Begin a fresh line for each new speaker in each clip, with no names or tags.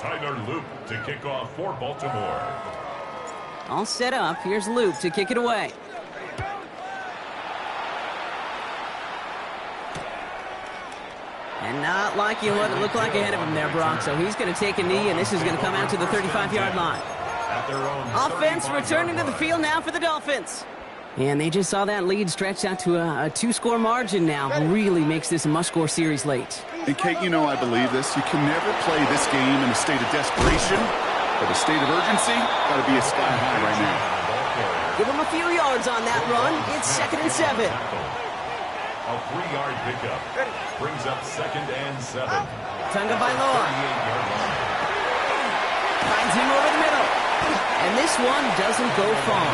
Tyler Loop to kick off for Baltimore.
All set up. Here's Loop to kick it away. And not liking what it looked like ahead of him there, Brock. So he's going to take a knee, and this is going to come out to the 35-yard line. Offense returning to the field now for the Dolphins. And they just saw that lead stretch out to a two-score margin now. Really makes this a must-score series late.
And, Kate, you know I believe this. You can never play this game in a state of desperation, but a state of urgency got to be a sky high right now.
Give him a few yards on that run. It's 2nd and 7.
A 3-yard pickup brings up 2nd and 7.
Tagovailoa finds him over the middle. And this one doesn't go far.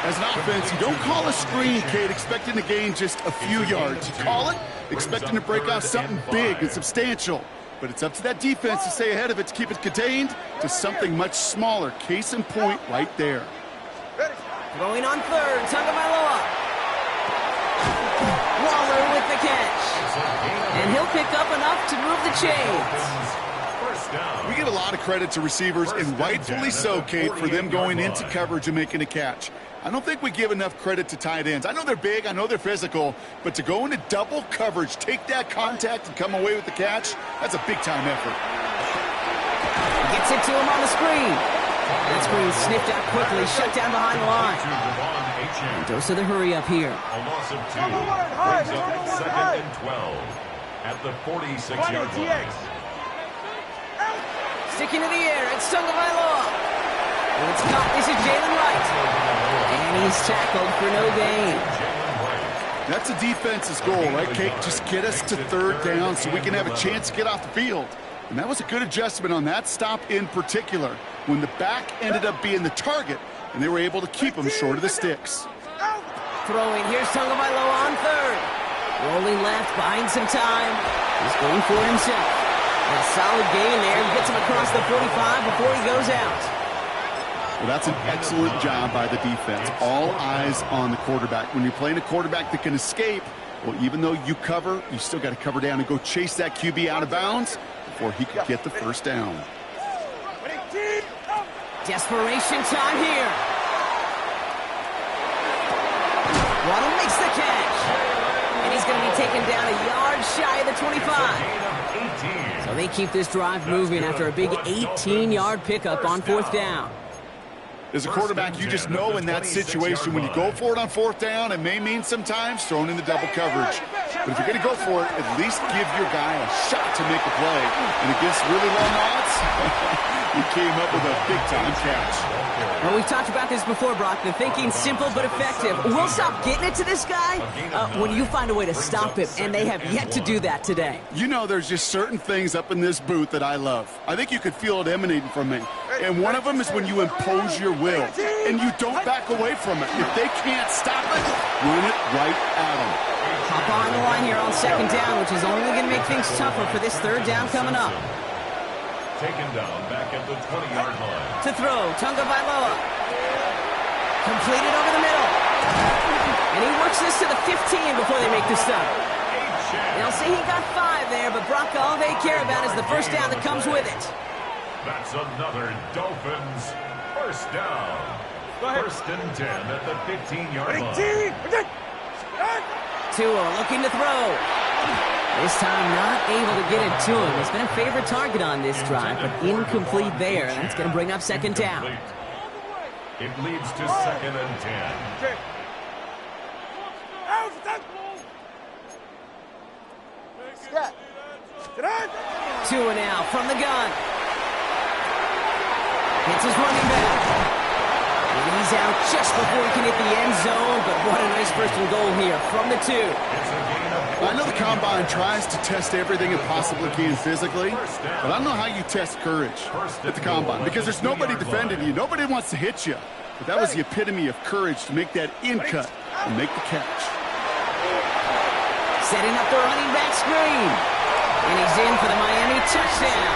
As an offense, you don't call a screen, Kate, expecting to gain just a few yards. You call it expecting to break out something big and substantial. But it's up to that defense to stay ahead of it, to keep it contained to something much smaller. Case in point right there.
Throwing on 3rd, Tagovailoa. Waller with the catch. And he'll pick up enough to move the chains.
We get a lot of credit to receivers, and rightfully so, Kate, for them going into coverage and making a catch. I don't think we give enough credit to tight ends. I know they're big, I know they're physical, but to go into double coverage, take that contact, and come away with the catch, that's a big-time effort.
Gets it to him on the screen. That screen sniffed out quickly, shut down behind the line. And dose of the hurry up here.
A loss of 2 brings up 2nd and 12 at the 46-yard line.
Sticking to the air, it's Tagovailoa. And it's caught. This is Jalen Wright. And he's tackled for no gain.
That's a defense's goal, right, Kate? Just get us to 3rd down so we can have a chance to get off the field. And that was a good adjustment on that stop in particular, when the back ended up being the target, and they were able to keep him short of the sticks.
Throwing. Here's Tagovailoa on 3rd. Rolling left, buying some time. He's going for it himself. And a solid gain there. He gets him across the 45 before he goes out.
Well, that's an excellent job by the defense. All eyes on the quarterback. When you're playing a quarterback that can escape, well, even though you cover, you still got to cover down and go chase that QB out of bounds before he could get the 1st down.
Desperation time here. Waddle makes the catch. And he's going to be taken down a yard shy of the 25. So they keep this drive moving after a big 18-yard pickup on 4th down.
As a quarterback, you just know in that situation, when you go for it on 4th down, it may mean sometimes throwing in the double coverage. But if you're going to go for it, at least give your guy a shot to make a play. And against really long odds, he came up with a big-time catch.
Well, we've talked about this before, Brock. The thinking's simple but effective. We'll stop getting it to this guy when you find a way to stop him, and they have yet to do that today.
You know, there's just certain things up in this booth that I love. I think you could feel it emanating from me. And one of them is when you impose your will, and you don't back away from it. If they can't stop it, run it right at them.
Hop on the line here on 2nd down, which is only going to make things tougher for this 3rd down coming up.
Taken down back at the 20-yard line.
To throw, Tagovailoa. Completed over the middle. And he works this to the 15 before they make the stop. They'll see he got 5 there, but Brock, all they care about is the 1st down that comes with it.
That's another Dolphins 1st down. 1st and 10 at the 15-yard line.
Tua looking to throw. This time not able to get it to him. He's been a favorite target on this drive, but incomplete there. That's going to bring up 2nd down.
It leads to 2nd and 10.
Tua now from the gun. Hits his running back. And he's out just before he can hit the end zone, but what a nice 1st and goal here from the 2.
I know the Combine tries to test everything it possibly can physically, but I don't know how you test courage at the Combine, because there's nobody defending you. Nobody wants to hit you. But that was the epitome of courage to make that in cut and make the catch.
Setting up the running back screen. And he's in for the Miami touchdown.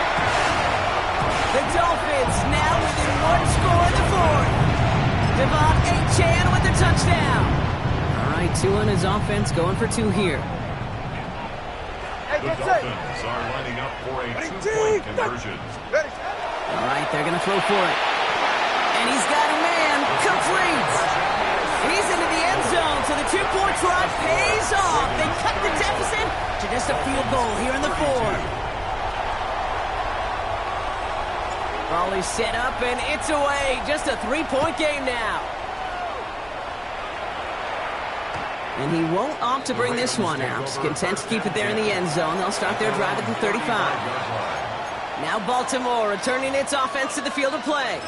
The Dolphins now within 1 score in the 4th. Devon Achane with the touchdown. All right, 2 on his offense, going for 2 here.
The Dolphins are lining up for a two-point conversion.
All right, they're going to throw for it. And he's got a man. Complete. He's into the end zone, so the two-point try pays off. They cut the deficit to just a field goal here in the fourth. Ball is set up, and it's away. Just a three-point game now. And he won't opt to bring this one out. Content to keep it there in the end zone. They'll start their drive at the 35. Now Baltimore returning its offense to the field of play.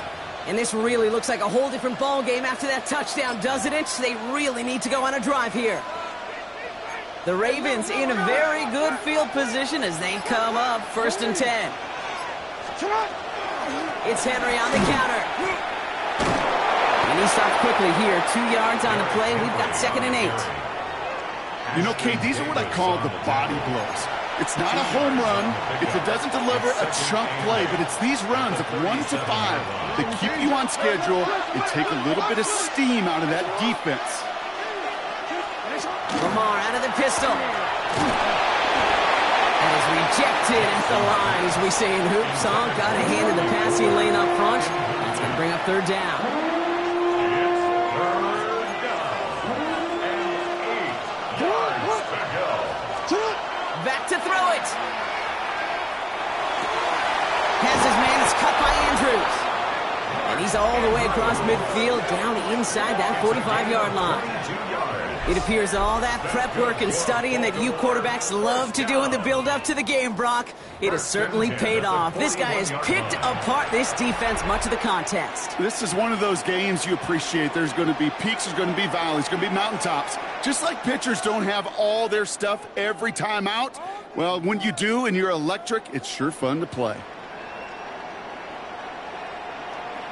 And this really looks like a whole different ball game after that touchdown, doesn't it? They really need to go on a drive here. The Ravens in a very good field position as they come up 1st and 10. It's Henry on the counter. And he stopped quickly here. 2 yards on the play. We've got 2nd and 8.
You know, Kate, these are what I call the body blows. It's not a home run if it doesn't deliver a chunk play, but it's these runs of 1 to 5 that keep you on schedule and take a little bit of steam out of that defense.
Lamar out of the pistol. That is rejected at the line, as we say in hoops. Got a hand in the passing lane up front. That's going to bring up 3rd down. Back to throw it. Has his man. It's cut by Andrews. And he's all the way across midfield, down inside that 45-yard line. It appears all that prep work and studying that you quarterbacks love to do in the build-up to the game, Brock, it has certainly paid off. This guy has picked apart this defense much of the contest.
This is one of those games you appreciate. There's going to be peaks, there's going to be valleys, there's going to be mountaintops. Just like pitchers don't have all their stuff every time out, well, when you do and you're electric, it's sure fun to play.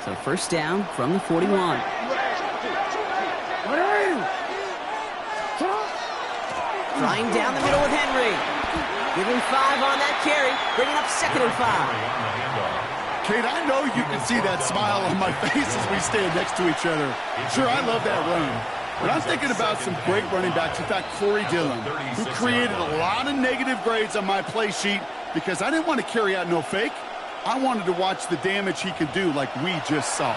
So 1st down from the 41. Flying down the middle with Henry. Giving 5 on that carry, bringing up 2nd and 5.
Kate, I know you can see that smile on my face as we stand next to each other. Sure, I love that run. But I'm thinking about some great running backs. In fact, Corey Dillon, who created a lot of negative grades on my play sheet because I didn't want to carry out no fake. I wanted to watch the damage he could do like we just saw.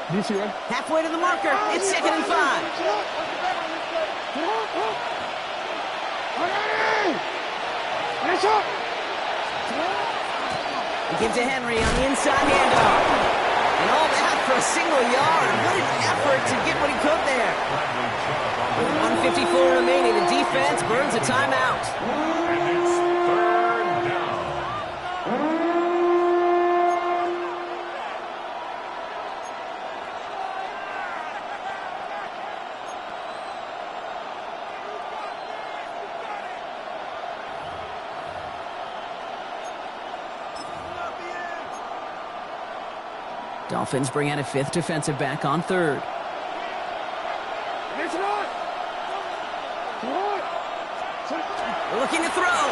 Halfway to the marker. It's 2nd and 5. He gives to Henry on the inside handoff. And all that for a single yard. What an effort to get what he could there. With 1:54 remaining, the defense burns a timeout.
And it's 3rd down.
Dolphins bring out a 5th defensive back on 3rd. Looking to throw.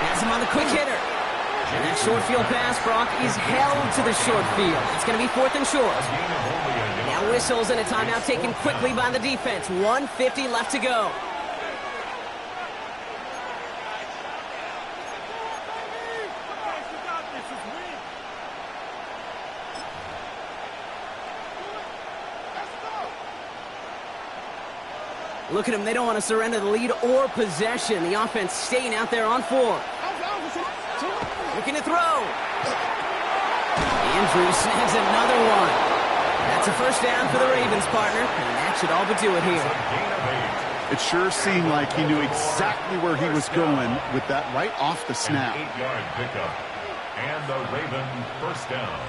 Has him on the quick hitter. And that short field pass, Brock, is held to the short field. It's going to be 4th and short. Now whistles and a timeout taken quickly by the defense. 1:50 left to go. Look at them. They don't want to surrender the lead or possession. The offense staying out there on 4. Looking to throw. Andrews snags another one. That's a 1st down for the Ravens, partner. And that should all but do it here.
It sure seemed like he knew exactly where he was going with that right off the snap.
An 8-yard pickup. And the Raven 1st down.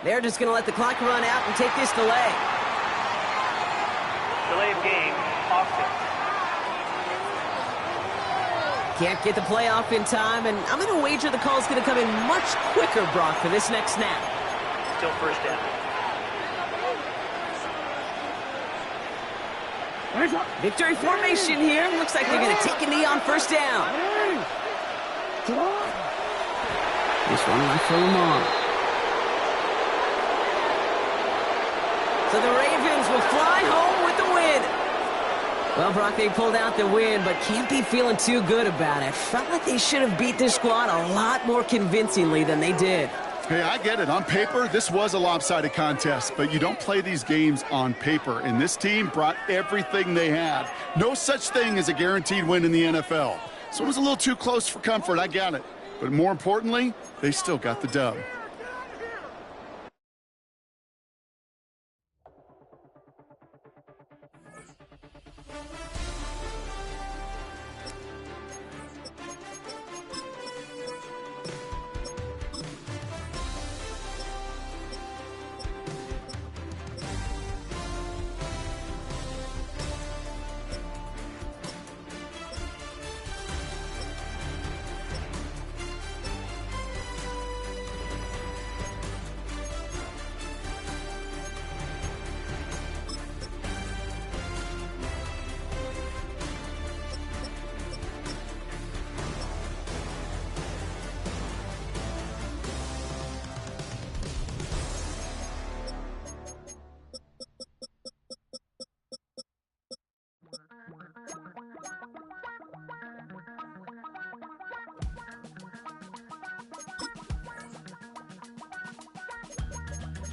They're just going to let the clock run out and take this delay.
Delay of game, offense.
Can't get the play off in time, and I'm going to wager the call's going to come in much quicker, Brock, for this next snap.
Still first down.
Victory formation here. Looks like they're going to take a knee on first down. This one might fill them on. So the Ravens will fly home with the win. Well, Brock, they pulled out the win, but can't be feeling too good about it. Felt like they should have beat this squad a lot more convincingly than they did.
Hey, I get it. On paper, this was a lopsided contest, but you don't play these games on paper. And this team brought everything they had. No such thing as a guaranteed win in the NFL. So it was a little too close for comfort, I get it. But more importantly, they still got the dub.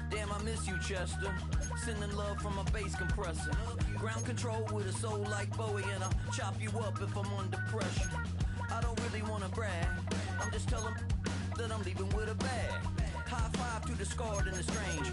Damn, I miss you, Chester. Sending love from a bass compressor. Ground control with a soul like Bowie, and I'll chop you up if I'm under pressure. I don't really want to brag. I'm just telling that I'm leaving with a bag. High five to the scarred and the strange.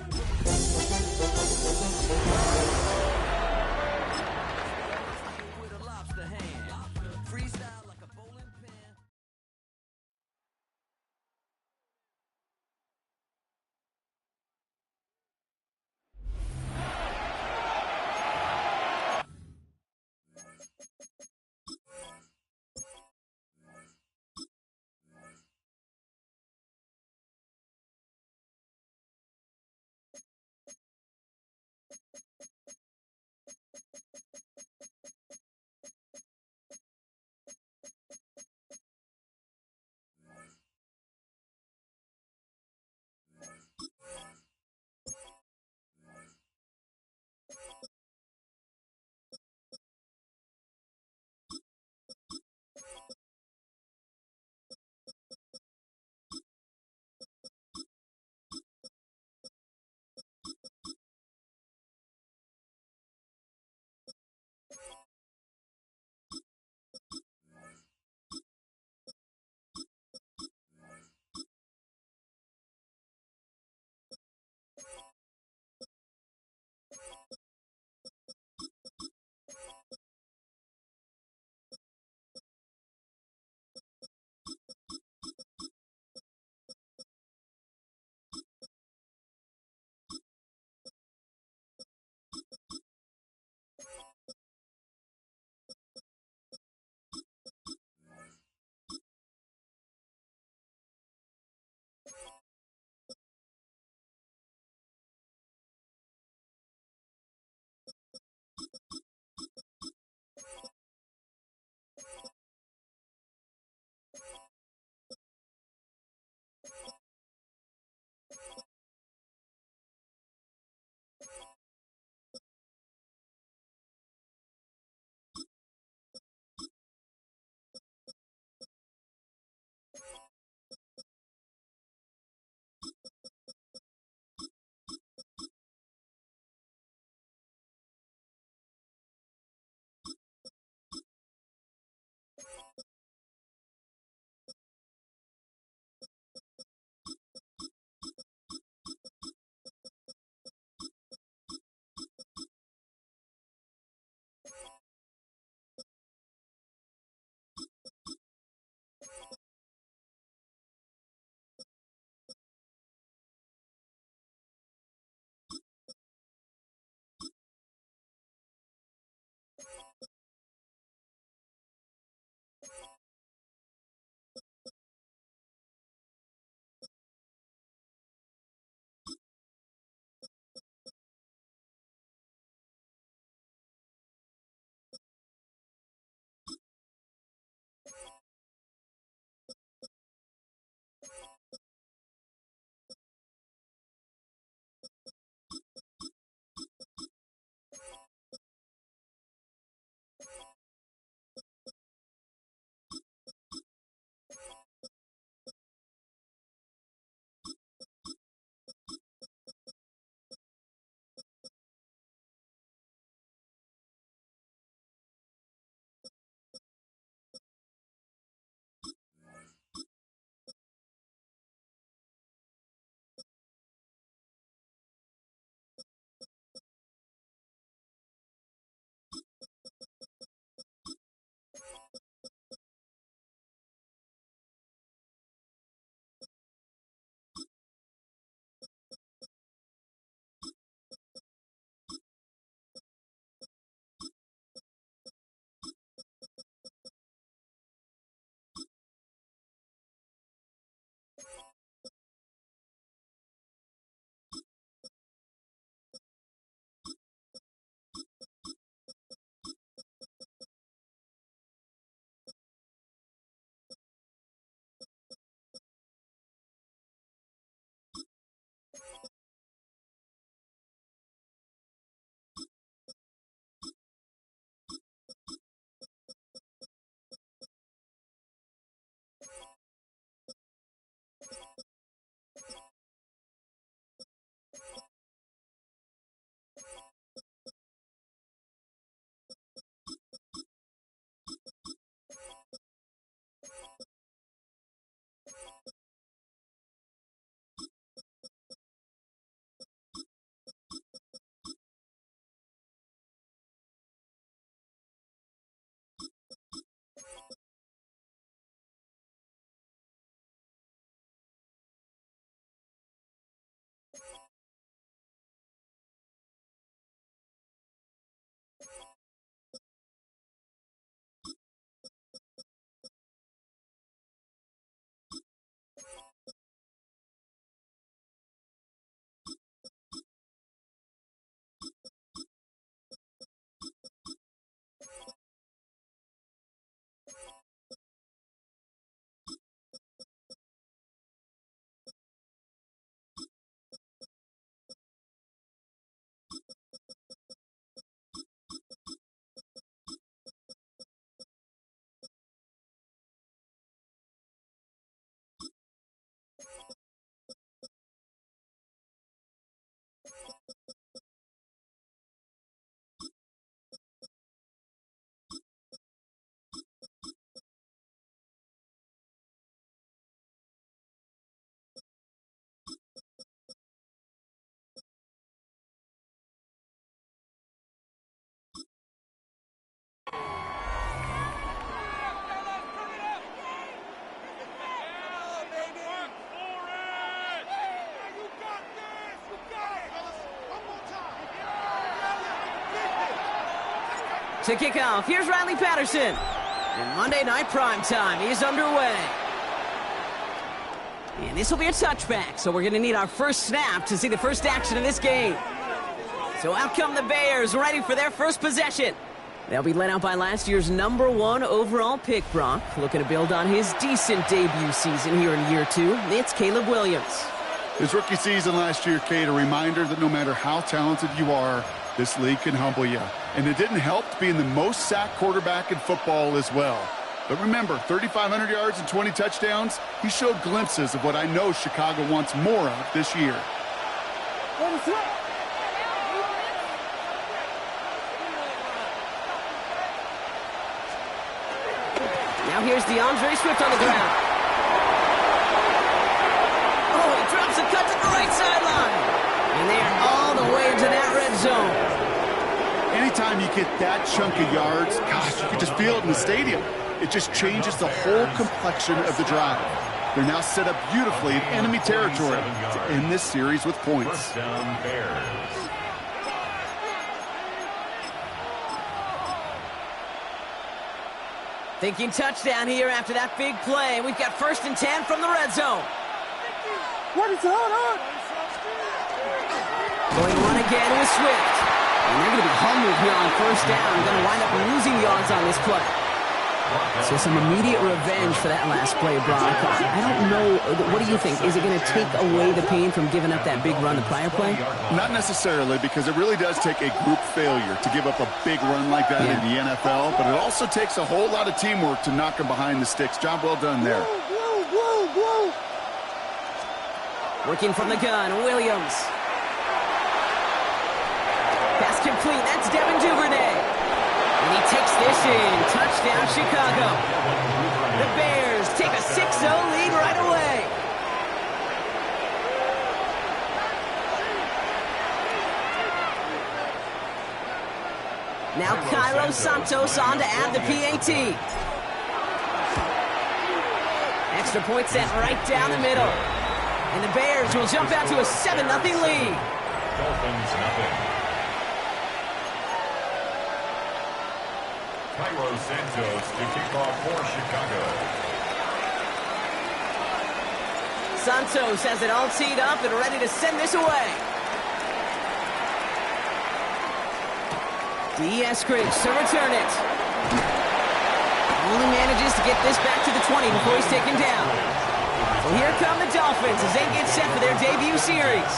To kick off, here's Riley Patterson. And Monday Night Primetime is underway. And this will be a touchback, so we're going to need our first snap to see the first action of this game. So out come the Bears, ready for their first possession. They'll be led out by last year's #1 overall pick, Brock. Looking to build on his decent debut season here in year 2. It's Caleb Williams.
His rookie season last year, Kate, a reminder that no matter how talented you are, this league can humble you. And it didn't help being the most sacked quarterback in football as well. But remember, 3,500 yards and 20 touchdowns, he showed glimpses of what I know Chicago wants more of this year.
Now here's DeAndre Swift on the ground. Oh, he drops a cut to the right sideline. And they are all the way into that red zone.
Anytime you get that chunk of yards, gosh, you can just feel it in the stadium. It just changes the whole complexion of the drive. They're now set up beautifully in enemy territory to end this series with points.
First down, Bears.
Thinking touchdown here after that big play. We've got 1st and 10 from the red zone. Going on again with Swift. And they're going to be humbled here on 1st down. Going to wind up losing yards on this play. So some immediate revenge for that last play, Brock. I don't know. What do you think? Is it going to take away the pain from giving up that big run the prior play?
Not necessarily, because it really does take a group failure to give up a big run like that in the NFL, but it also takes a whole lot of teamwork to knock them behind the sticks. Job well done there.
Working from the gun, Williams. Pass complete. That's Devin Duvernay. And he takes this in. Touchdown, Chicago. The Bears take a 6-0 lead right away. Now Cairo Santos on to add the PAT. Extra point set right down the middle. And the Bears will jump out to a 7-0 lead.
Dolphins, nothing. Cairo Santos to kick off for Chicago.
Santos has it all teed up and ready to send this away. Eskridge to return it. Only manages to get this back to the 20 before he's taken down. So here come the Dolphins as they get set for their debut series.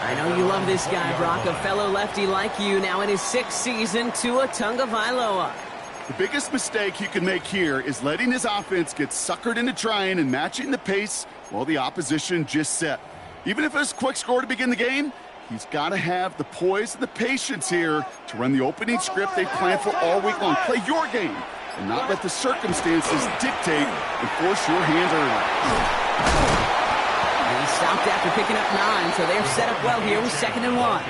I know you love this guy, Brock, a fellow lefty like you, now in his 6th season, Tua Tagovailoa.
The biggest mistake he could make here is letting his offense get suckered into trying and matching the pace while the opposition just set. Even if it's a quick score to begin the game, he's got to have the poise and the patience here to run the opening script they planned for all week long. Play your game and not let the circumstances dictate and force your hand early.
And he stopped after picking up 9, so they're set up well here with 2nd and 1.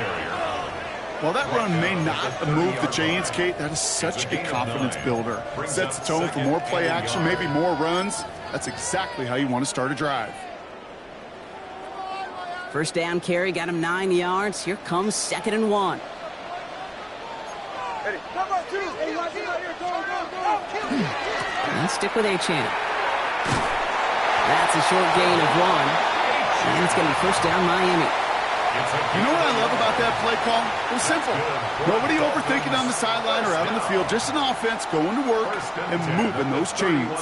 While that run may not move the chains, Kate, that is such a confidence builder. Sets the tone for more play action, maybe more runs. That's exactly how you want to start a drive.
First down carry got him 9 yards. Here comes 2nd and 1. Let's stick with Achane. That's a short gain of 1. And it's going to be 1st down Miami.
You know what I love about that play call? It was simple. Nobody overthinking on the sideline or out on the field. Just an offense going to work and moving those chains.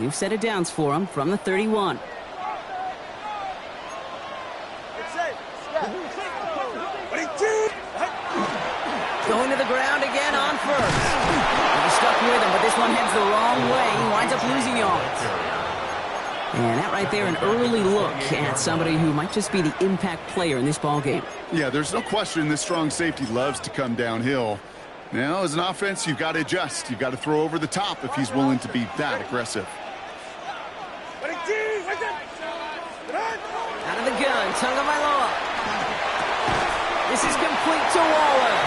You've set it downs for him from the 31. Going to the ground again on 1st. He's stuck with him, but this one heads the wrong way. He winds up losing yards. And that right there, an early look at somebody who might just be the impact player in this ballgame.
Yeah, there's no question this strong safety loves to come downhill. Now, as an offense, you've got to adjust. You've got to throw over the top if he's willing to be that aggressive.
Out of the gun, Tagovailoa. This is complete to Waller.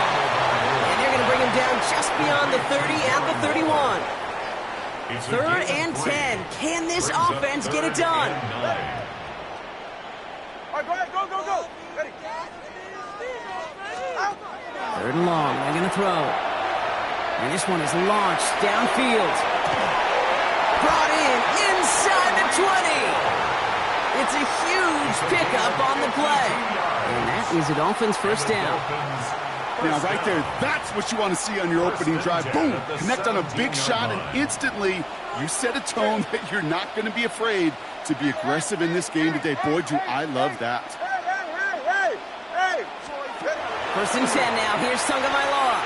And they're going to bring him down just beyond the 30 at the 31. 3rd and 10. Can this offense get it done?
All right, go ahead, go. Ready.
Third and long. They're going to throw. And this one is launched downfield. Brought in inside the 20. It's a huge pickup on the play. And that is a Dolphins first down.
Now, right there, that's what you want to see on your opening drive. Boom! Connect on a big shot, and instantly you set a tone that you're not going to be afraid to be aggressive in this game today. Boy, do I love that.
First and 10 now. Here's Tagovailoa.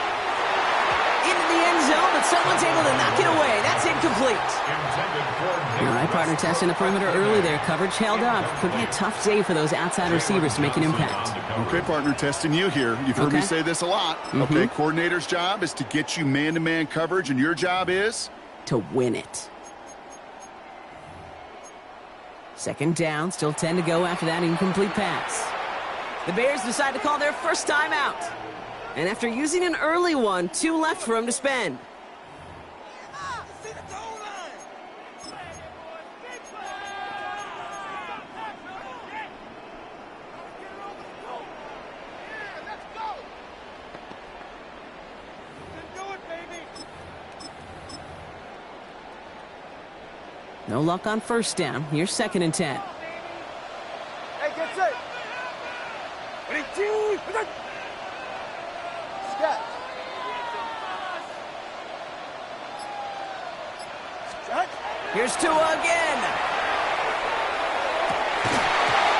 Into the end zone, but someone's able to knock it away. That's incomplete. All right, partner, testing the perimeter early there. Coverage held up. Could be a tough day for those outside receivers to make an impact.
Okay, partner, testing you here. You've heard me say this a lot. Okay, coordinator's job is to get you man-to-man coverage, and your job is?
To win it. Second down, still 10 to go after that incomplete pass. The Bears decide to call their first timeout. And after using an early one, 2 left for him to spend. No luck on first down. Here's second and 10.
Hey, get set.
Here's Tua again.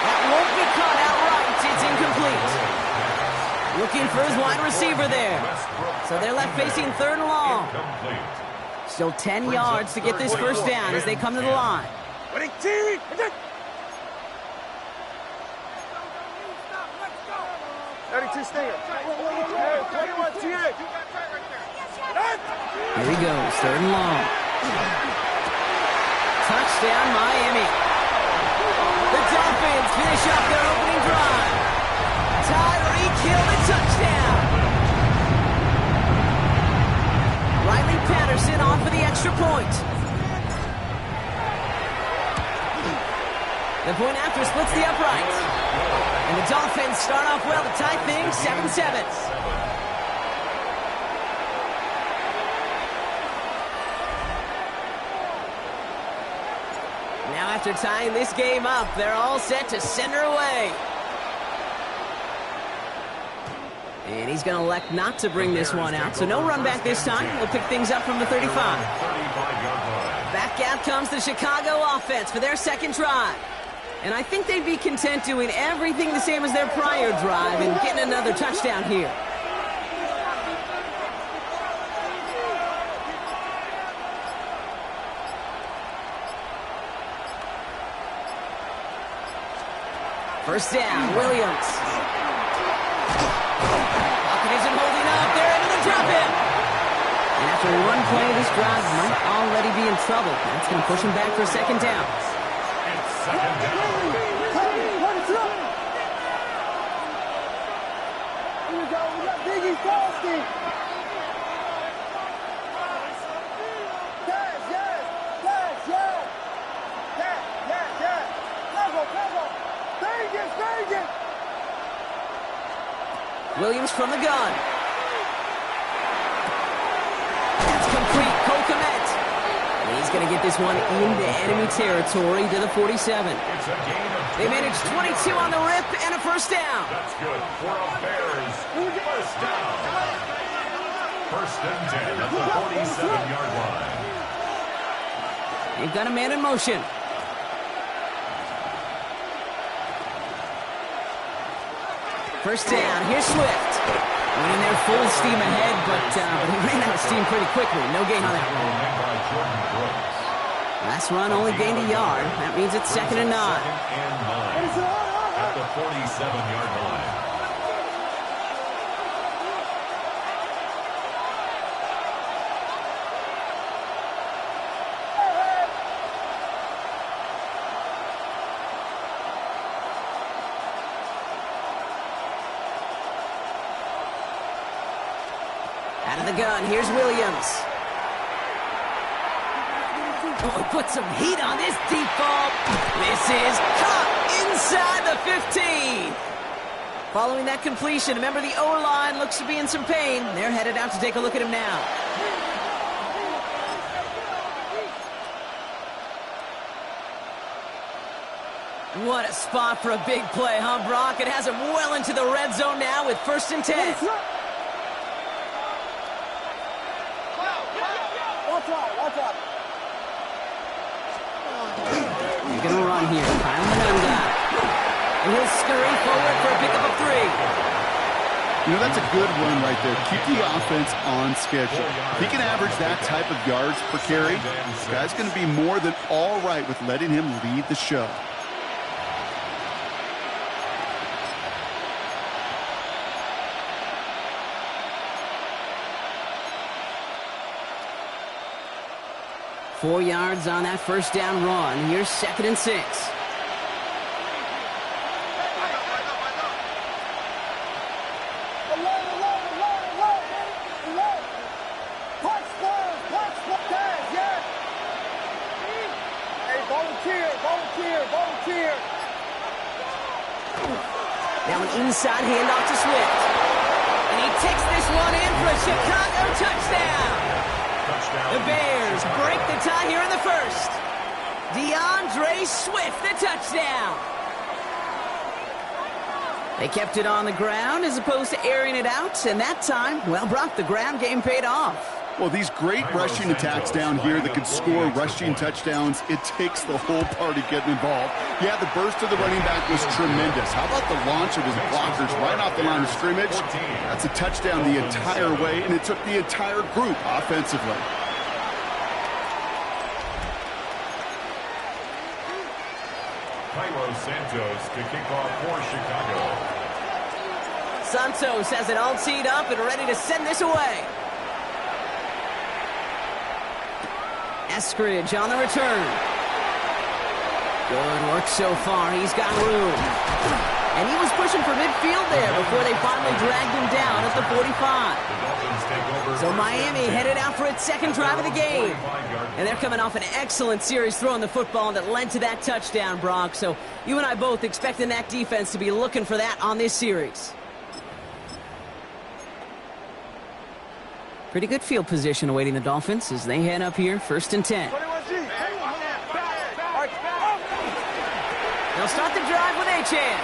That won't be caught outright. It's incomplete. Looking for his wide receiver there. So they're left facing third and long. Still 10 yards to get this first down as they come to the line.
32 stinger.
Here he goes, third and long. Touchdown, Miami. The Dolphins finish up their opening drive. Tyreek Hill, the touchdown. Riley Patterson on for the extra point. The point after splits the upright. And the Dolphins start off well to tie things 7-7. Now after tying this game up, they're all set to send her away. And he's going to elect not to bring this one out, so no run back this time. We'll pick things up from the 35. Back out comes the Chicago offense for their second drive. And I think they'd be content doing everything the same as their prior drive and getting another touchdown here. First down, Williams. Pocket isn't holding up. They're able to drop him. And after one play, this drive might already be in trouble. That's going to push him back for a second down.
It's second down.
Here we go. We got Biggie Frosty.
Williams from the gun. That's complete. Cole Kmet. He's going to get this one into enemy territory to the 47. They managed 22 on the rip and a first down.
That's good for a Bears first down. First and 10 at the 47-yard line.
They've got a man in motion. First down, here's Swift. Went in there full steam ahead, but he ran out of steam pretty quickly. No gain on that run. Last run only gained a yard. That means it's second and 9.
At the 47-yard line.
Out of the gun, here's Williams. Oh, put some heat on this deep ball. This is caught inside the 15. Following that completion, remember the O-line looks to be in some pain. They're headed out to take a look at him now. What a spot for a big play, huh, Brock? It has him well into the red zone now with 1st and 10.
Watch out.
You're going to run here. Kyle Manunga. And he'll scurry forward for a pickup of 3.
You know, that's a good run right there. Keep the offense on schedule. If he can average that type of yards per carry, this guy's going to be more than all right with letting him lead the show.
Four yards on that first down run. Here's 2nd and 6.
Volunteer.
Now an inside handoff to Swift. And he takes this one in for a Chicago touchdown. The Bears break the tie here in the first. DeAndre Swift, the touchdown. They kept it on the ground as opposed to airing it out, and that time, well, Brock, the ground game paid off.
Well, these great rushing attacks down here that can score rushing touchdowns, it takes the whole party getting involved. Yeah, the burst of the running back was tremendous. How about the launch of his blockers right off the line of scrimmage? That's a touchdown the entire way, and it took the entire group offensively.
Cairo Santos to kick off for Chicago.
Santos has it all teed up and ready to send this away. Eskridge on the return. Good work so far. He's got room. And he was pushing for midfield there before they finally dragged him down at the 45. So Miami headed out for its 2nd drive of the game. And they're coming off an excellent series throwing the football that led to that touchdown, Brock. So you and I both expecting that defense to be looking for that on this series. Pretty good field position awaiting the Dolphins as they head up here, 1st and 10. They'll start the drive with Achane.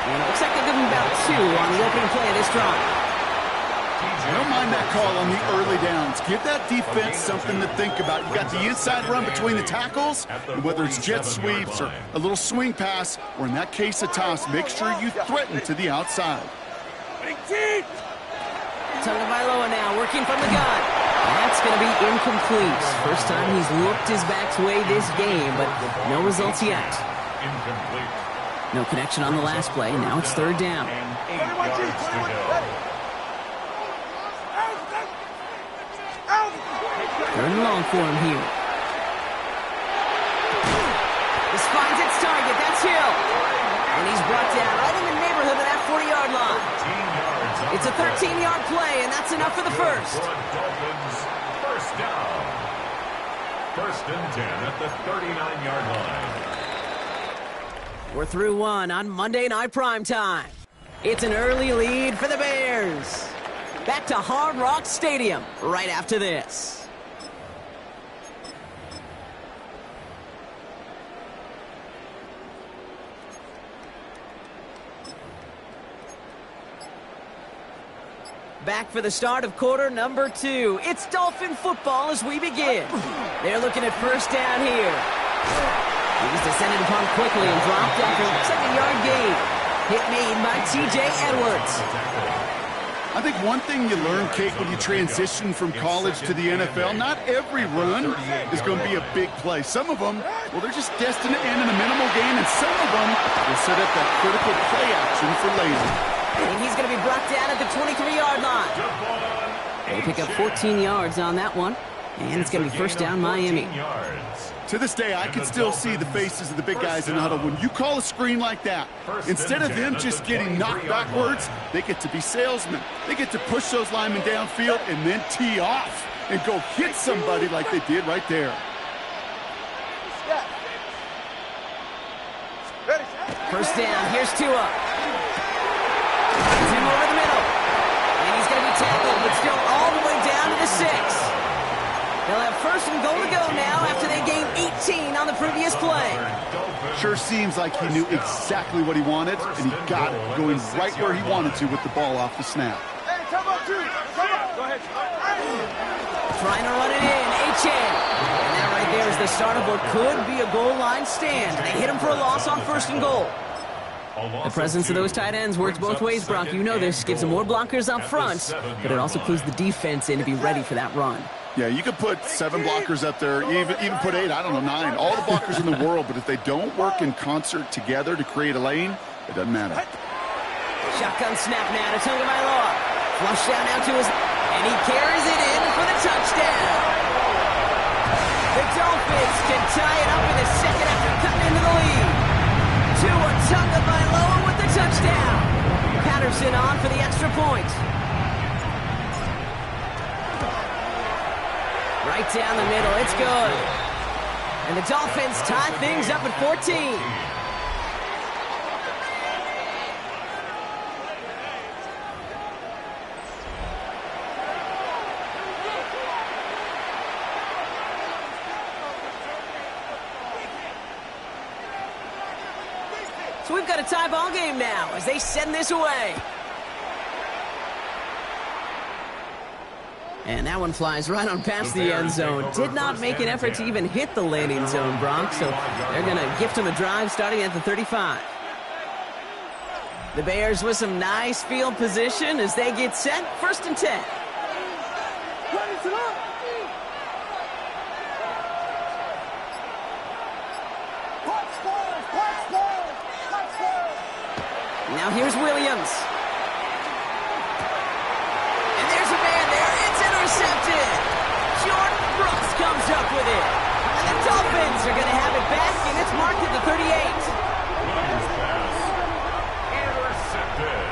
And it looks like they're giving about 2 on the opening play of this drive.
I don't mind that call on the early downs. Give that defense something to think about. You got the inside run between the tackles, and whether it's jet sweeps or a little swing pass, or in that case a toss, make sure you threaten to the outside.
Tagovailoa now working from the gun. That's going to be incomplete. First time he's looked his back's way this game, but no results yet.
Incomplete.
No connection on the last play. Now it's 3rd down.
And 8 yards to go.
3rd and long for him here. This finds its target. That's Hill. And he's brought down right in the neighborhood of that 40-yard line. It's a 13-yard play, and that's enough for the first.
Dolphins, 1st down. 1st and 10 at the 39-yard line.
We're through one on Monday Night Primetime. It's an early lead for the Bears. Back to Hard Rock Stadium right after this. Back for the start of quarter number 2. It's Dolphin football as we begin. They're looking at 1st down here. He's descended upon quickly and dropped after a 2nd-yard gain. Hit made by T.J. Edwards.
I think one thing you learn, Kate, when you transition from college to the NFL, not every run is going to be a big play. Some of them, well, they're just destined to end in a minimal gain, and some of them will set up that critical play action for later.
And he's going to be brought down at the 23-yard line. They pick up 14 yards on that one. And it's going to be 1st down Miami.
To this day, I can still see the faces of the big guys in the huddle. When you call a screen like that, instead of them just getting knocked backwards, they get to be salesmen. They get to push those linemen downfield and then tee off and go hit somebody like they did right there.
1st down. Here's Tua. They'll have first and goal to go now after they gained 18 on the previous play.
Sure seems like he knew exactly what he wanted, and he got it, going right where he wanted to with the ball off the snap.
Hey, come on, two. Come on. Go ahead.
Trying to run it in, Achan. And that right there is the start of what could be a goal line stand. They hit him for a loss on first and goal. The presence of those tight ends works both ways, Brock. You know this. Gives them more blockers up front, but it also clues the defense in to be ready for that run.
Yeah, you could put 7 blockers up there, even put 8, I don't know, 9. All the blockers in the world, but if they don't work in concert together to create a lane, it doesn't matter.
Shotgun snap now to Tagovailoa. Flush down now to his... And he carries it in for the touchdown. The Dolphins can tie it up in the second after cutting into the lead. Tua Tagovailoa with the touchdown. Patterson on for the extra point. Right down the middle, it's good. And the Dolphins tie things up at 14. So we've got a tie ball game now as they send this away. And that one flies right on past the end zone. Did not make an effort to even hit the landing zone, Brock, so they're going to gift him a drive starting at the 35. The Bears with some nice field position as they get set. First and 10. Now here's Williams. And there's a man there. It's intercepted. Jordan Brooks comes up with it. And the Dolphins are going to have it back, and it's marked at the 38.
Williams pass. Intercepted.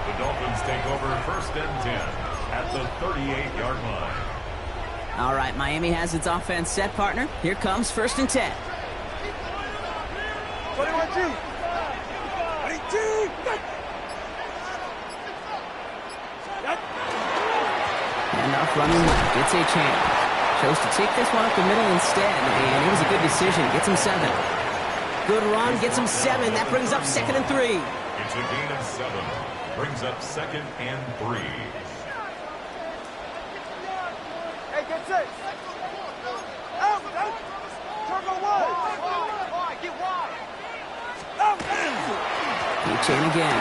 The Dolphins take over first and 10 at the 38-yard line.
All right, Miami has its offense set, partner. Here comes first and 10.
21-2.
And off running left. It's Achan. Chose to take this one up the middle instead, and it was a good decision. Gets him 7. Good run, gets him 7. That brings up second and 3.
It's a gain of 7. Brings up second and 3.
Hey, get set. Out. Turbo wide. Get wide. Out.
Achan again.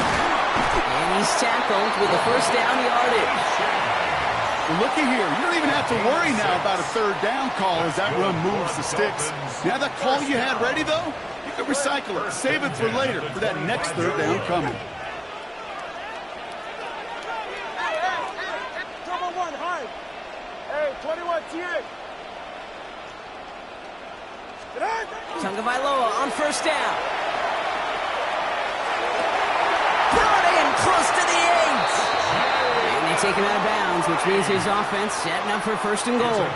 And he's tackled with a first down yardage.
Looky here, you don't even have to worry now about a third down call as that run moves the sticks. Now that call you had ready, though, you can recycle it, save it for later, for that next third down coming.
Turbo 1, high. Hey, 21, T8.
Tagovailoa on first down. Brought in close to the 8. And they take him out of bounds, which means his offense setting up for first and goal.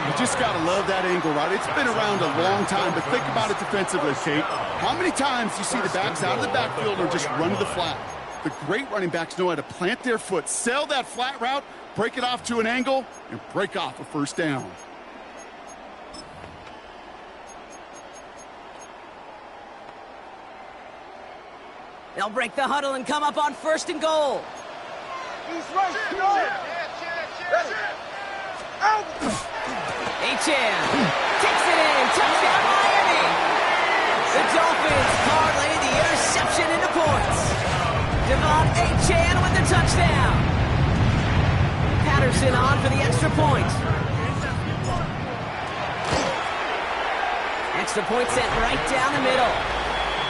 You just got to love that angle, right? It's been around a long time, but think about it defensively, Kate. How many times do you see the backs out of the backfield or just run to the flat? The great running backs know how to plant their foot, sell that flat route, break it off to an angle, and break off a first down.
They'll break the huddle and come up on first and goal.
He's right. Out.
Achan kicks it in. Touchdown, Miami. The Dolphins parlay the interception into points. Devon Achan with the touchdown. Patterson on for the extra point. Extra point sent right down the middle.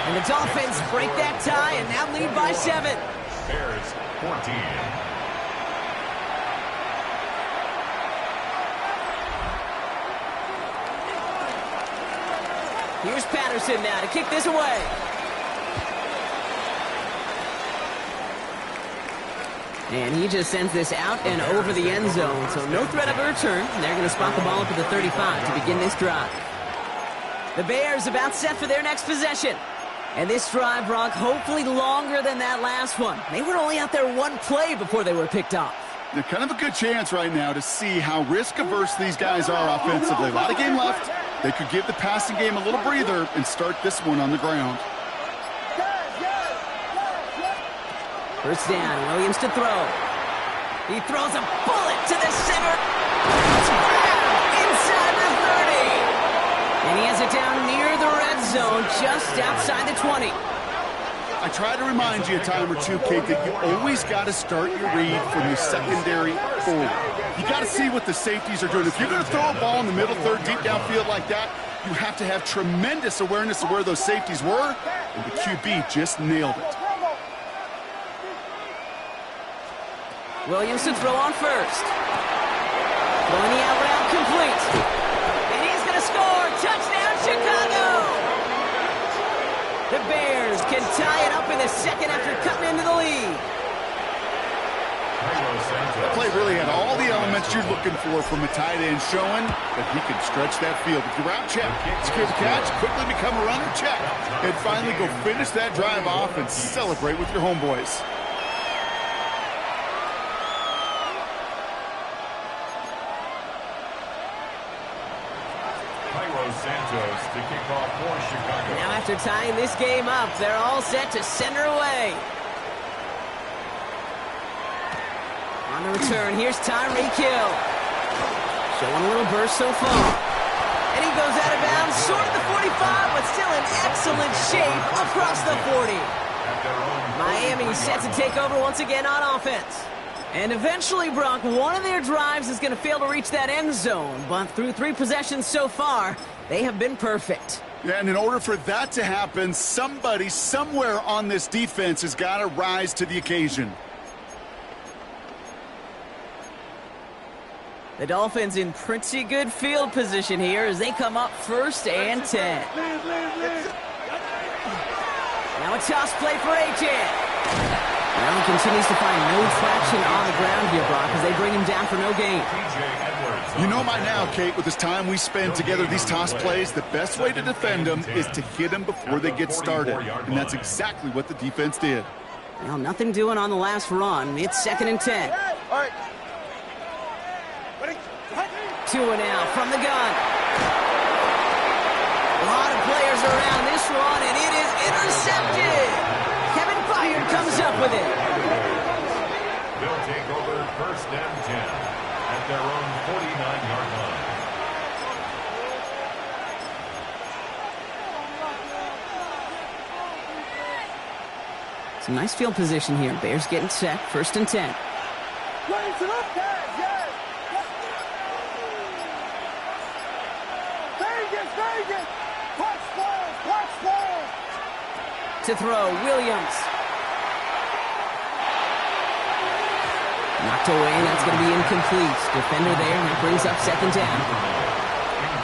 And the Dolphins break that tie and now lead by 7.
Bears 14.
Here's Patterson now to kick this away. And he just sends this out and over the end zone, so no threat of a return. They're going to spot the ball up at the 35 to begin this drive. The Bears about set for their next possession. And this drive, Brock, hopefully longer than that last one. They were only out there one play before they were picked off.
They're kind of a good chance right now to see how risk-averse these guys are offensively. A lot of game left. They could give the passing game a little breather and start this one on the ground.
First down, Williams to throw. He throws a bullet to the center. It's grabbed inside the 30. And he has it down near the red zone, just outside the 20.
I try to remind you a time or two, Kate, that you always got to start your read from your secondary forward. You got to see what the safeties are doing. If you're going to throw a ball in the middle third, deep downfield like that, you have to have tremendous awareness of where those safeties were, and the QB just nailed it.
Williams to throw on first. Throwing the out route complete. And he's going to score. Touchdown, Chicago! The Bears can tie it up in the second after cutting into the lead.
That play really had all the elements you're looking for from a tight end, showing that he can stretch that field. If you're out, check. Secure the catch, quickly become a runner, check. And finally go finish that drive off and celebrate with your homeboys.
Santos to kick off for Chicago.
Now after tying this game up, they're all set to send her away. On the return, here's Tyreek Hill. Showing a little burst so far. And he goes out of bounds, short of the 45, but still in excellent shape across the 40. Miami set to take over once again on offense. And eventually, Brock, one of their drives is going to fail to reach that end zone. But through 3 possessions so far, they have been perfect.
Yeah, and in order for that to happen, somebody somewhere on this defense has got to rise to the occasion.
The Dolphins in pretty good field position here as they come up 1st and 10. Now a toss play for A-Chan. Allen continues to find no traction on the ground here, Brock, as they bring him down for no gain.
You know by now, Kate, with this time we spend together, these toss plays, the best way to defend them is to hit them before they get started. And that's exactly what the defense did.
Well, nothing doing on the last run. It's 2nd and 10.
All right.
2 and out from the gun. A lot of players around this one, and it is intercepted. Kevin Byard comes up with it.
They'll take over 1st and 10 at their own 49-yard line.
Some nice field position here. Bears getting set. 1st and 10.
Raise it up, guys. Yes. Vegas. Watch ball.
To throw, Williams. Knocked away, and that's going to be incomplete. Defender there, and that brings up 2nd down.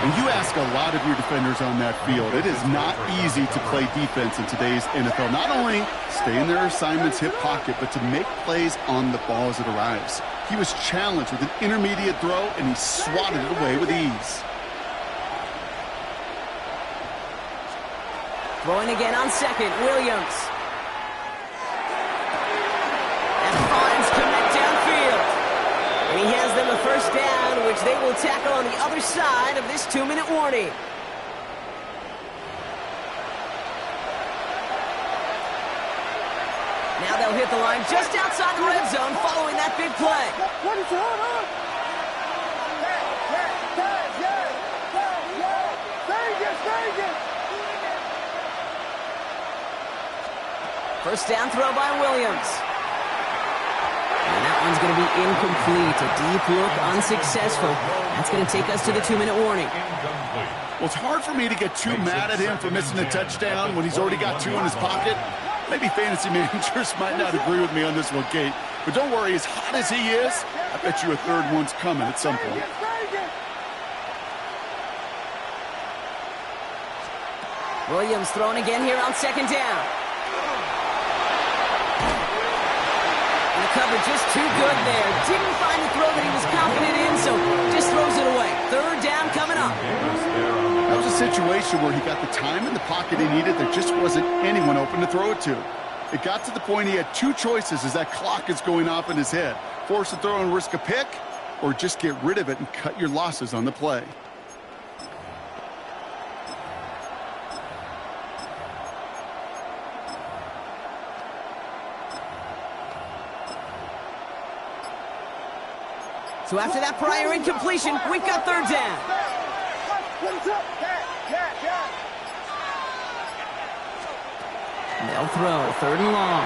And you ask a lot of your defenders on that field. It is not easy to play defense in today's NFL. Not only stay in their assignment's hip pocket, but to make plays on the ball as it arrives. He was challenged with an intermediate throw, and he swatted it away with ease.
Throwing again on 2nd, Williams. And finds Kmet downfield. And he has them a 1st down, which they will tackle on the other side of this 2-minute warning. Now they'll hit the line just outside the red zone following that big play.
What is it? Vegas.
1st down throw by Williams. And that one's going to be incomplete. A deep look, unsuccessful. That's going to take us to the 2-minute warning.
Well, it's hard for me to get too mad at him for missing a touchdown when he's already got 2 in his pocket. Maybe fantasy managers might not agree with me on this one, Kate. But don't worry, as hot as he is, I bet you a 3rd one's coming at some point.
Williams throwing again here on 2nd down. And the coverage just too good there. Didn't find the throw that he was confident in, so just throws it away. 3rd down coming up.
That was a situation where he got the time in the pocket he needed. There just wasn't anyone open to throw it to. It got to the point he had two choices as that clock is going off in his head. Force a throw and risk a pick, or just get rid of it and cut your losses on the play.
So after that prior incompletion, we've got third down. They'll throw, third and long.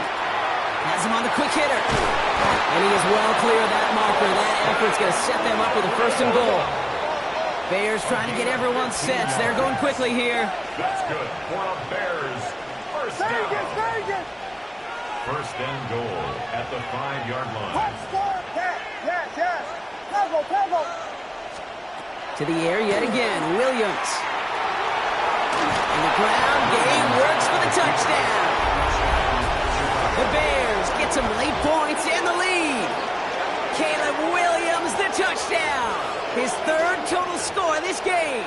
Has him on the quick hitter. And he is well clear of that marker. That effort's going to set them up with a first and goal. Bears trying to get everyone set. They're going quickly here.
That's good for the Bears. First down. First and goal at the 5-yard line.
To the air yet again, Williams. And the ground game works for the touchdown. The Bears get some late points and the lead. Caleb Williams, the touchdown. His third total score this game.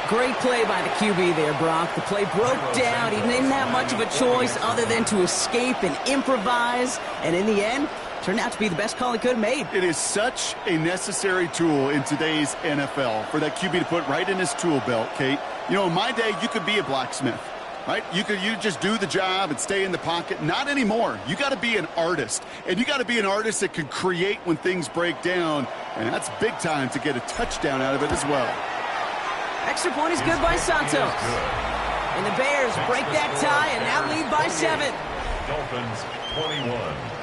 Great play by the QB there, Brock. The play broke down. He didn't have much of a choice other than to escape and improvise. And in the end, turned out to be the best call he could have made.
It is such a necessary tool in today's NFL for that QB to put right in his tool belt, Kate. You know, in my day, you could be a blacksmith, right? You just do the job and stay in the pocket. Not anymore. You got to be an artist. And you got to be an artist that can create when things break down. And that's big time to get a touchdown out of it as well.
Extra point is good by Santos. And the Bears break that tie and now lead by 7.
Dolphins 21.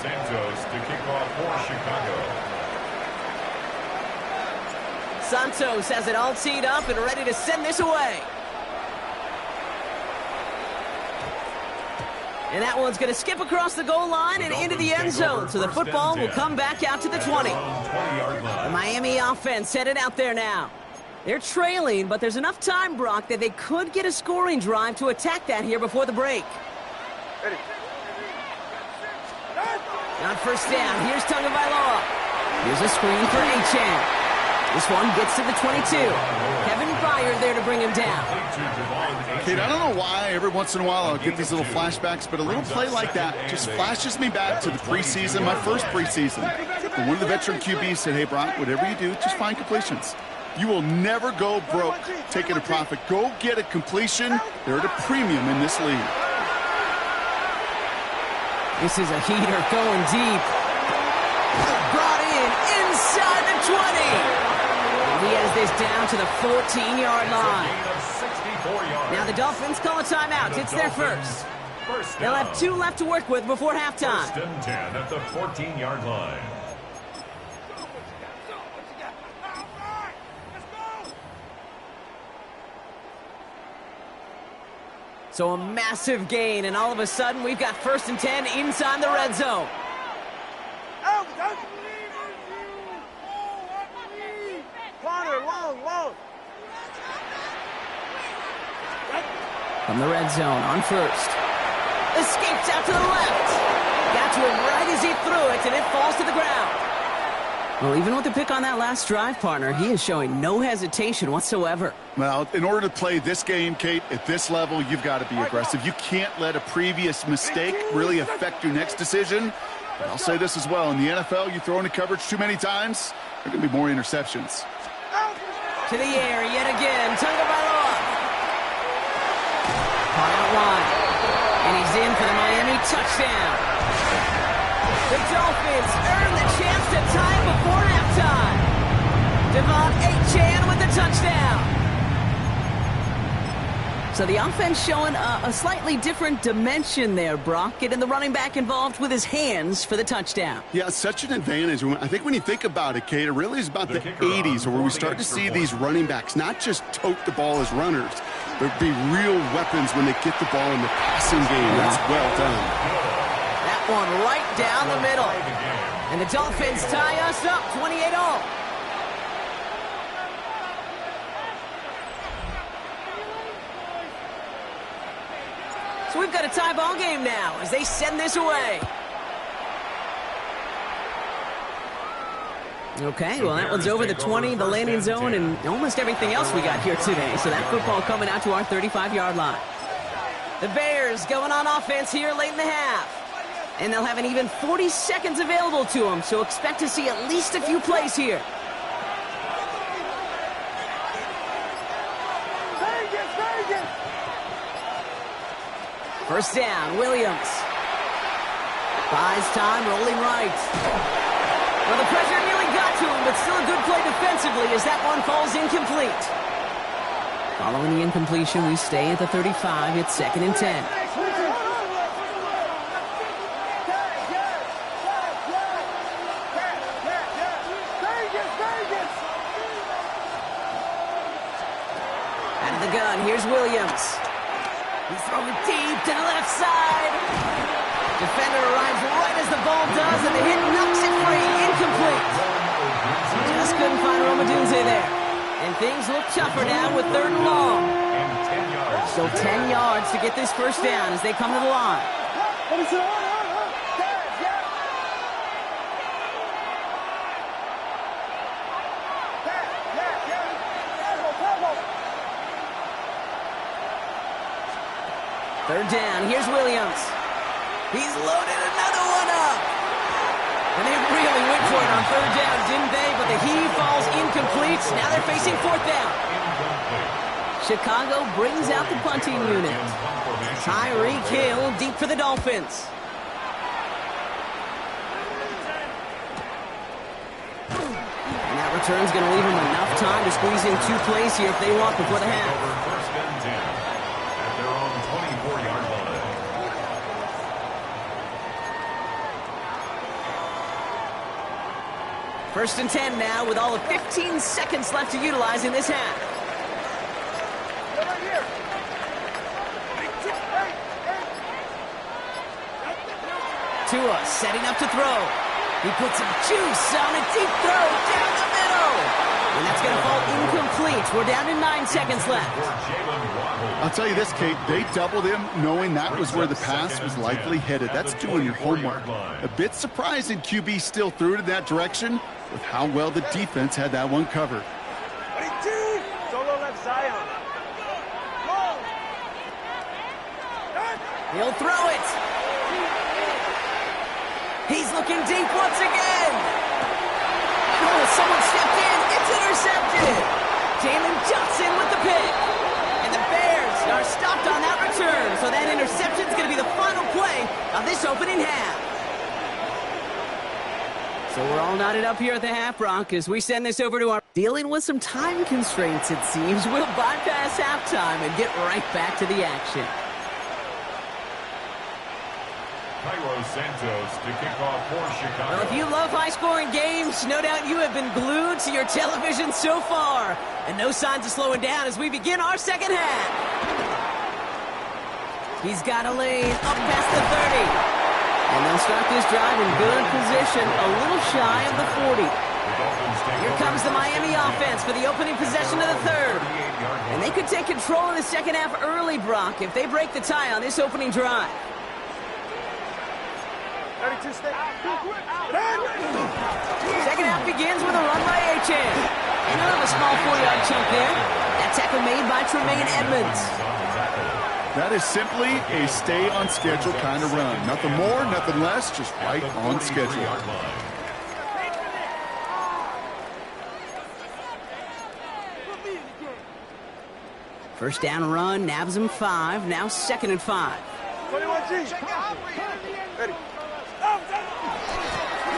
Santos to kick off for Chicago.
Santos has it all teed up and ready to send this away. And that one's going to skip across the goal line and into the end zone. So the football will come back out to the 20. The Miami offense headed out there now. They're trailing, but there's enough time, Brock, that they could get a scoring drive to attack that here before the break.
Ready.
On first down, here's Tagovailoa. Here's a screen for Achane. This one gets to the 22. Kevin Byard there to bring him down.
Kate, I don't know why every once in a while I'll get these little flashbacks, but a little play like that just flashes me back to the preseason, my first preseason. And one of the veteran QBs said, hey, Brock, whatever you do, just find completions. You will never go broke taking a profit. Go get a completion. They're at a premium in this league.
This is a heater going deep. Brought in inside the 20. And he has this down to the 14-yard line. Now the Dolphins call a timeout. It's their first. They'll have 2 left to work with before halftime.
First and 10 at the 14-yard line.
So a massive gain, and all of a sudden, we've got first and 10 inside the red zone.
Connor, long.
From the red zone on first. Escapes out to the left. Got to him right as he threw it, and it falls to the ground. Well, even with the pick on that last drive, partner, he is showing no hesitation whatsoever.
Well, in order to play this game, Kate, at this level, you've got to be aggressive. You can't let a previous mistake really affect your next decision. But I'll say this as well. In the NFL, you throw into coverage too many times, there are going to be more interceptions.
To the air yet again. Tagovailoa. Caught out wide. And he's in for the Miami touchdown. The Dolphins earn the chance to tie it before halftime. Devon Achane with the touchdown. So the offense showing a slightly different dimension there, Brock. Getting the running back involved with his hands for the touchdown.
Yeah, such an advantage. I think when you think about it, Kate, it really is about the 80s where we start to see these running backs not just tote the ball as runners, but be real weapons when they get the ball in the passing game. That's well done.
That one right down the middle. And the Dolphins tie us up 28-all. So we've got a tie ball game now as they send this away. Okay, well, that one's over the 20, the landing zone, and almost everything else we got here today. So that football coming out to our 35-yard line. The Bears going on offense here late in the half. And they'll have an even 40 seconds available to them, so expect to see at least a few plays here. First down, Williams. Buys time, rolling right. Well, the pressure nearly got to him, but still a good play defensively as that one falls incomplete. Following the incompletion, we stay at the 35. It's 2nd and 10. Out of the gun, here's Williams. He's throwing deep to the left side. Defender arrives right as the ball does, and the hit knocks it free. Incomplete. Just couldn't find Romadunze there. And things look tougher now with 3rd and long. So 10 yards to get this first down as they come to the line. Third down, here's Williams. He's loaded another one up. And they really went for it on 3rd down, didn't they? But the heave falls incomplete. Now they're facing 4th down. Chicago brings out the punting unit. Tyreek Hill deep for the Dolphins. And that return's going to leave them enough time to squeeze in 2 plays here if they want before the half.
First and 10 at their own 24-yard line.
First and 10 now with all of 15 seconds left to utilize in this half. Tua setting up to throw. He puts some juice on a deep throw down the middle. And that's going to fall incomplete. We're down to 9 seconds left.
I'll tell you this, Kate, they doubled him knowing that was where the pass was likely headed. That's doing your homework. A bit surprising QB still threw it in that direction with how well the defense had that one covered.
Solo left Zion.
He'll throw it. He's looking deep once again. Oh, someone stepped in. It's intercepted. Jalen Johnson with the pick. And the Bears are stopped on that return. So that interception is going to be the final play of this opening half. So we're all knotted up here at the half, Brock, as we send this over to our... Dealing with some time constraints, it seems. We'll bypass halftime and get right back to the action.
Cairo Santos to kick off for Chicago.
Well, if you love high-scoring games, no doubt you have been glued to your television so far. And no signs of slowing down as we begin our second half. He's got a lane up past the 30. And they'll start this drive in good position, a little shy of the 40. Here comes the Miami offense for the opening possession of the 3rd. And they could take control of the second half early, Brock, if they break the tie on this opening drive.
32 step.
Second half begins with a run by Achane. Another small 4-yard chunk there. That tackle made by Tremaine Edmonds.
That is simply a stay-on-schedule kind of run. Nothing more, nothing less, just right on schedule.
First down run, nabs him 5, now 2nd and 5.
21G. Ready.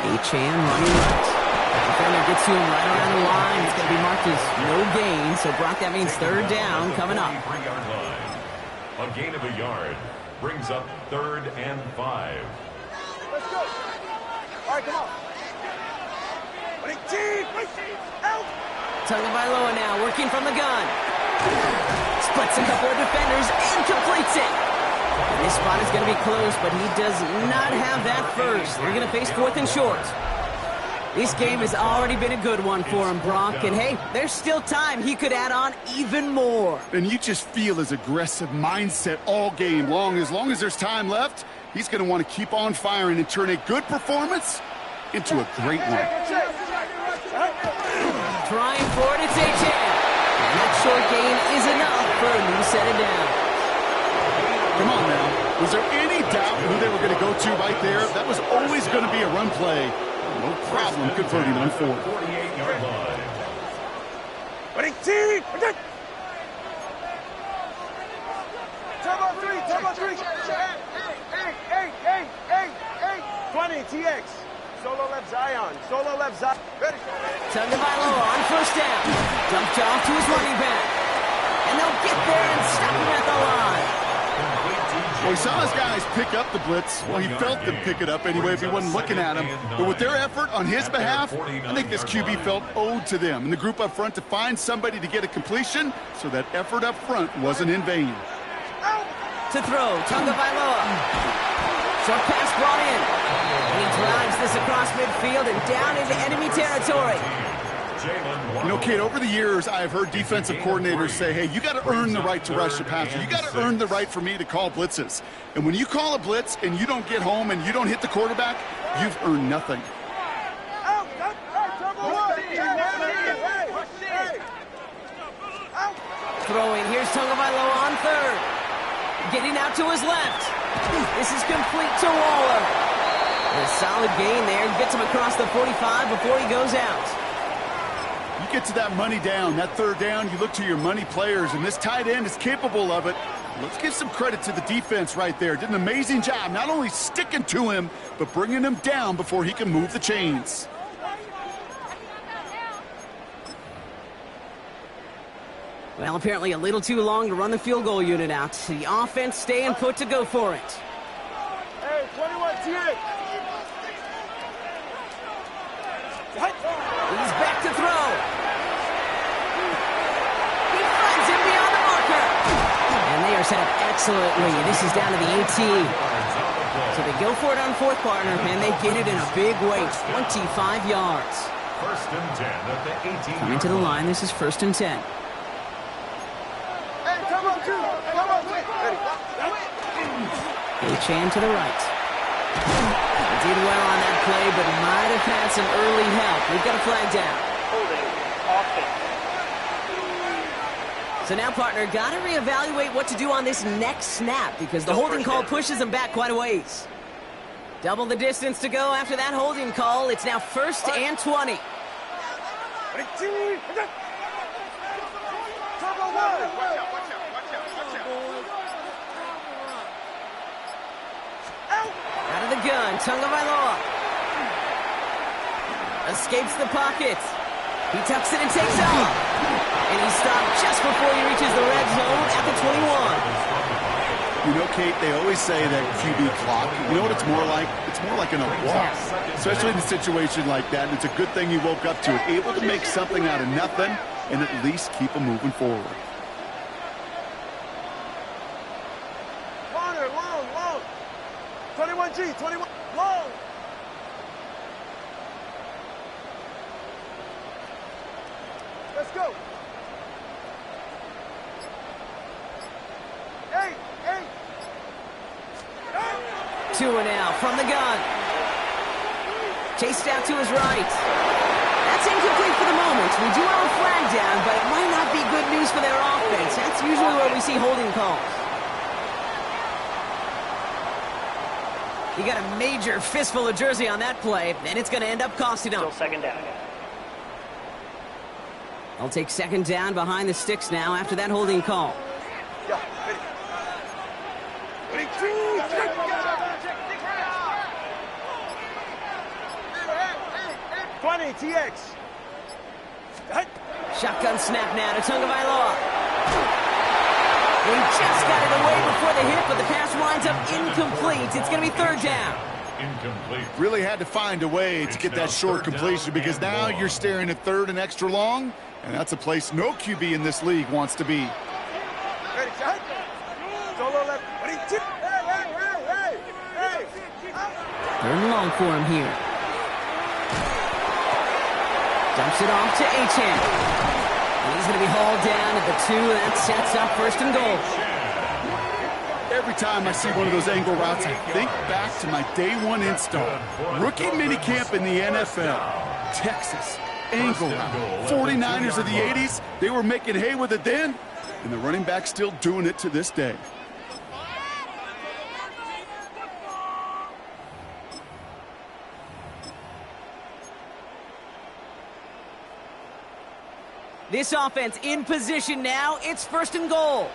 Achane running right. The defender gets to him right around the line. It's going to be marked as no gain. So, Brock, that means 3rd down coming up.
A gain of a yard brings up 3rd and 5.
Let's go. All right, come on. Help.
Tagovailoa now working from the gun. Splits a couple of defenders and completes it. This spot is going to be close, but he does not have that first. They're going to face 4th and short. This game has already been a good one for him, Brock. And hey, there's still time. He could add on even more.
And you just feel his aggressive mindset all game long. As long as there's time left, he's going to want to keep on firing and turn a good performance into a great one.
Trying for it, it's A-Chan. That short gain is enough for him to set it down.
Come on now. Was there any doubt who they were going to go to right there? That was always going to be a run play. No problem converting on 4.
48-yard line.
Turbo 3. Hey. 20, TX. Solo left Zion. Ready.
Tagovailoa on first down. Dumped off to his running back. And they'll get there and stop him at the line.
Well, he saw his guys pick up the blitz. Well, he felt them pick it up anyway if he wasn't looking at him. But with their effort on his behalf, I think this QB felt owed to them and the group up front to find somebody to get a completion, so that effort up front wasn't in vain.
To throw, Tagovailoa. Short pass brought in. And he drives this across midfield and down into enemy territory.
You know, Kate, over the years, I've heard defensive coordinators say, hey, you got to earn the right to rush the passer. You got to earn the right for me to call blitzes. And when you call a blitz and you don't get home and you don't hit the quarterback, you've earned nothing.
Throwing, here's Tagovailoa on third. Getting out to his left. This is complete to Waller. A solid gain there. Gets him across the 45 before he goes out.
You get to that money down, that third down, you look to your money players, and this tight end is capable of it. Let's give some credit to the defense right there. Did an amazing job, not only sticking to him, but bringing him down before he can move the chains.
Well, apparently a little too long to run the field goal unit out. The offense staying put to go for it.
Hey, 21, TX.
He's back to throw. He finds him beyond the marker. And they are set up excellently. This is down to the 18. So they go for it on fourth, partner, and they get it in a big way, 25 yards.
First and 10 at the 18.
Coming to the line, this is first and 10.
Hey, come on, two.
A-Chan to the right. Did well on that play, but might have had some early help. We've got a flag down.
Holding offense.
So now, partner, got to reevaluate what to do on this next snap because the holding call pushes him back quite a ways. Double the distance to go after that holding call. It's now first and 20. Out of the gun, Tagovailoa escapes the pocket. He tucks it and takes off. And he's stopped just before he reaches the red zone at the 21.
You know, Kate, they always say that QB clock, you know what it's more like? It's more like in a walk, especially in a situation like that. And it's a good thing you woke up to it, able to make something out of nothing and at least keep them moving forward.
Long. 21G, 21, long. Let's go. Hey.
2 and out from the gun. Chased out to his right. That's incomplete for the moment. We do have a flag down, but it might not be good news for their offense. That's usually where we see holding calls. You got a major fistful of jersey on that play, and it's going to end up costing them.
Still second down.
I'll take second down behind the sticks now after that holding call.
Yeah, ready. 20, TX.
Shotgun snap now to Tagovailoa. He just got it away before the hit, but the pass winds up incomplete. It's going to be third down.
Incomplete.
Really had to find a way to get that short completion because now you're staring at third and extra long, and that's a place no QB in this league wants to be.
Ready, shot. Solo left. Ready, tip. Hey.
Third and long for him here. Dumps it off to Achane. And he's going to be hauled down at the 2, and that sets up 1st and goal.
Every time I see one of those angle routes, I think back to my day 1 install. Rookie minicamp in the NFL. Texas, angle route. 49ers of the 80s, they were making hay with it then, and the running back's still doing it to this day.
This offense in position now. It's 1st and goal.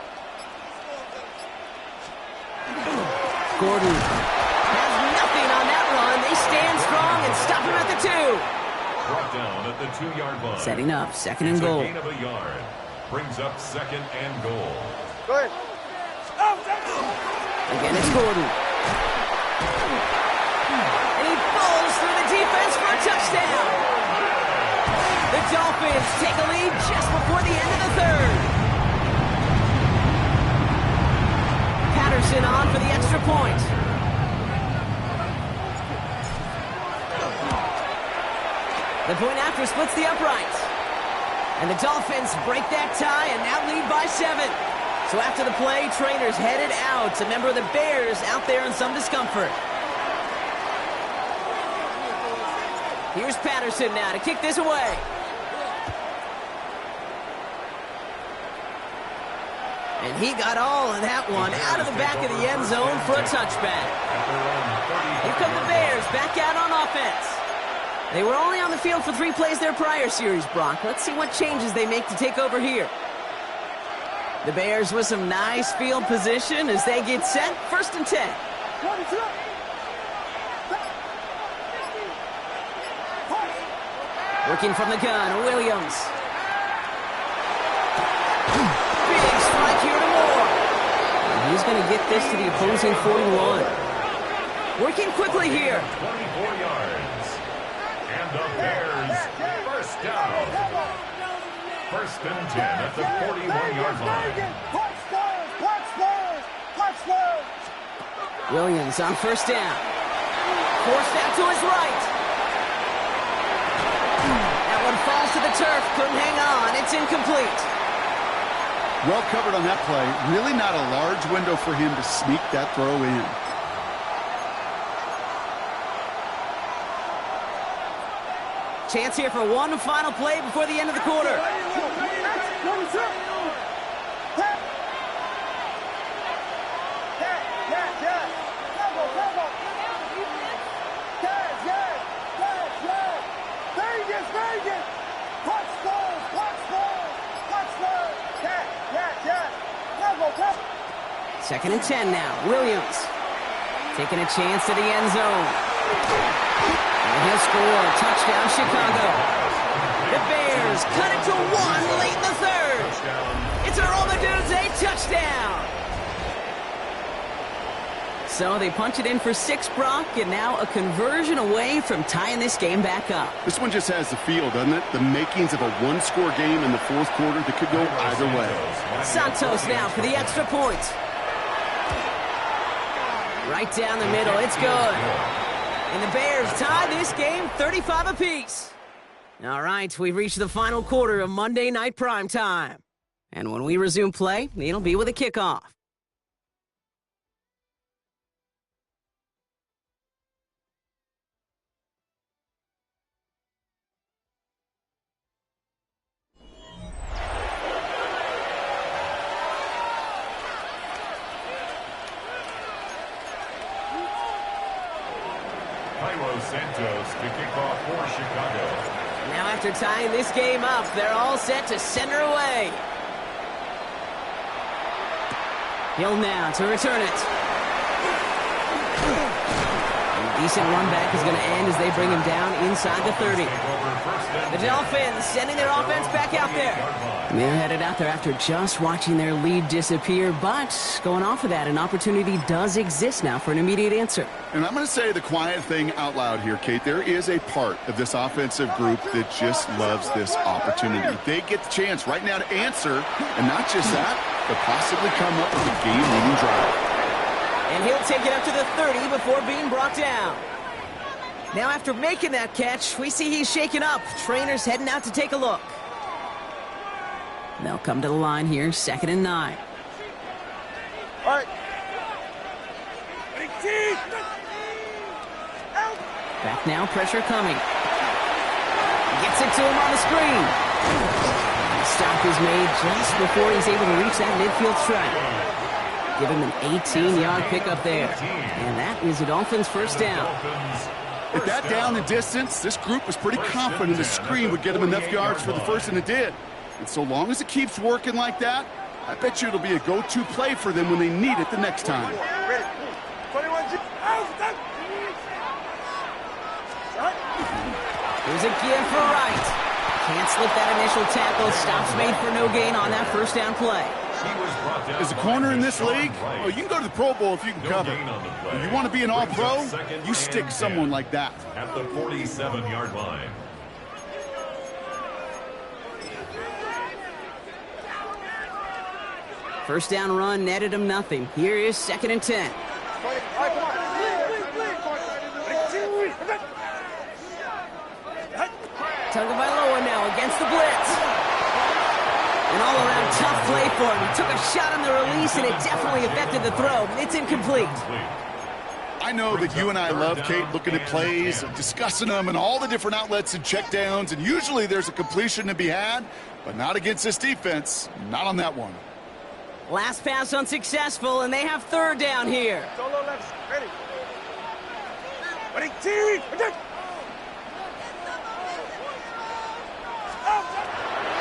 Gordon has nothing on that run. They stand strong and stop him at the 2.
Brought down at the 2-yard line.
Setting up 2nd and goal.
Gain of a yard. Brings up 2nd and goal.
Go ahead.
Again, it's Gordon. And he falls through the defense for a touchdown. The Dolphins take a lead just before the end of the 3rd. Patterson on for the extra point. The point after splits the uprights. And the Dolphins break that tie and now lead by 7. So after the play, trainers headed out. A member of the Bears out there in some discomfort. Here's Patterson now to kick this away. And he got all of that one out of the back of the end zone for a touchback. Here come the Bears back out on offense. They were only on the field for 3 plays their prior series, Brock. Let's see what changes they make to take over here. The Bears with some nice field position as they get set. 1st and 10. Working from the gun, Williams. Big strike here to Moore. And he's going to get this to the opposing 41. Working quickly here.
24 yards. And the Bears, 1st down. 1st and 10 at the 41-yard line.
Williams on 1st down. Forced out to his right. That one falls to the turf. Couldn't hang on. It's incomplete.
Well covered on that play. Really not a large window for him to sneak that throw in.
Chance here for one final play before the end of the quarter. Second and 10 now. Williams taking a chance at the end zone. And he'll score. Touchdown, Chicago. The Bears cut it to 1 late in the 3rd. It's a Roll the Dudes, a touchdown. So they punch it in for 6, Brock, and now a conversion away from tying this game back up.
This one just has the feel, doesn't it? The makings of a one-score game in the 4th quarter that could go either way.
Santos now for the extra point. Right down the middle. It's good. And the Bears tie this game 35 apiece. All right, we've reached the final quarter of Monday Night Primetime. And when we resume play, it'll be with a kickoff.
Santos to kick off for Chicago.
Now after tying this game up, they're all set to send her away. Hill now to return it. A decent run back is going to end as they bring him down inside the 30. The Dolphins sending their offense back out there. They're headed out there after just watching their lead disappear, but going off of that, an opportunity does exist now for an immediate answer.
And I'm going to say the quiet thing out loud here, Kate. There is a part of this offensive group that just loves this opportunity. They get the chance right now to answer, and not just that, but possibly come up with a game-winning drive.
And he'll take it up to the 30 before being brought down. Now after making that catch, we see he's shaken up. Trainer's heading out to take a look. They'll come to the line here, 2nd and 9.
All right.
Back now, pressure coming. Gets it to him on the screen. Stop is made just before he's able to reach that midfield strike. Give him an 18-yard pickup there. And that is a Dolphins first down.
At that down and distance, this group was pretty confident the screen would get them enough yards for the first, and it did. And so long as it keeps working like that, I bet you it'll be a go-to play for them when they need it the next time.
Here's a give for Wright. Can't slip that initial tackle. Stops made for no gain on that first down play.
As a corner in this league, you can go to the Pro Bowl if you can cover. If you want to be an all-pro, you stick someone like that.
At the 47-yard line.
First down run netted him nothing. Here is 2nd and 10. Tagovailoa now against the blitz. An all-around tough play for him. He took a shot on the release, and it definitely affected the throw, but it's incomplete.
I know that you and I love, Kate, looking at plays, discussing them, and all the different outlets and checkdowns, and usually there's a completion to be had, but not against this defense. Not on that one.
Last pass unsuccessful, and they have 3rd down here.
Solo left. Ready.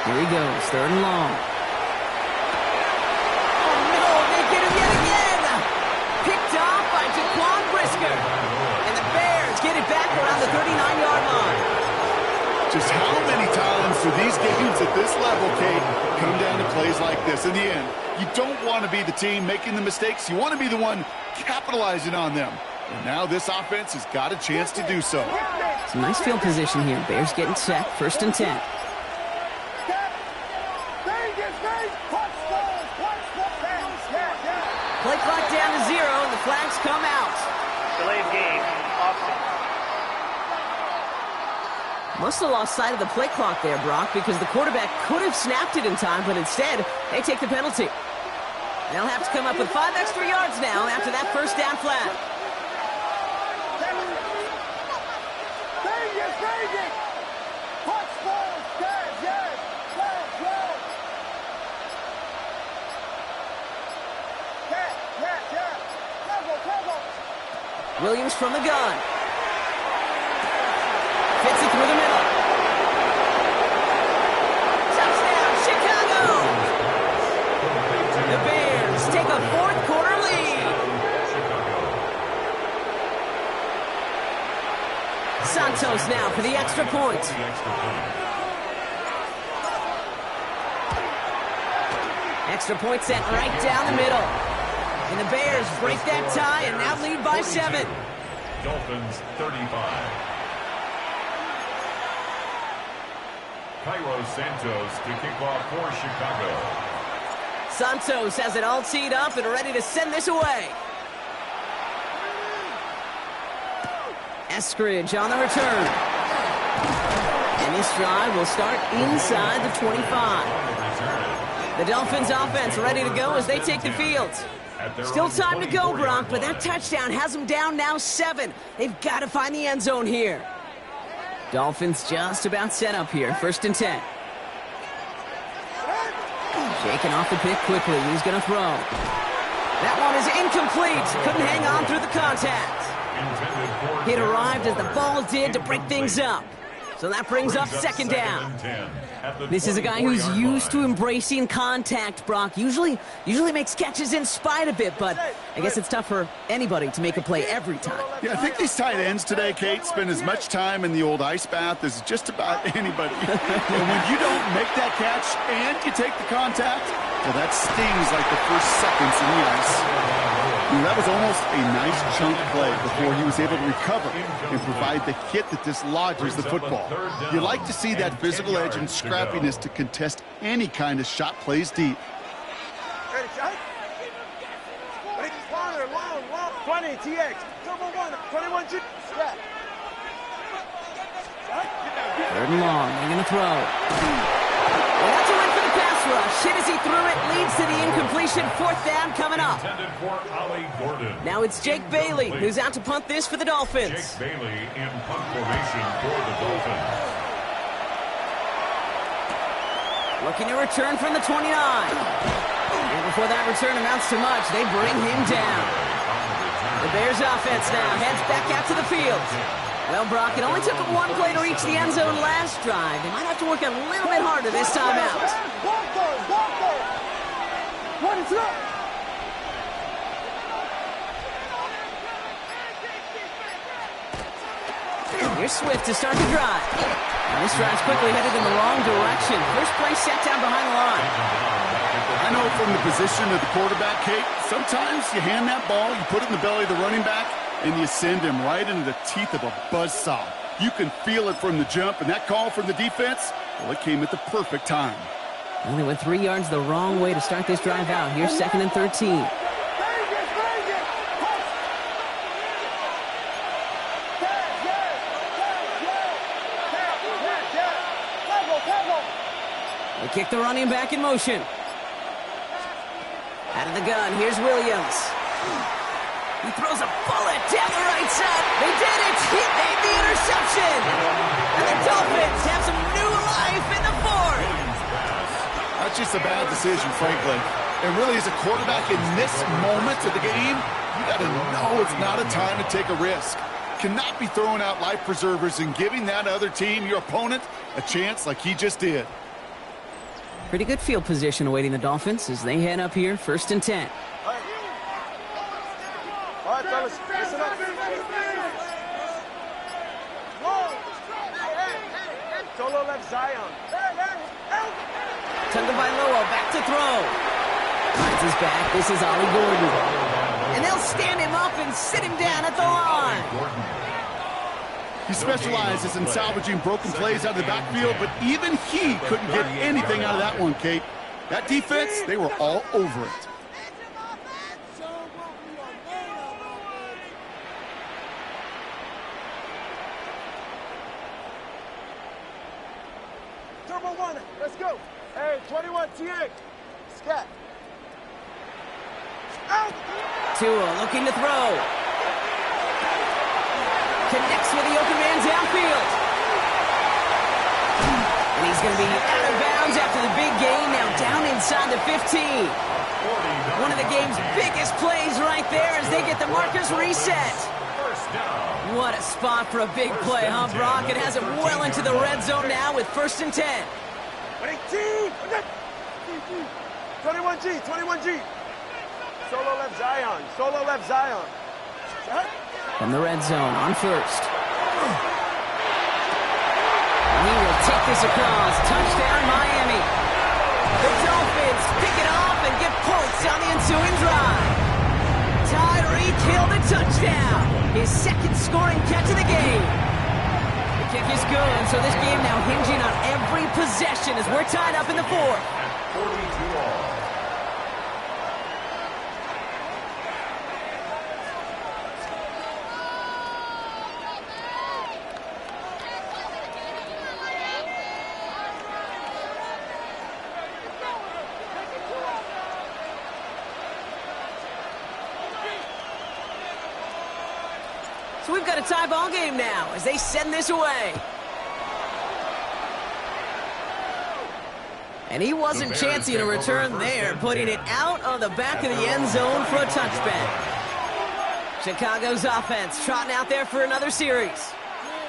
Here he goes, 3rd and long. Oh no, they get him yet again! Picked off by Jaquan Brisker. And the Bears get it back around the 39-yard line.
Just how many times do these games at this level, Kate, come down to plays like this? In the end, you don't want to be the team making the mistakes. You want to be the one capitalizing on them. And now this offense has got a chance to do so.
Some nice field position here. Bears getting set, 1st and 10. Play clock down to 0, and the flags come out.
Delayed game, offset.
Must have lost sight of the play clock there, Brock, because the quarterback could have snapped it in time, but instead, they take the penalty. They'll have to come up with 5 extra yards now after that first down flag. Williams from the gun. Fits it through the middle. Touchdown, Chicago! The Bears take a 4th quarter lead. Santos now for the extra point. Extra point set right down the middle. And the Bears break that tie and now lead by 7.
Dolphins 35. Cairo Santos to kick off for Chicago.
Santos has it all teed up and ready to send this away. Eskridge on the return. And this drive will start inside the 25. The Dolphins offense ready to go as they take the field. Still time to go, Brock, but that touchdown has them down now 7. They've got to find the end zone here. Dolphins just about set up here, 1st and 10. Shaking off the pick quickly. He's going to throw. That one is incomplete. Couldn't hang on through the contact. It arrived as the ball did to break things up. So that brings up 2nd down. This is a guy who's used to embracing contact, Brock. Usually makes catches in spite of it, but I guess it's tough for anybody to make a play every time.
Yeah, I think these tight ends today, Kate, spend as much time in the old ice bath as just about anybody. And when you don't make that catch and you take the contact, well, that stings like the first seconds in the ice. That was almost a nice chunk play before he was able to recover and provide the hit that dislodges the football. You like to see that physical edge and scrappiness to contest any kind of shot plays deep.
Ready, shot? 20, TX. 21, G. Yeah.
Third and long. They're going to throw. And that's a win for the pass rush. Hit as he threw it. Leads to the incompletion. Fourth down coming up.
Intended for Ollie Gordon.
Now it's Jake Bailey who's out to punt this for the Dolphins.
Jake Bailey in punt formation for the Dolphins.
Looking to return from the 29. And before that return amounts to much, they bring him down. The Bears offense now heads back out to the field. Well, Brock, it only took one play to reach the end zone last drive. They might have to work a little bit harder this time out. Here's Swift to start the drive. And this drive's quickly headed in the wrong direction. First play set down behind the line.
I know from the position of the quarterback, Kate, sometimes you hand that ball, you put it in the belly of the running back, and you send him right into the teeth of a buzzsaw. You can feel it from the jump, and that call from the defense, well, it came at the perfect time.
Well, they went 3 yards the wrong way to start this drive out. Here's 2nd and 13. They kick the running back in motion. Out of the gun, here's Williams. He throws a bullet down the right side. They did it! He made the interception! And the Dolphins have some new life in the fourth!
That's just a bad decision, frankly. And really, as a quarterback in this moment of the game, you got to know it's not a time to take a risk. Cannot be throwing out life preservers and giving that other team, your opponent, a chance like he just did.
Pretty good field position awaiting the Dolphins as they head up here, 1st and 10.
All right, fellas, listen up. Solo left Zion.
Tagovailoa back to throw. Finds his back. This is Ollie Gordon. And they'll stand him up and sit him down at the line.
He specializes in salvaging broken plays out of the backfield, but even he couldn't get anything out of that one, Kate. That defense, they were all over it.
Turbo one, let's go. Hey, 21 TA. Scat. Out.
Tua looking to throw. Connects with the open man downfield. And he's going to be out of bounds after the big gain. Now down inside the 15. One of the game's biggest plays right there as they get the markers reset. What a spot for a big play, huh, Brock? It has him well into the red zone now with 1st and 10.
21G, 21G. Solo left Zion, solo left Zion.
From the red zone on 1st. And he will take this across. Touchdown, Miami. The Dolphins pick it off and get points on the ensuing drive. Tyreek Hill the touchdown. His 2nd scoring catch of the game. The kick is good, so this game now hinging on every possession as we're tied up in the 4th.
42 all.
So we've got a tie ball game now as they send this away. And he wasn't chancing a return there, putting it out on the back of the end zone for a touchback. Chicago's offense trotting out there for another series.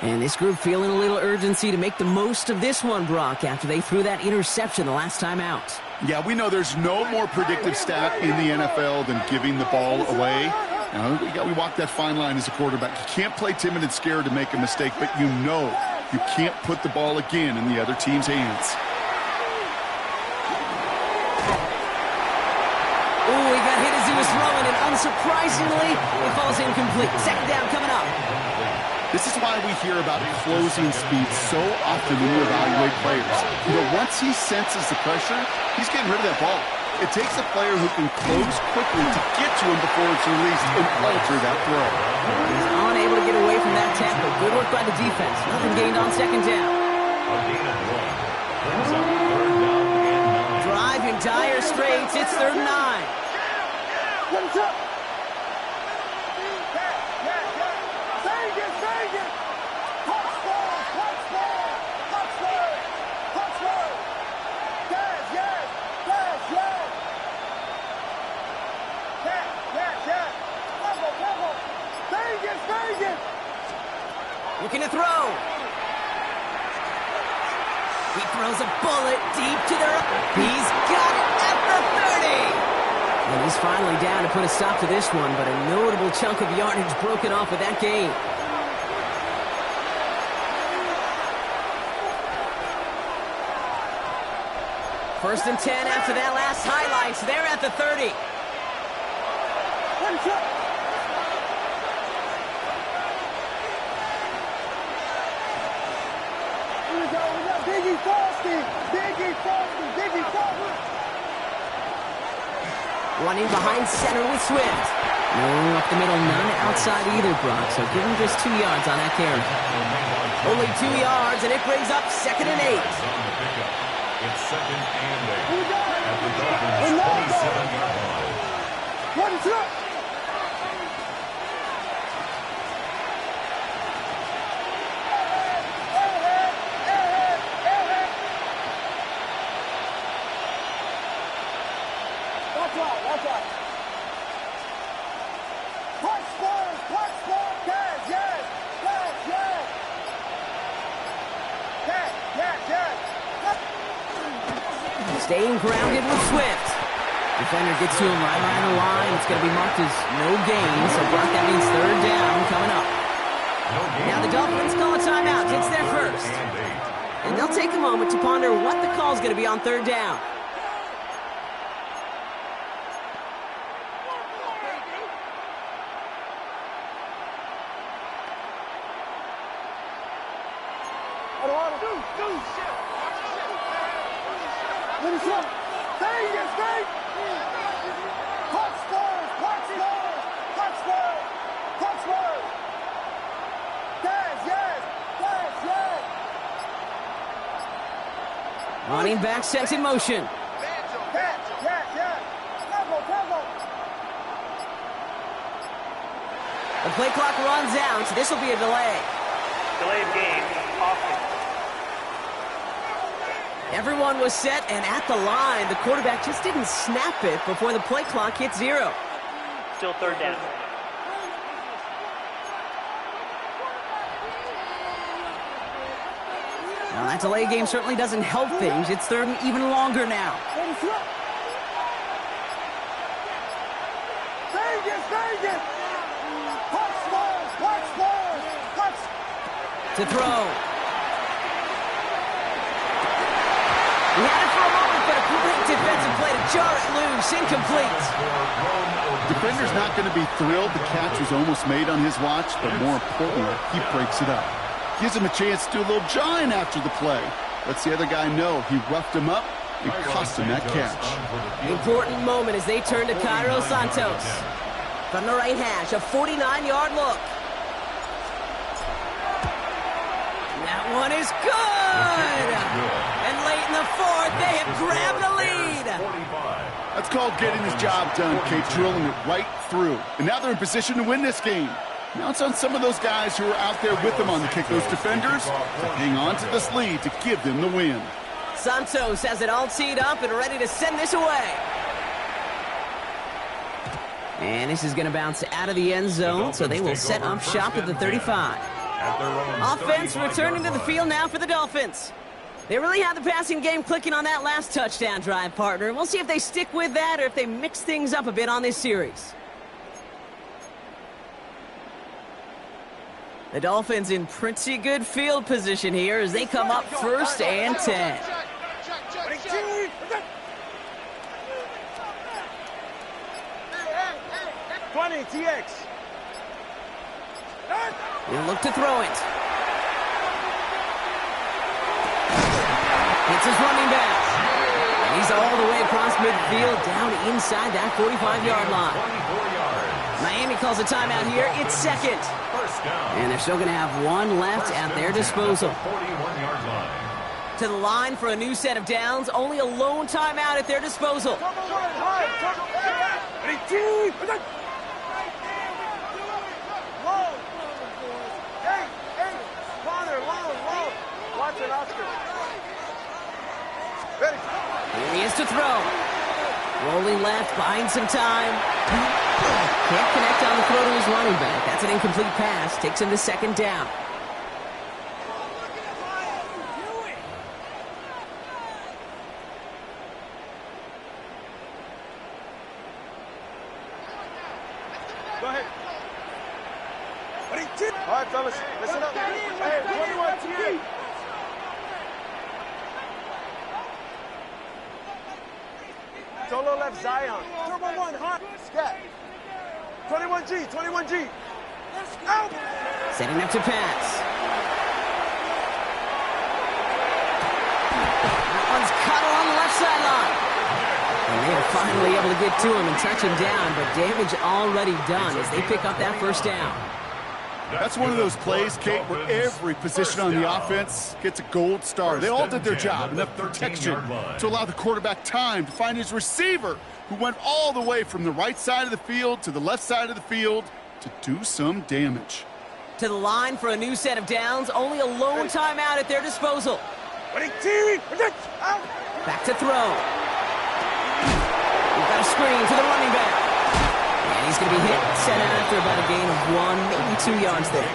And this group feeling a little urgency to make the most of this one, Brock, after they threw that interception the last time out.
Yeah, we know there's no more predictive stat in the NFL than giving the ball away. Now, we walk that fine line as a quarterback. You can't play timid and scared to make a mistake, but you know you can't put the ball again in the other team's hands.
Oh, he got hit as he was throwing, and unsurprisingly, it falls incomplete. 2nd down coming up.
This is why we hear about closing speed so often when you evaluate players. You know, once he senses the pressure, he's getting rid of that ball. It takes a player who can close quickly to get to him before it's released and alter that throw.
He's unable to get away from that tackle. Good work by the defense. Nothing gained on 2nd down. Driving dire straits, it's 3rd and 9. Looking to throw. He throws a bullet deep to the right. He's got it at the 30. And he's finally down to put a stop to this one, but a notable chunk of yardage broken off with that gain. First and 10 after that last highlights. They're at the 30. Running behind center with Swift. No up the middle, none outside either, Brock. So give him just 2 yards on that carry. Only 2 yards, and it brings up 2nd and 8.
It's 2nd and 8. At the Dolphins' 27-yard line.
Staying grounded with Swift. Defender gets to him right behind the line. It's going to be marked as no gain, so Brock, that means 3rd down coming up. Now the Dolphins call a timeout. It's their first. And they'll take a moment to ponder what the call is going to be on 3rd down. Running back sent in motion. The play clock runs out, so this will be a delay.
Delay of game, offense.
Everyone was set and at the line. The quarterback just didn't snap it before the play clock hit 0.
Still 3rd down.
Now that delay game certainly doesn't help things. It's 3rd and even longer now. To throw. He had it for a moment, but a great defensive play to jar it loose. Incomplete.
Defender's not going to be thrilled the catch was almost made on his watch, but more importantly, he breaks it up. Gives him a chance to do a little jawing after the play. Lets the other guy know he roughed him up and cost him that catch.
Important moment as they turn to Cairo Santos. From the right hash, a 49-yard look. That one is good! And late in the 4th, they have grabbed the lead.
That's called getting his job done, Kate, drilling it right through. And now they're in position to win this game. Now it's on some of those guys who are out there with them on the kick, those defenders, to hang on to this lead to give them the win.
Santos has it all teed up and ready to send this away. And this is going to bounce out of the end zone, so they will set up shop at the 35. Offense returning to the field now for the Dolphins. They really had the passing game clicking on that last touchdown drive, partner. We'll see if they stick with that or if they mix things up a bit on this series. The Dolphins in pretty good field position here as they come up 1st and 10.
20, TX.
He'll look to throw it. It's his running back. And he's all the way across midfield down inside that 45-yard line. Miami calls a timeout here. It's 2nd.
First down.
And they're still going to have one left at their disposal.
41-yard line.
To the line for a new set of downs. Only a lone timeout at their disposal. Here he is to throw. Rolling left, buying some time. Can't connect on the throw to his running back. That's an incomplete pass. Takes him to second down.
Go ahead. All right, fellas, listen up. Hey, 21 TA. Solo left Zion. Turbo 1, hot. Scat. 21G, 21G. Out.
Setting up to pass. That one's cut along the left sideline. And they are finally able to get to him and touch him down, but damage already done as they pick up that first down.
That's one of those plays, Kate, where every position on the offense gets a gold star. They all did their job, enough protection to allow the quarterback time to find his receiver, who went all the way from the right side of the field to the left side of the field to do some damage.
To the line for a new set of downs. Only a lone timeout at their disposal. Back to throw. We've got a screen to the running back. And he's going to be hit, set out after about a gain of 1, maybe 2 yards there.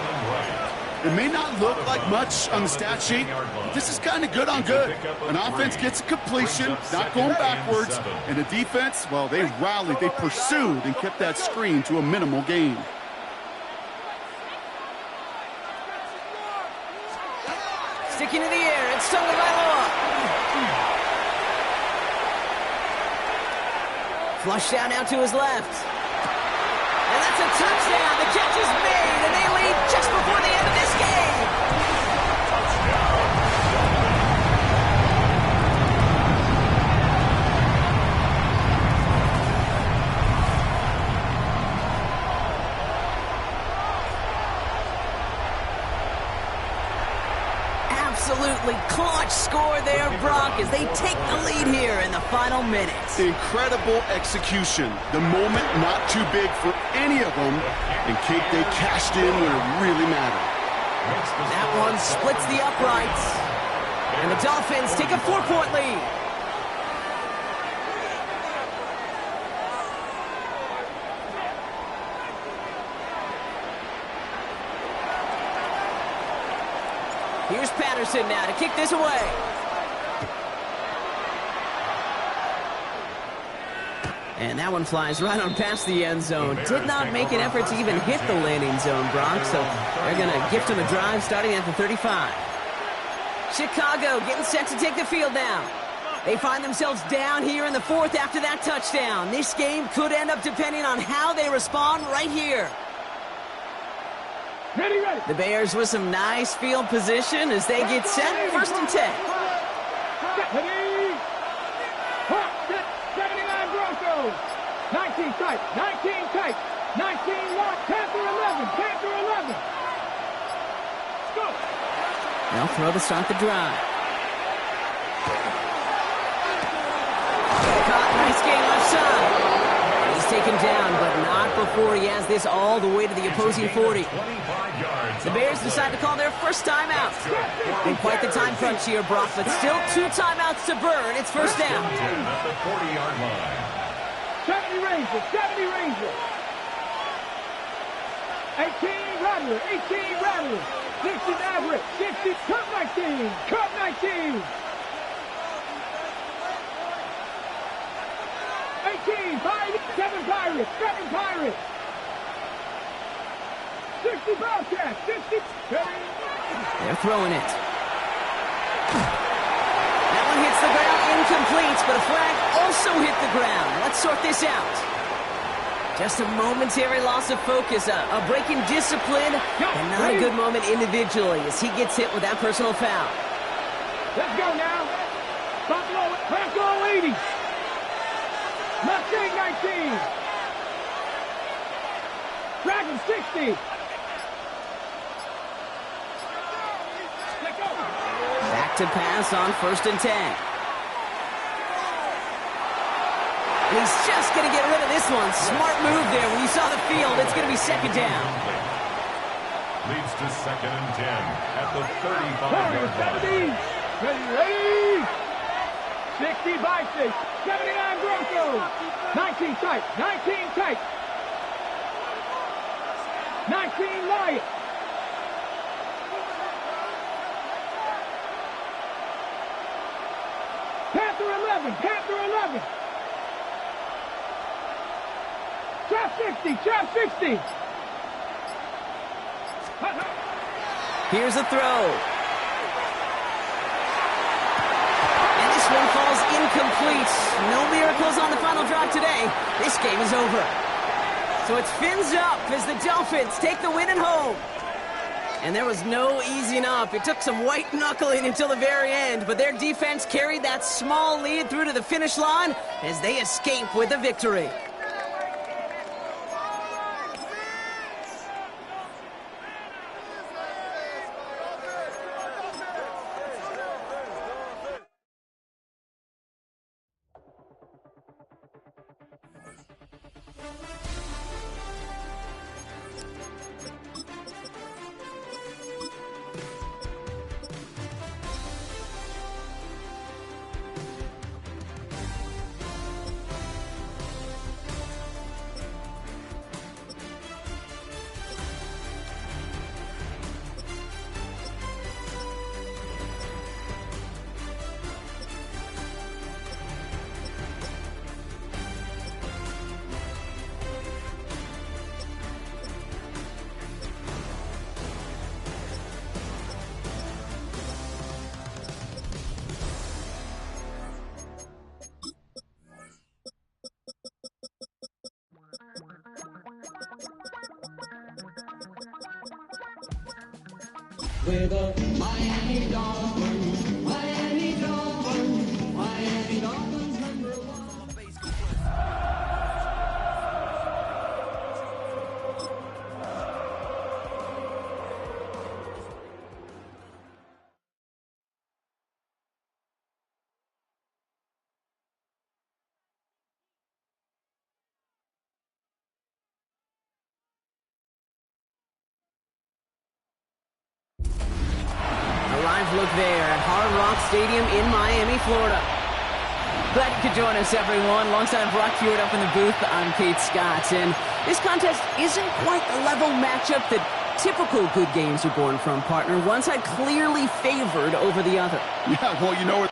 It may not look like much on the stat sheet, but this is kind of good on good. An offense gets a completion, not going backwards, and the defense, well, they rallied, they pursued, and kept that screen to a minimal gain.
Sticking in the air, it's Tagovailoa. Flush down now to his left. And that's a touchdown. The catch is made, and they lead just before the end of this game. Absolutely clutch score there, Brock, as they take the lead here in the final minutes.
Incredible execution. The moment not too big for any of them, and Kate, they cashed in when it really mattered.
That one splits the uprights, and the Dolphins take a 4-point lead. Here's Patterson now to kick this away. And that one flies right on past the end zone. Did not make an effort to even hit the landing zone, Bronx, so they're going to gift him a drive starting at the 35. Chicago getting set to take the field now. They find themselves down here in the 4th after that touchdown. This game could end up depending on how they respond right here.
Ready.
The Bears with some nice field position as they get set. 1st and 10.
Ready. 79 Broncos. 19 tight. 19 lock. Panther 11. Go.
They'll throw to start the drive. Caught, nice game left side. He's taken down, but not before he has this all the way to the opposing 40. The Bears decide to call their first timeout. Been quite the time crunch here, Brock, but still 2 timeouts to burn. It's first down.
At the 40-yard line.
70 Rangers. 18 Rattler. 60 Maverick. 60 Cup 19. 18 Pirates. 7 Pirates. 60 Bobcats. 60.
They're throwing it. That one hits the ground, incomplete, but a flag also hit the ground. Let's sort this out. Just a momentary loss of focus, a break in discipline, and not a good moment individually as he gets hit with that personal foul.
Let's go now. Bronco 80. Mustang 19. Dragon 60.
Back to to pass on 1st and 10. And he's just going to get rid of this one. Smart move there. When you saw the field, it's going to be 2nd down.
Leads to 2nd and 10 at the 35-yard line.
Ready? 60 Vikings. 79 Broncos. 19 tight. 19 tight. 19 Lions. Panther 11. Panther 11. Trap 60. Trap 60.
Here's a throw. And this one falls incomplete. No miracles on the final drive today. This game is over. So it's fins up as the Dolphins take the win at home. And there was no easing up. It took some white knuckling until the very end, but their defense carried that small lead through to the finish line as they escape with a victory.
We're the Miami Dolphins, Miami Dolphins, Miami Dolphins #1.
Look there at Hard Rock Stadium in Miami, Florida. Glad you could join us, everyone. Alongside Brock Hewitt up in the booth, I'm Kate Scott. And this contest isn't quite the level matchup that typical good games are born from, partner. One side clearly favored over the other.
Yeah, well, you know what?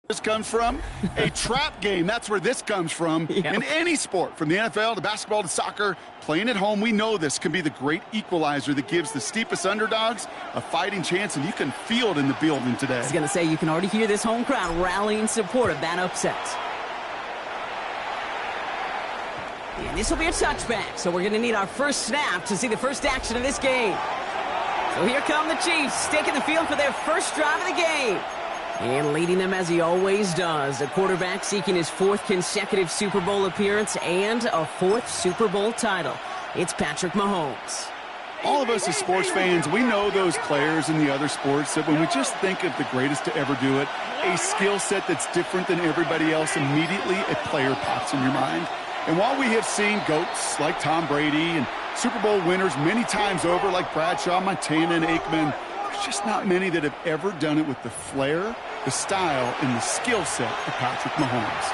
this comes from? A trap game. That's where this comes from.
Yep.
In any sport, from the NFL to basketball to soccer, playing at home, we know this can be the great equalizer that gives the steepest underdogs a fighting chance, and you can feel it in the building today.
I was going to say, you can already hear this home crowd rallying support of that upset. And this will be a touchback, so we're going to need our first snap to see the first action of this game. So here come the Chiefs, taking the field for their first drive of the game. And leading them as he always does, a quarterback seeking his 4th consecutive Super Bowl appearance and a 4th Super Bowl title. It's Patrick Mahomes.
All of us as sports fans, we know those players in the other sports that when we just think of the greatest to ever do it, a skill set that's different than everybody else, immediately a player pops in your mind. And while we have seen GOATs like Tom Brady and Super Bowl winners many times over like Bradshaw, Montana, and Aikman, there's just not many that have ever done it with the flair, the style, and the skill set of Patrick Mahomes.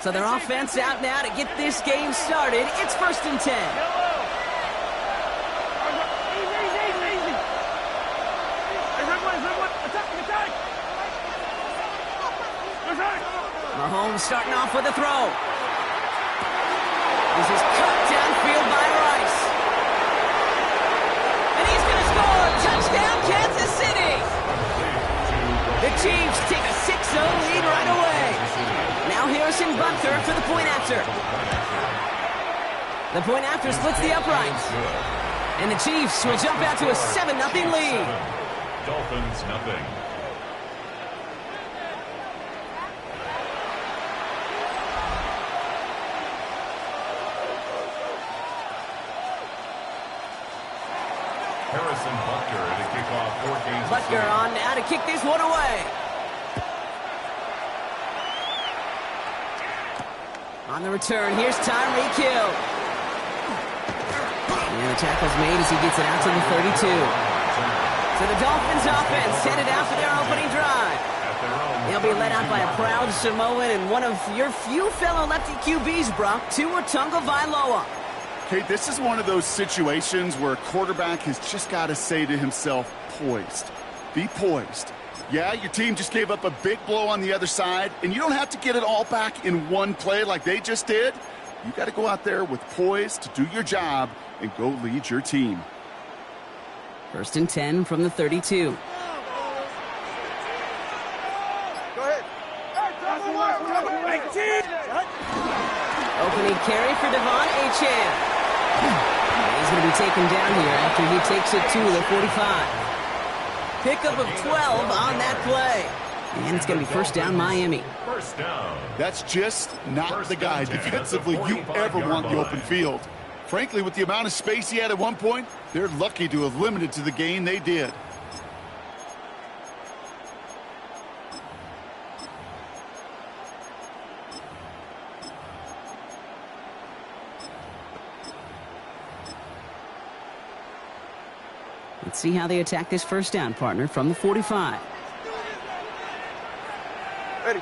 So their offense out now to get this game started. It's 1st and 10. Mahomes starting off with a throw. This is cut downfield by Rice. And he's going to score. Touchdown, Kansas City. The Chiefs take a 6-0 lead right away. Now Harrison Butker for the point after. The point after splits the uprights. And the Chiefs will jump out to a 7-0 lead.
Dolphins nothing. Harrison Butker to kick off for Kansas City.
Butker on now to kick this one away. On the return, here's Tyreek Hill. And the tackle's made as he gets it out to the 32. So the Dolphins offense headed out for their opening drive. They'll be led out by a proud Samoan and one of your few fellow lefty QBs, Brock, Tua Tagovailoa.
Kate, this is one of those situations where a quarterback has just got to say to himself, poised. Be poised. Yeah, your team just gave up a big blow on the other side, and you don't have to get it all back in one play like they just did. You got to go out there with poise to do your job and go lead your team.
1st and 10 from the 32.
Go ahead.
Opening carry for Devon Achane. He's going to be taken down here after he takes it to the 45. Pickup of 12 on that play. And it's going to be 1st down Miami.
First down.
That's just not the guy defensively you ever want the open field. Frankly, with the amount of space he had at one point, they're lucky to have limited to the gain they did.
Let's see how they attack this 1st down, partner, from the 45.
Ready.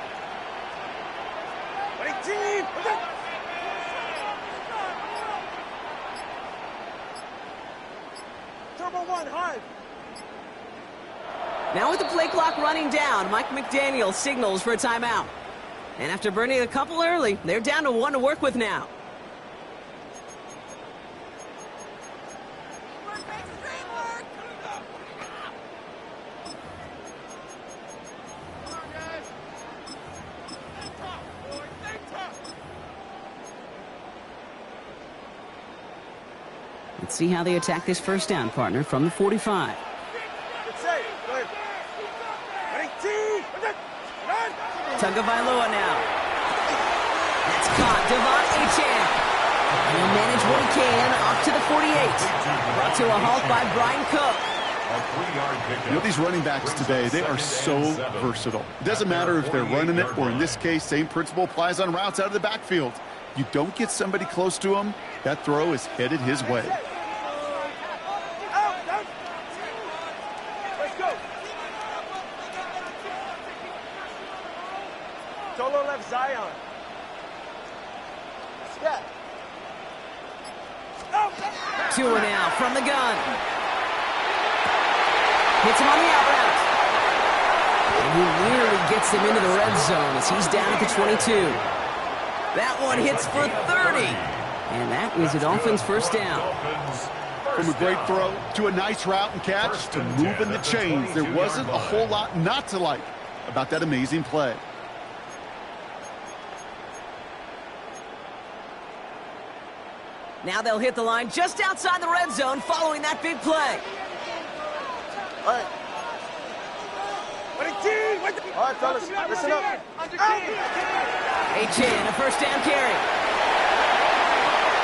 Turbo 1, hard.
Now with the play clock running down, Mike McDaniel signals for a timeout. And after burning a couple early, they're down to 1 to work with now. Let's see how they attack this 1st down, partner, from the 45. Tagovailoa now. That's caught. Devon Achane. And he'll manage what he can up to the 48. Brought to a halt by Brian Cook.
You know, these running backs today, they are so versatile. It doesn't matter if they're running it or, in this case, same principle applies on routes out of the backfield. You don't get somebody close to him, that throw is headed his way.
Solo left Zion. Scat.
Tua now from the gun. Hits him on the out route. And he nearly gets him into the red zone as he's down at the 22. That one hits for 30. And that is a Dolphins first down.
From a great throw to a nice route and catch to moving the chains, there wasn't a whole lot not to like about that amazing play.
Now they'll hit the line just outside the red zone following that big play.
All right. All right, fellas, listen up.
Achan, a first down carry.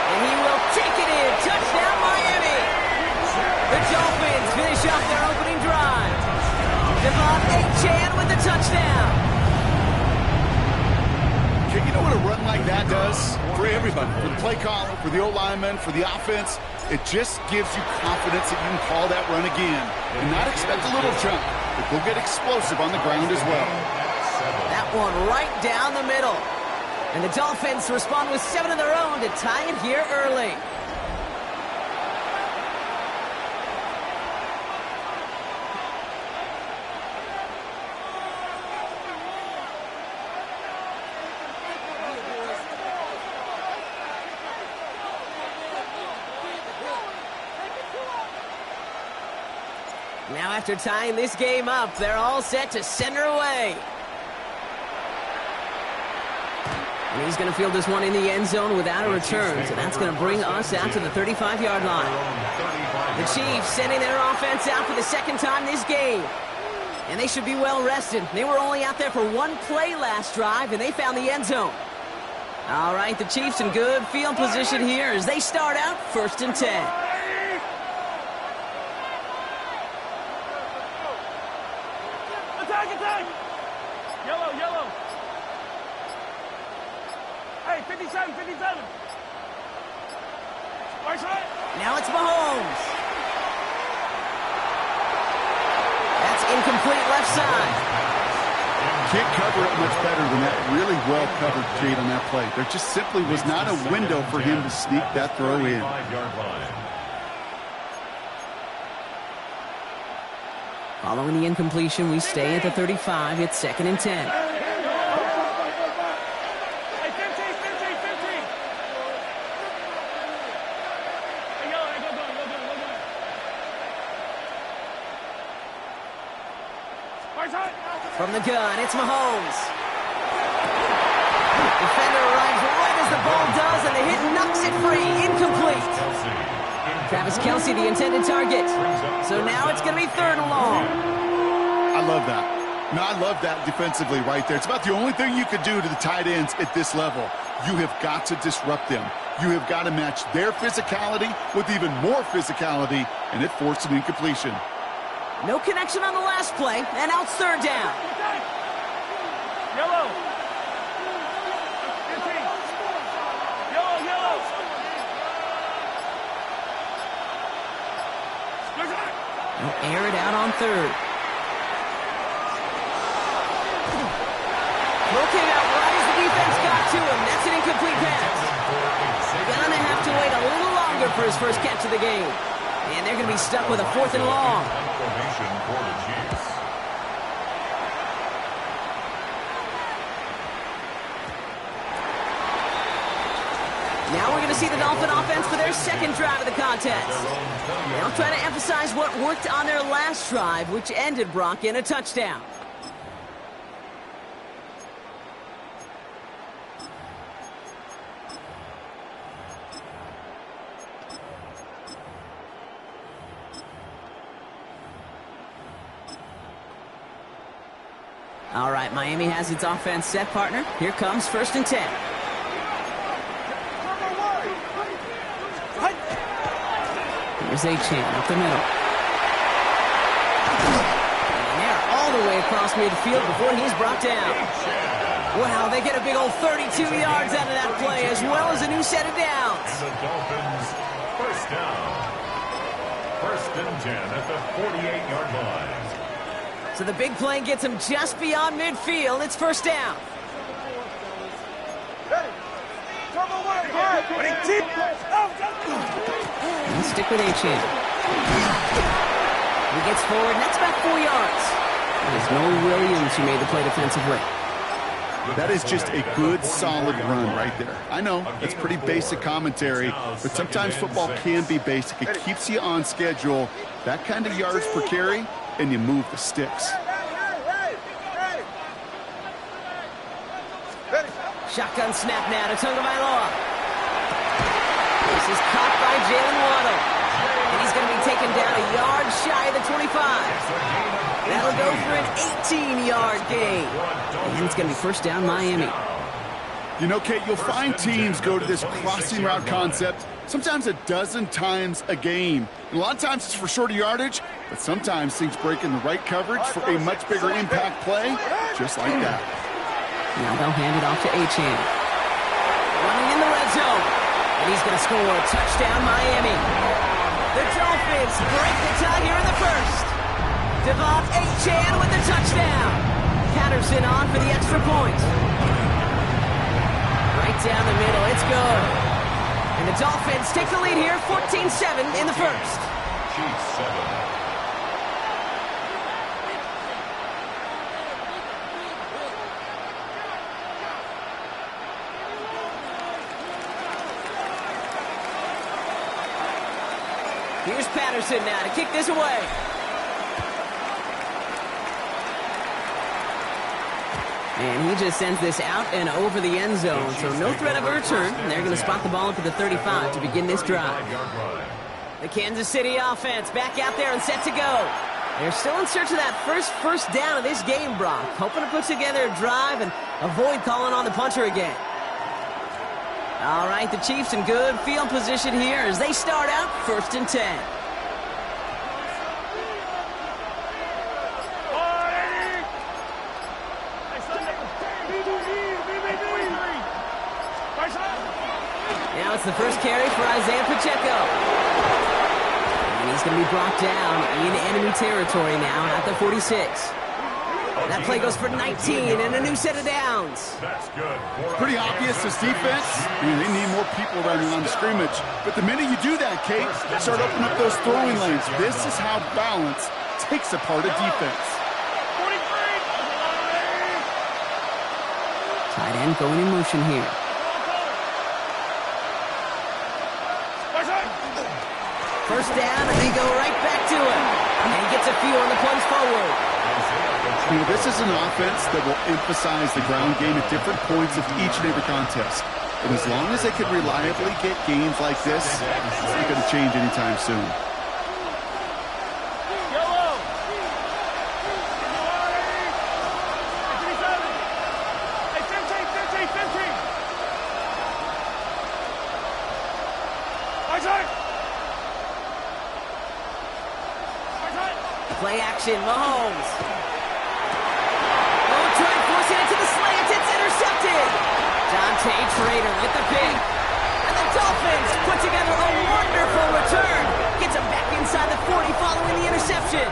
And he will take it in. Touchdown, Miami. The Dolphins finish off their opening drive. Devon Achan with the touchdown.
You know what a run like that does for everybody, for the play caller, for the O-lineman, for the offense? It just gives you confidence that you can call that run again and not expect a little jump, but go get explosive on the ground as well.
That one right down the middle. And the Dolphins respond with 7 of their own to tie it here early. Now after tying this game up, they're all set to send her away. And he's going to field this one in the end zone without a return, so that's going to bring us out to the 35-yard line. The Chiefs sending their offense out for the second time this game. And they should be well rested. They were only out there for one play last drive, and they found the end zone. All right, the Chiefs in good field position here as they start out 1st and 10.
Yellow. Hey, 57. Right side.
Now it's Mahomes. That's incomplete left side.
Can't cover it much better than that. Really well covered, Jade, on that play. There just simply was not a window for him to sneak that throw in.
Following the incompletion, we stay at the 35. It's 2nd and 10.
Hey, 15. Hey, go. Right side.
From the gun, it's Mahomes. Defender arrives right as the ball does, and the hit knocks it free. Incomplete. Travis Kelce, the intended target. So now it's going to be 3rd and long.
I love that. No, I love that defensively right there. It's about the only thing you could do to the tight ends at this level. You have got to disrupt them. You have got to match their physicality with even more physicality, and it forced an incompletion.
No connection on the last play, and now it's 3rd down.
Yellow. 15. Yellow.
They'll air it out on 3rd. Throw came out right as the defense got to him. That's an incomplete pass. Gonna have to wait a little longer for his first catch of the game. And they're going to be stuck with a 4th and long. Now we're going to see the Dolphin offense for their second drive of the contest. They'll try to emphasize what worked on their last drive, which ended, Brock, in a touchdown. All right, Miami has its offense set, partner. Here comes 1st and 10. Here's Achan up the middle. And they're all the way across midfield before he's brought down. Wow, they get a big old 32 yards out of that play, as well as a new set of downs.
And the Dolphins, first down. 1st and 10 at the 48-yard line.
So the big play gets him just beyond midfield. It's 1st down. And stick with Achan. He gets forward, and that's about 4 yards. It's Noah Williams who made the play defensively.
That is just a good, solid run right there. I know, that's pretty basic commentary, but sometimes football can be basic. It keeps you on schedule, that kind of yards per carry, and you move the sticks.
Shotgun snap now to Tagovailoa. This is caught by Jalen Waddle. And he's going to be taken down a yard shy of the 25. That'll go for an 18-yard gain. And it's going to be first down Miami.
You know, Kate, you'll find teams go to this crossing route concept sometimes a dozen times a game. And a lot of times it's for shorter yardage, but sometimes things break in the right coverage for a much bigger impact play, just like that.
Now they'll hand it off to Achan. Running in the red zone. And he's going to score a touchdown Miami. The Dolphins break the tie here in the first. Devon Achan with the touchdown. Patterson on for the extra point. Right down the middle, it's good. And the Dolphins take the lead here, 14-7 in the first.
Chiefs 7.
Here's Patterson now to kick this away. And he just sends this out and over the end zone, so no threat of a return. They're going to spot the ball up at the 35 to begin this drive. The Kansas City offense back out there and set to go. They're still in search of that first down of this game, Brock, hoping to put together a drive and avoid calling on the punter again. All right, the Chiefs in good field position here as they start out 1st and 10. Now it's the first carry for Isaiah Pacheco. And he's going to be brought down in enemy territory now at the 46. That play goes for 19 and a new set of downs.
That's good.
Pretty obvious this defense. They need more people around the line of scrimmage. But the minute you do that, Kate, start opening up those throwing lanes. This is how balance takes apart a defense.
Tight end going in motion here. First down, and they go right back to him. And he gets a few on the plunge forward.
You know, this is an offense that will emphasize the ground game at different points of each and every contest. And as long as they can reliably get games like this, it's not going to change anytime soon.
Play action, Mahomes. Oh, try and force it into the slant. It's intercepted. Dante Trader with the pick. And the Dolphins put together a wonderful return. Gets him back inside the 40 following the interception.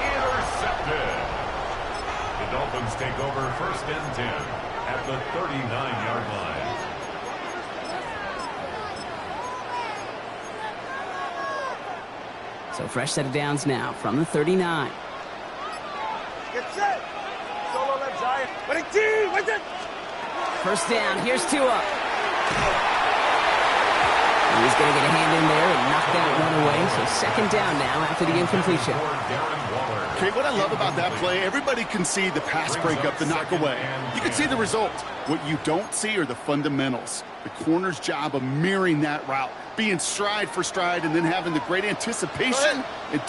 Intercepted. The Dolphins take over 1st and 10 at the 39-yard line.
So fresh set of downs now from the 39.
Get set. Solo left Zion.
First down, here's Tua. He's going to get a hand in there and knock that one away. So 2nd down now after the incompletion.
Okay, what I love about that play, everybody can see the pass breakup, the knock away. You can see the result. What you don't see are the fundamentals. The corner's job of mirroring that route, being stride for stride, and then having the great anticipation and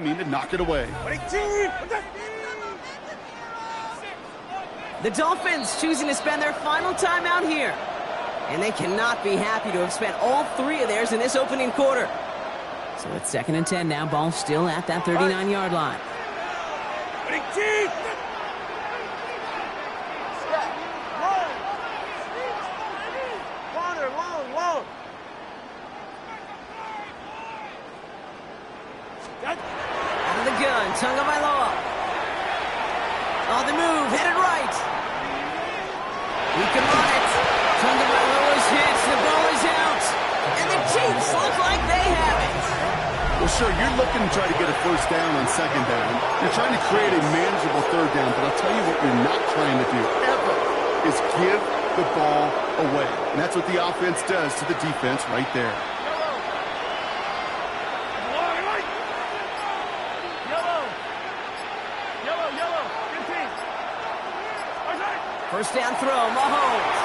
mean to knock it away.
The Dolphins choosing to spend their final time out here. And they cannot be happy to have spent all three of theirs in this opening quarter. So it's 2nd and 10 now. Ball still at that 39-yard line. Out of the gun, Tagovailoa. On the move, headed right. He can run it. Tagovailoa's hits, the ball is out. And the Chiefs look like they have it.
Well, sure, you're looking to try to get a first down on 2nd down. You're trying to create a manageable 3rd down, but I'll tell you what you're not trying to do, ever, is give the ball away. And that's what the offense does to the defense right there.
First down throw, Mahomes.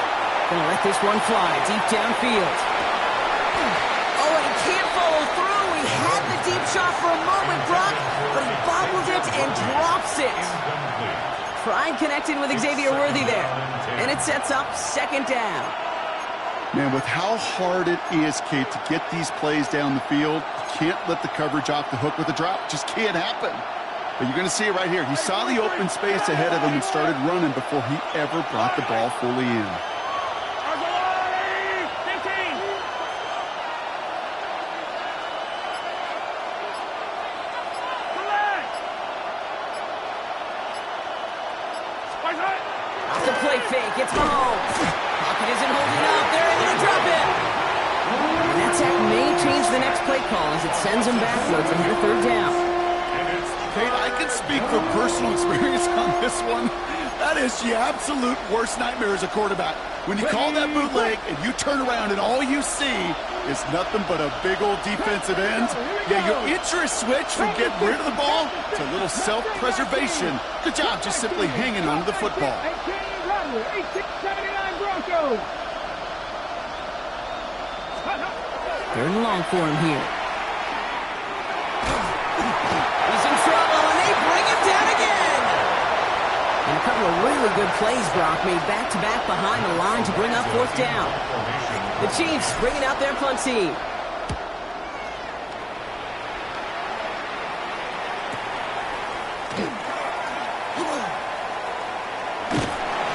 Gonna let this one fly deep downfield. Oh, and he can't follow through. He had the deep shot for a moment, Brock, but he bobbles it and drops it. Tried connecting with Xavier Worthy there, and it sets up 2nd down.
Man, with how hard it is, Kate, to get these plays down the field, you can't let the coverage off the hook with a drop. It just can't happen. But you're going to see it right here. He saw the open space ahead of him and started running before he ever brought the ball fully in.
Off the play fake, it's Mahomes. Pocket isn't holding up. They're able to drop it. And that sack may change the next play call as it sends him backwards ahead of 3rd down.
Kate, I can speak from personal experience on this one. That is the absolute worst nightmare as a quarterback. When you call that bootleg and you turn around and all you see is nothing but a big old defensive end, yeah, your interest switch from getting rid of the ball to a little self-preservation. Good job just simply hanging onto the football.
3rd and long for him here. He's in trouble, and they bring him down again. And a couple of really good plays, Brock, made back-to-back behind the line to bring up 4th down. The Chiefs bringing out their punt team.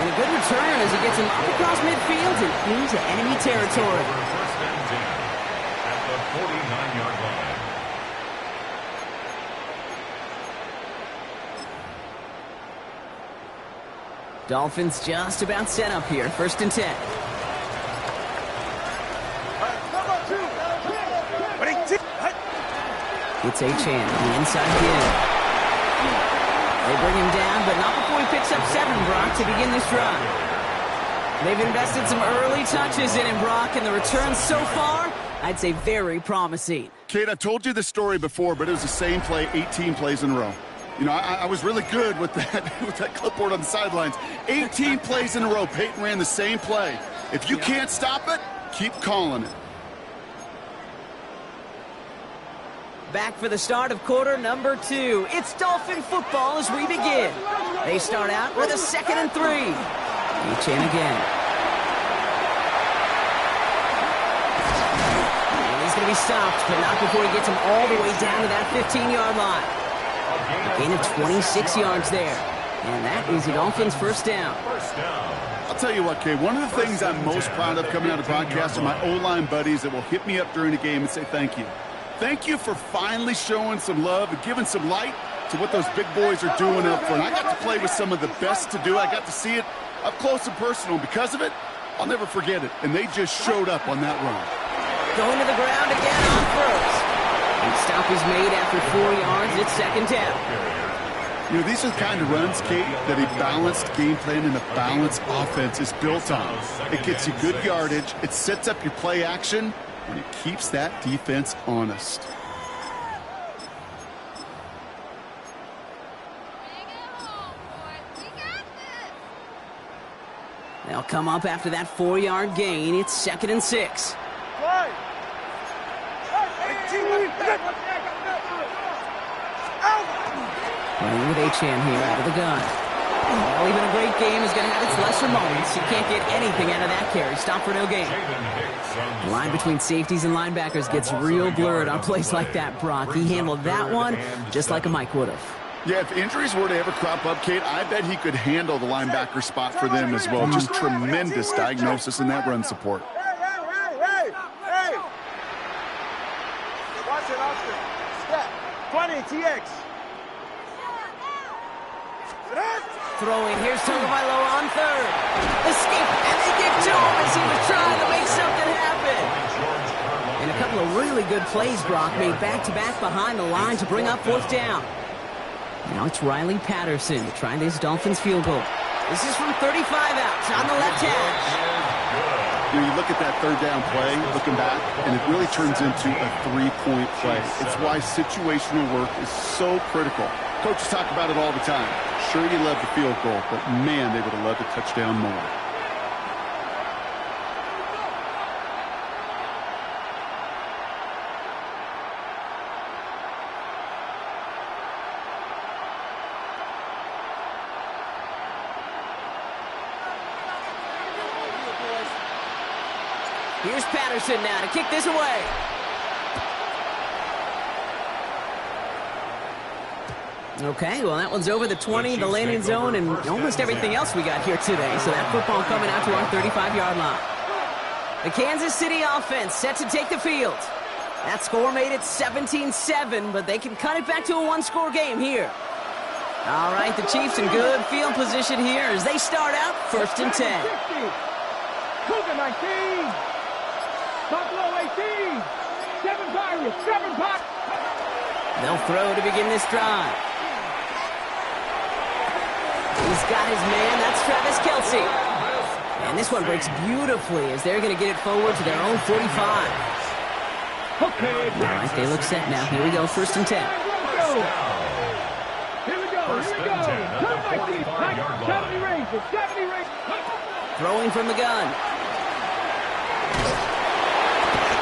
And a good return as he gets him up across midfield and into enemy territory.
First and 10 at the 49-yard line.
Dolphins just about set up here. 1st and 10. It's Achane on the inside again. They bring him down, but not before he picks up 7, Brock, to begin this drive. They've invested some early touches in him, Brock, and the returns so far, I'd say very promising.
Kate, I've told you this story before, but it was the same play 18 plays in a row. You know, I was really good with that clipboard on the sidelines. 18 plays in a row. Peyton ran the same play. If you can't stop it, keep calling it.
Back for the start of quarter number 2. It's Dolphin football as we begin. They start out with a 2nd and 3. Achane again. And he's going to be stopped, but not before he gets him all the way down to that 15-yard line. A gain of 26 yards there. And that is the Dolphins' 1st down.
I'll tell you what, Kay, one of the things I'm most proud of coming out of broadcast are my O-line buddies that will hit me up during the game and say thank you. Thank you for finally showing some love and giving some light to what those big boys are doing up front. I got to play with some of the best to do. I got to see it up close and personal. Because of it, I'll never forget it. And they just showed up on that run.
Going to the ground again on 1st. And stop is made after 4 yards. It's 2nd down.
You know, these are the kind of runs, Kate, that a balanced game plan and a balanced offense is built on. It gets you good yardage, it sets up your play action, and it keeps that defense honest.
They'll come up after that 4-yard gain. It's 2nd and 6. Running with H-Hand here out of the gun. Well, even a great game is going to have its lesser moments. You can't get anything out of that carry. Stop for no gain. The line between safeties and linebackers gets real blurred on plays like that, Brock. He handled that one just like a Mike would have.
Yeah, if injuries were to ever crop up, Kate, I bet he could handle the linebacker spot for them as well. Just tremendous diagnosis in that run support.
Hey! Watch it, Austin. Step. 20, TX.
Throwing, here's Tagovailoa on third. Escape, and they get to him as he was trying to make something happen. And a couple of really good plays, Brock, made back-to-back behind the line to bring up fourth down. Now it's Riley Patterson to try this Dolphins field goal. This is from 35 out on the left hash.
You look at that third down play, looking back, and it really turns into a three-point play. It's why situational work is so critical. Coaches talk about it all the time. Sure, you love the field goal, but man, they would have loved a touchdown more.
Here's Patterson now to kick this away. Okay, well, that one's over the 20, the landing zone, and almost everything else we got here today. So that football coming out to our 35-yard line. The Kansas City offense set to take the field. That score made it 17-7, but they can cut it back to a one-score game here. All right, the Chiefs in good field position here as they start out 1st and 10.
Cougar 19. Buffalo 18. 7 Pirates. 7 Pirates.
They'll throw to begin this drive. He's got his man. That's Travis Kelce. And this one breaks beautifully as they're going to get it forward to their own 45.
Okay.
All right, they look set now. Here we go, 1st and 10.
Here we go.
First and 10 at the 45-yard line.
70 ranges. 70 ranges.
Throwing from the gun.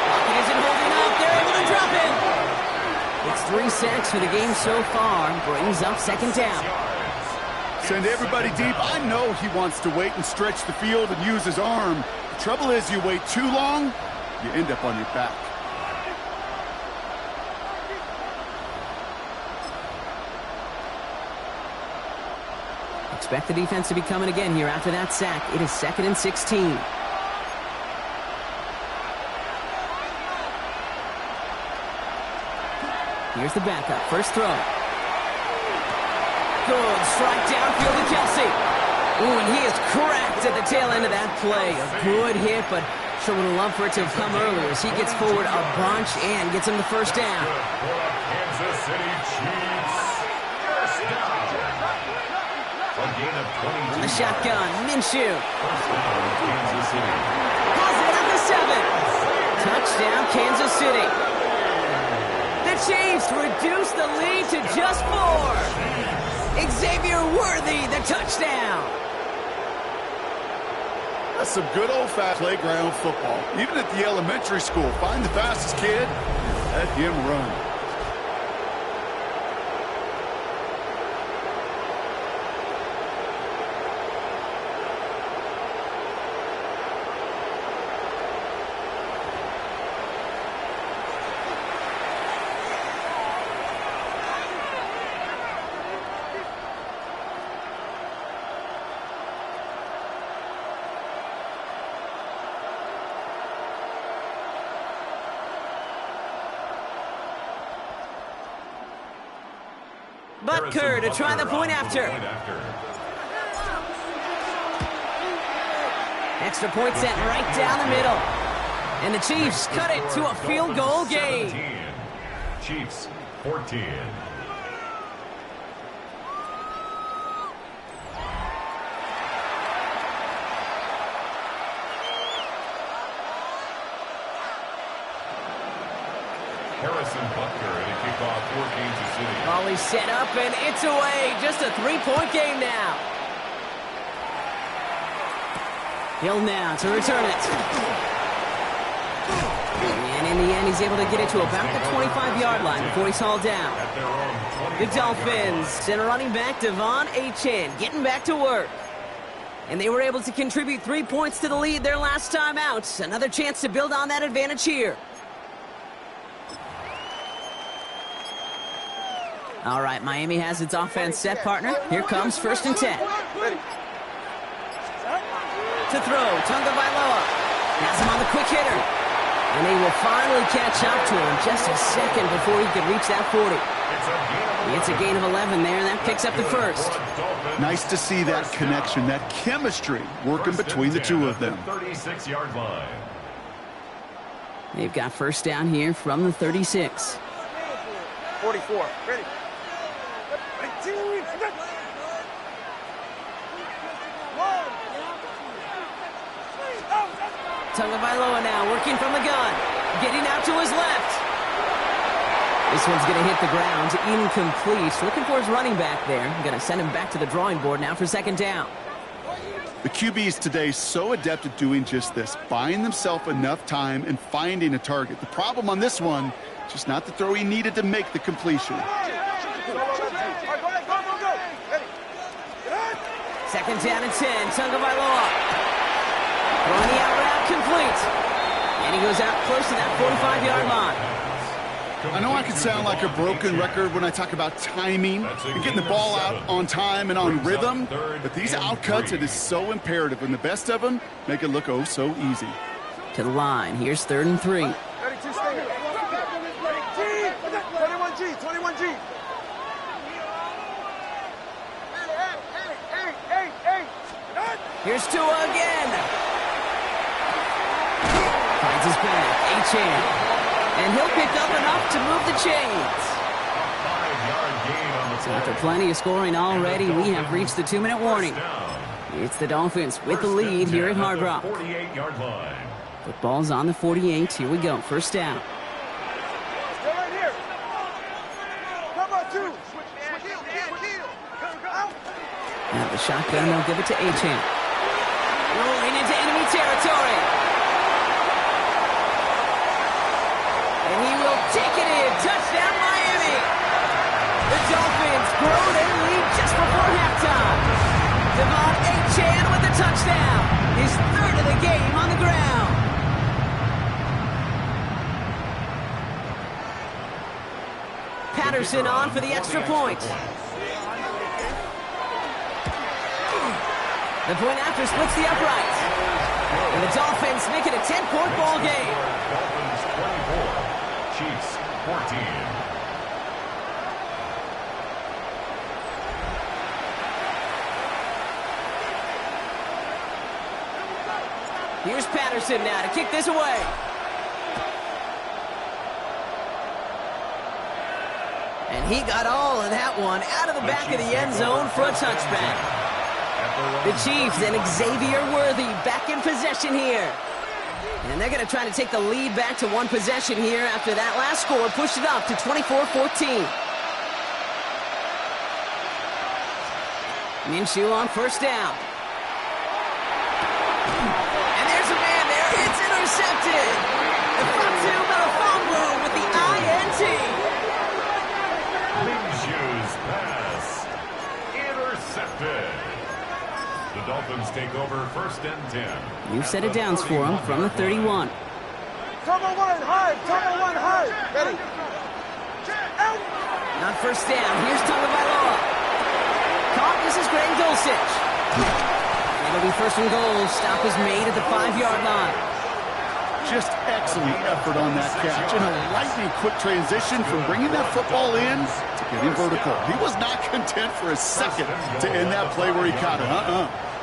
Pocket isn't holding up. They're able to drop it. It's 3 sacks for the game so far. Brings up 2nd down.
Send everybody deep. I know he wants to wait and stretch the field and use his arm. The trouble is, you wait too long, you end up on your back.
Expect the defense to be coming again here after that sack. It is 2nd and 16. Here's the backup. First throw. Good strike downfield to Kelce. Ooh, and he is cracked at the tail end of that play. A good hit, but sure would have loved for it to have come earlier as he gets forward a bunch and gets him the 1st down.
Kansas City Chiefs. First down. A gain of 22.
The shotgun, Minshew.
First down, Kansas City.
Has it at the 7. Touchdown, Kansas City. The Chiefs reduce the lead to just 4. Xavier Worthy, the touchdown.
That's some good old-fashioned playground football. Even at the elementary school, find the fastest kid, let him run.
Butker to try the point after. Extra point set right down the middle. And the Chiefs cut it to a field goal game.
Chiefs 14. Harrison Butker at a kickoff for Kansas City.
Ball is set up and it's away. Just a 3-point game now. Hill now to return it. And in the end, he's able to get it to about the 25-yard line before he's hauled down. The Dolphins and running back Devon Achane getting back to work. And they were able to contribute 3 points to the lead their last time out. Another chance to build on that advantage here. All right, Miami has its offense set, partner. Here comes 1st and 10. To throw, Tunga Bailoa. Has him on the quick hitter. And they will finally catch up to him just a second before he could reach that 40. It's a gain of 11 there, and that picks up the first.
Nice to see that connection, that chemistry working between the two of them.
36-yard line.
They've got first down here from the 36.
44. Ready.
Tunga Bailoa now working from the gun. Getting out to his left. This one's going to hit the ground. Incomplete. Looking for his running back there. Going to send him back to the drawing board now for 2nd down.
The QBs today so adept at doing just this, buying themselves enough time and finding a target. The problem on this one, just not the throw he needed to make the completion.
2nd down and 10. Tunga Bailoa. Throwing the out route complete. And he goes out close to that 45-yard line.
I know I can sound like a broken record when I talk about timing and getting the ball out on time and on rhythm, but these outcuts, it is so imperative, and the best of them make it look oh so easy.
To the line. Here's 3rd and 3.
21G, 21G.
Here's Tua again. Finds his back. Achane. And he'll pick up enough to move the chains. So after plenty of scoring already, we have reached the 2-minute warning. It's the Dolphins with the lead here at Hard Rock. Football's on the 48. Here we go. First down.
Stay right here. Come on, 2.
Now the shotgun, they'll give it to Achane. Rolling into enemy territory. And he will take it in. Touchdown, Miami. The Dolphins grow their lead just before halftime. Devon Achane with the touchdown. His 3rd of the game on the ground. Patterson on for the extra point. The point after splits the uprights. And the Dolphins make it a 10-point ball game.
Dolphins 24, Chiefs 14.
Here's Patterson now to kick this away. And he got all of that one out of the back of the end zone for a touchback. The Chiefs and Xavier Worthy back in possession here. And they're going to try to take the lead back to 1 possession here after that last score pushed it up to 24-14. Minshew on first down. And there's a man there. It's intercepted. Fatu Melifonwu with the INT.
Minshew's pass intercepted. The Dolphins take over 1st and 10.
New set of downs for him from the 31.
Turbo 1 high. Turbo 1 high. Ready.
On first down, here's Tunga Bailoa. Caught, this is Greg Dulcich. It'll be 1st and goal. Stop is made at the 5-yard line.
Just excellent effort on that catch, and a lightning quick transition from bringing that football in to getting vertical. He was not content for a second to end that play where he caught it.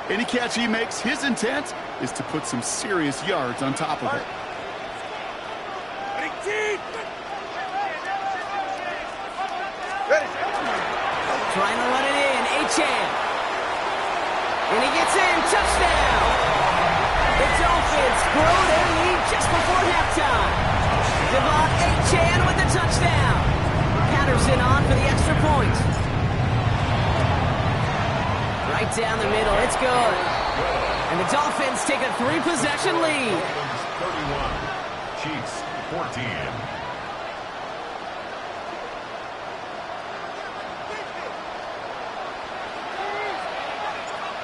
Any catch he makes, his intent is to put some serious yards on top of it.
Ready.
Trying to run it in, Achane. And he gets in, touchdown. The Dolphins grow their lead just before halftime. Devon Achane with the touchdown. Patterson on for the extra point. Right down the middle, it's good. And the Dolphins take a 3-possession lead.
Dolphins 31, Chiefs 14.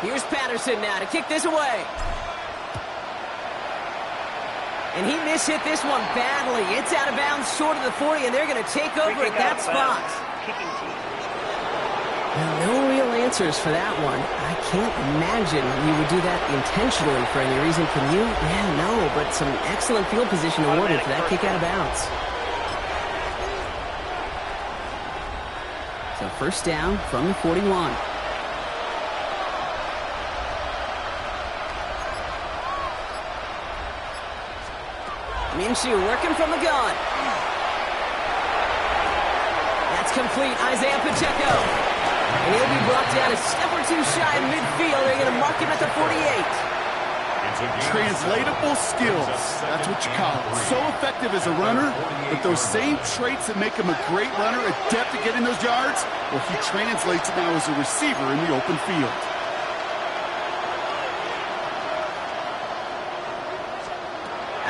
Here's Patterson now to kick this away. And he mishit this one badly. It's out of bounds short of the 40, and they're going to take over at that spot.
Kicking team.
Now, no real answers for that one. I can't imagine you would do that intentionally for any reason. Can you? Yeah, no, but some excellent field position awarded for that kick out of bounds. So first down from the 41. Minshew working from the gun. That's complete. Isaiah Pacheco. And he'll be brought down a step or two shy of midfield. They're going to mark him at the 48.
Translatable skills. That's what you call it. So effective as a runner, but those same traits that make him a great runner, adept at getting those yards, well, he translates it now as a receiver in the open field.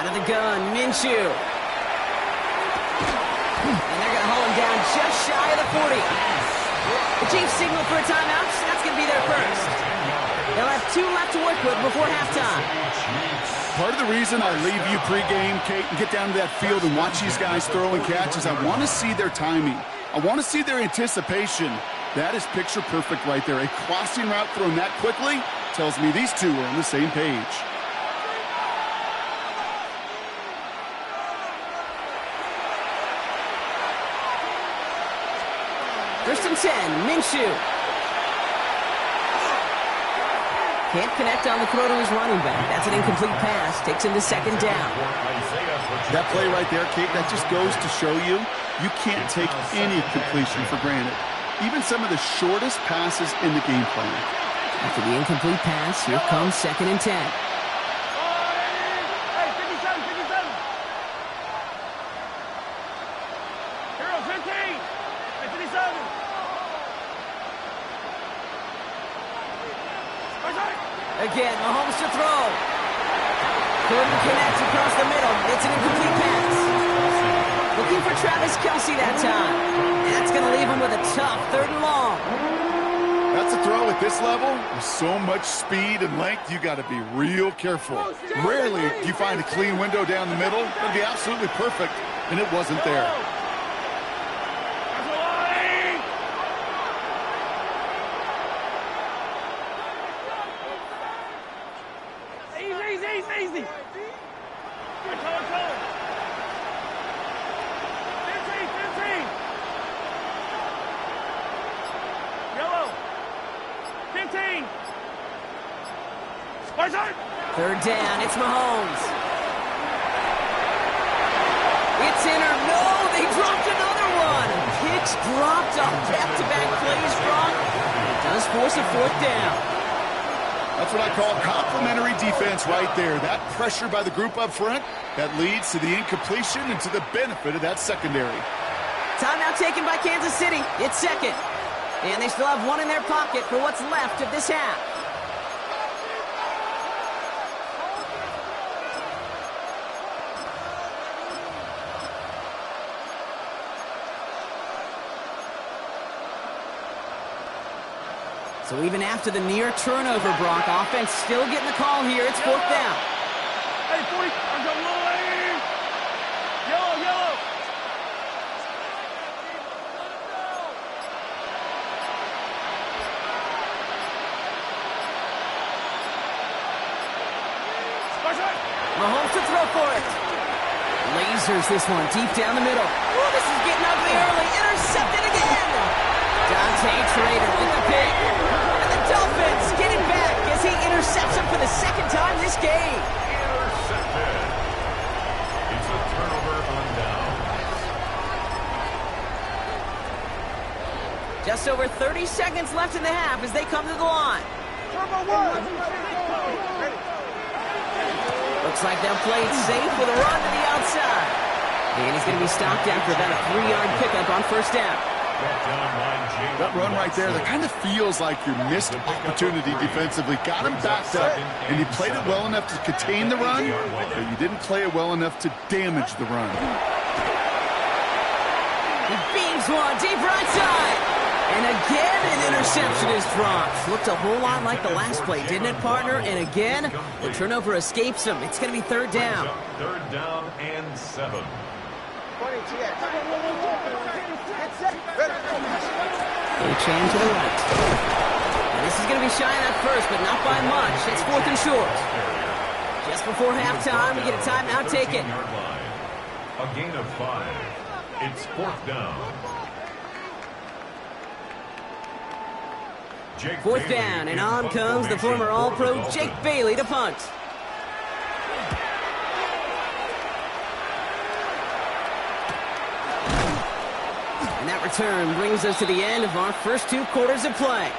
Out of the gun, Minshew. And they're going to haul him down just shy of the 40. The Chiefs signal for a timeout. That's going to be their first. They'll have 2 left to work with before halftime.
Part of the reason I leave you pregame, Kate, and get down to that field and watch these guys throw and catch is I want to see their timing. I want to see their anticipation. That is picture perfect right there. A crossing route thrown that quickly tells me these two are on the same page.
First and 10, Minshew. Can't connect on the throw to his running back. That's an incomplete pass. Takes him to second down.
That play right there, Kate, that just goes to show you, you can't take any completion for granted. Even some of the shortest passes in the game plan.
After the incomplete pass, here comes second and 10.
Hey, 57, 57. Hero, 15. Hey, 57.
Again, Mahomes to throw. Couldn't connect across the middle. It's an incomplete pass. Looking for Travis Kelce that time. That's going to leave him with a tough 3rd and long.
That's a throw at this level. With so much speed and length, you got to be real careful. Rarely do you find a clean window down the middle. It'd be absolutely perfect, and it wasn't there.
Easy. Control. 15. Yellow. 15.
Third down, it's Mahomes. It's in or no, they dropped another one. Kicks dropped on back-to-back plays, Brock. It does force a 4th down.
That's what I call complimentary defense right there. That pressure by the group up front, that leads to the incompletion and to the benefit of that secondary.
Timeout taken by Kansas City. It's second. And they still have 1 in their pocket for what's left of this half. So even after the near turnover, Brock, offense still getting the call here. It's 4th down.
Hey, 40. I'm going low. Yellow.
Mahomes to throw for it. Lasers this one deep down the middle. Oh, this is getting ugly early. Intercepted again. Dante Trader with the pick. And the Dolphins get it back as he intercepts him for the 2nd time this game.
Intercepted. It's a turnover on downs.
Just over 30 seconds left in the half as they come to the line. Looks like they'll play it safe with a run to the outside. And he's going to be stopped after about a 3-yard pickup on first down.
That run right there, that kind of feels like your missed opportunity defensively. Got him backed up, and you played it well enough to contain the run, but you didn't play it well enough to damage the run.
He beams one, deep right side. And again, an interception is dropped. Looked a whole lot like the last play, didn't it, partner? And again, the turnover escapes him. It's going to be third down.
Third down and 7.
20 TX.
Chan to the right. And this is going to be shy enough first, but not by much. It's 4th and short. Just before halftime, we get a timeout taken.
A gain of 5. It's 4th down.
4th down, and on comes the former All-Pro Jake Bailey to punt. And that return brings us to the end of our first 2 quarters of play.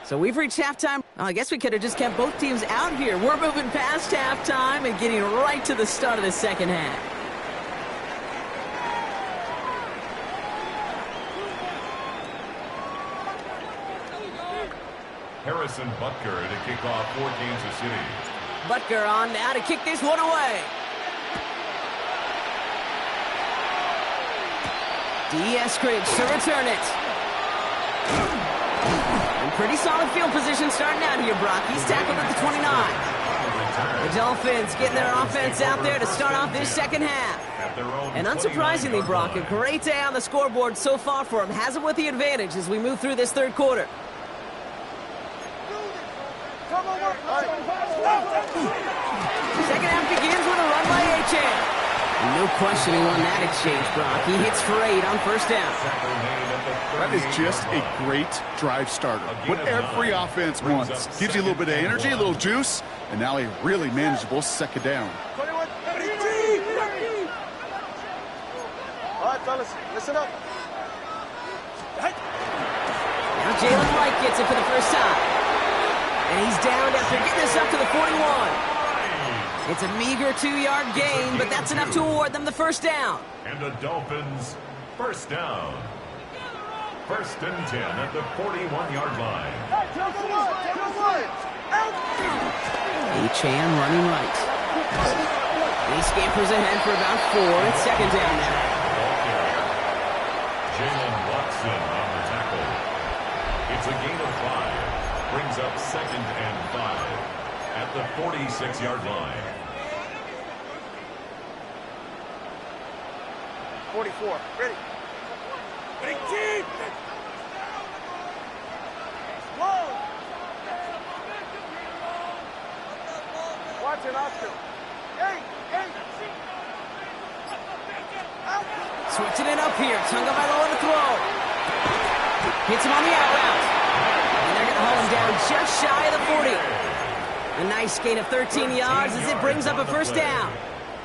So we've reached halftime. Well, I guess we could have just kept both teams out here. We're moving past halftime and getting right to the start of the second half.
Harrison Butker to kick off for Kansas City.
Butker on now to kick this one away. Eskridge to return it. And pretty solid field position starting out here, Brock. He's tackled at the 29. The Dolphins getting their offense out there to start off this second half. And unsurprisingly, Brock, a great day on the scoreboard so far for him. Has him with the advantage as we move through this third quarter. Second half begins with a run by Achan. No question he won that exchange, Brock. He hits for 8 on first down.
That is just a great drive starter. What every offense wants. Gives you a little bit of energy, a little juice, and now a really manageable second down.
All right, fellas, listen up.
Now Jalen Wright gets it for the first time. And he's down after getting this up to the 41. It's a meager 2-yard gain, but that's enough to award them the first down.
And the Dolphins, first down. 1st and 10 at the 41-yard line.
Achan running right. And he scampers ahead for about 4. It's second down now.
Jalen Watson on the tackle. It's a gain of 5. Brings up 2nd and 5 at the 46-yard line.
44. Ready. Big team. Whoa. Watch it, Oscar. Hey.
Switching it up here. Tagovailoa to throw. Hits him on the out route. And they're going to haul him down just shy of the 40. A nice gain of 13 yards as it brings up a first down.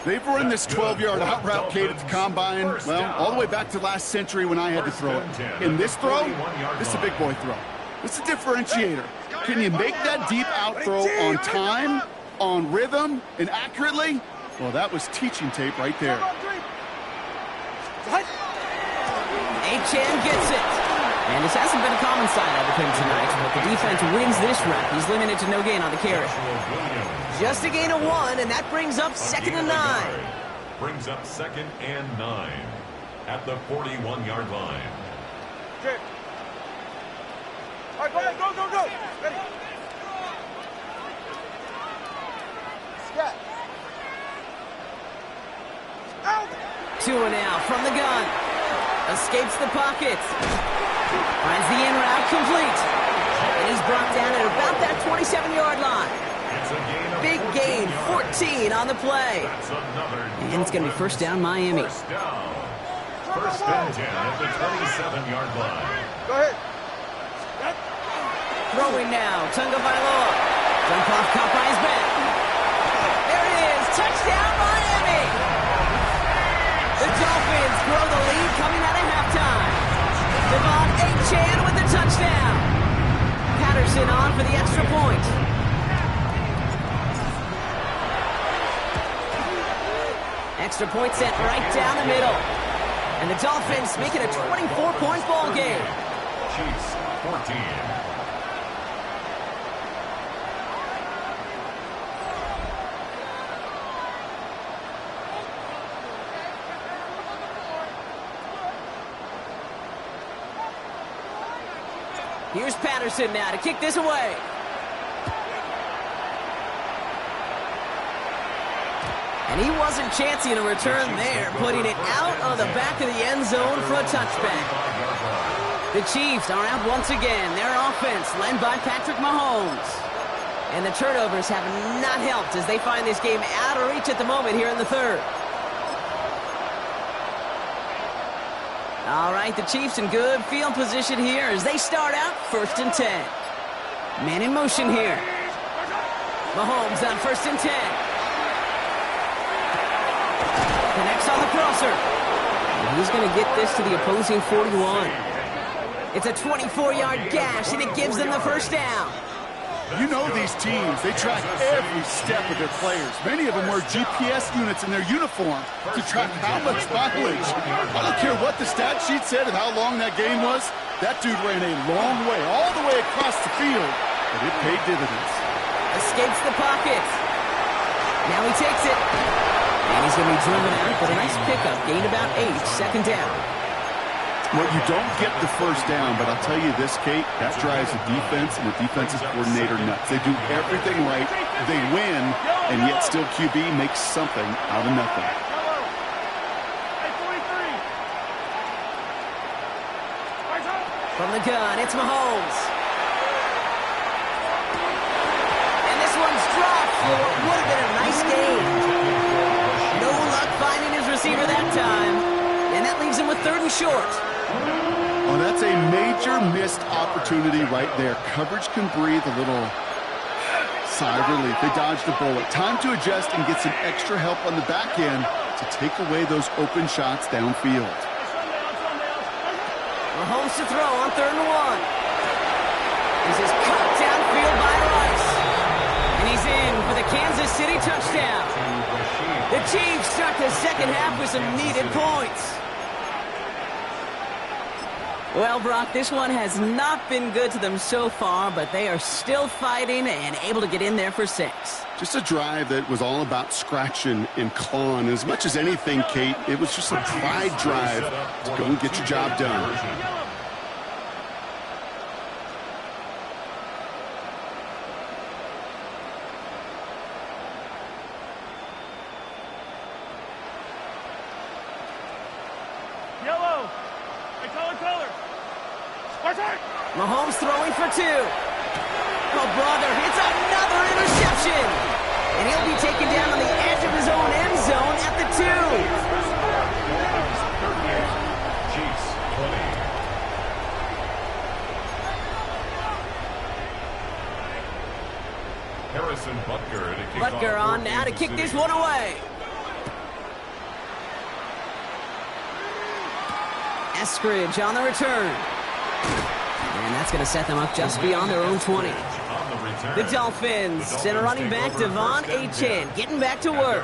They've run this 12-yard out route, Kate, at the combine, well, all the way back to last century when I had to throw it. In this throw, this is a big boy throw. It's a differentiator. Can you make that deep out throw on time, on rhythm, and accurately? Well, that was teaching tape right there.
Achan gets it. And this hasn't been a common sight out of him tonight, but the defense wins this rep. He's limited to no gain on the carry. Just a gain of 1, and that brings up 2nd and 9.
Brings up 2nd and 9 at the 41-yard line.
Okay. All right, go. Ready. Scat. Out.
2 and out from the gun. Escapes the pocket. Finds the in route complete. And he's brought down at about that 27-yard line. Big gain, 14 on the play. And it's going to be first down, Miami.
First down. 1st and 10 at the 27-yard line.
Go ahead.
Throwing now, Tagovailoa. Jump off, caught by his back. There it is, touchdown, Miami. The Dolphins grow the lead coming out of halftime. Devon Achan with the touchdown. Patterson on for the extra point. Extra point sent right down the middle. And the Dolphins make it a 24-point ball game.
Chiefs 14.
Here's Patterson now to kick this away. And he wasn't chancing a return there, putting it out on the back of the end zone for a touchback. The Chiefs are out once again. Their offense led by Patrick Mahomes. And the turnovers have not helped as they find this game out of reach at the moment here in the third. All right, the Chiefs in good field position here as they start out 1st and 10. Man in motion here. Mahomes on 1st and 10. Connects on the crosser. And he's going to get this to the opposing 41. It's a 24-yard gash, and it gives them the first down.
You know these teams, they track every step of their players. Many of them wear GPS units in their uniform to track how much mileage. I don't care what the stat sheet said and how long that game was. That dude ran a long way, all the way across the field, but it paid dividends.
Escapes the pocket. Now he takes it. And he's going to be driven out, but a nice pickup. Gain about 8, 2nd down.
Well, you don't get the first down, but I'll tell you this, Kate, that drives the defense and the defensive coordinator nuts. They do everything right, they win, and yet still QB makes something out of nothing.
From the gun, it's Mahomes. And this one's dropped for what would have been a nice game. No luck finding his receiver that time. And that leaves him with 3rd and short.
Oh, that's a major missed opportunity right there. Coverage can breathe a little sigh of relief. They dodged a bullet. Time to adjust and get some extra help on the back end to take away those open shots downfield.
Mahomes to throw on 3rd and 1. This is caught downfield by Rice. And he's in for the Kansas City touchdown. The Chiefs start the second half with some needed points. Well, Brock, this one has not been good to them so far, but they are still fighting and able to get in there for 6.
Just a drive that was all about scratching and clawing. As much as anything, Kate, it was just a pride drive to go and get your job done.
Yellow. Hey, color.
Mahomes throwing for 2. Oh, brother, it's another interception. And he'll be taken down on the edge of his own end zone at the 2.
Chiefs 20. Harrison Butker to kick
Butker
off
on now to kick this one away. Eskridge on the return. And that's going to set them up just beyond their own 20. The Dolphins send a running back, Devon Achane, getting back to work.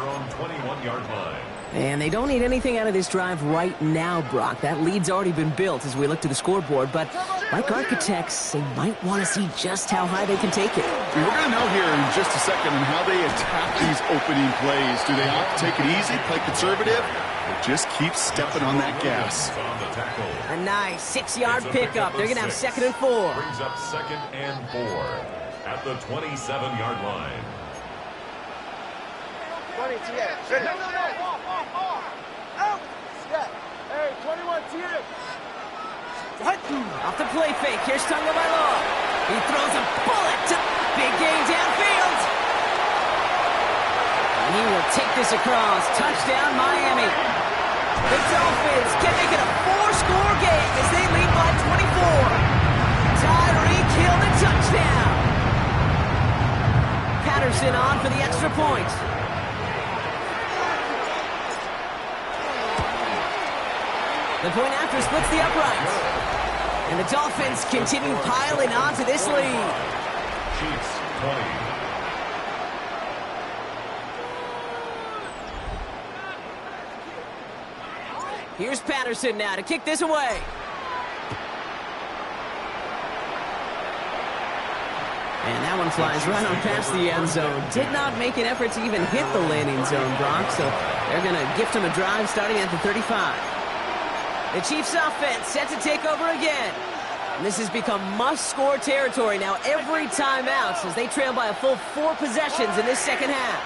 And they don't need anything out of this drive right now, Brock. That lead's already been built as we look to the scoreboard. But like architects, they might want to see just how high they can take it.
We're going to know here in just a second on how they attack these opening plays. Do they opt to take it easy, play conservative, or just keep stepping on that gas?
A nice 6-yard pickup. They're going to have 2nd and 4.
Brings up 2nd and 4 at the 27-yard line.
20 TA. Out. Step. Hey, 21 TA.
Off the play fake. Here's Tagovailoa. He throws a bullet to big gain downfield. And he will take this across. Touchdown, Miami. The Dolphins can make it a 4-score game as they lead by 24. Tyreek Hill the touchdown. Patterson on for the extra point. The point after splits the uprights. And the Dolphins continue piling on to this lead.
Chiefs 20.
Here's Patterson now to kick this away. And that one flies right on past the end zone. Did not make an effort to even hit the landing zone, Brock, so they're going to gift him a drive starting at the 35. The Chiefs offense set to take over again. And this has become must-score territory now every time out as they trail by a full 4 possessions in this second half.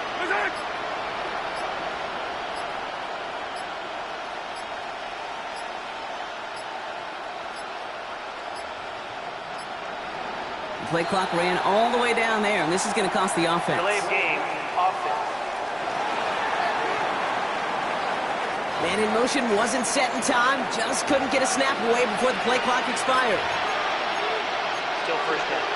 The play clock ran all the way down there, and this is going to cost the offense.
Delay of game, offense.
Man in motion wasn't set in time, just couldn't get a snap away before the play clock expired.
Still first down.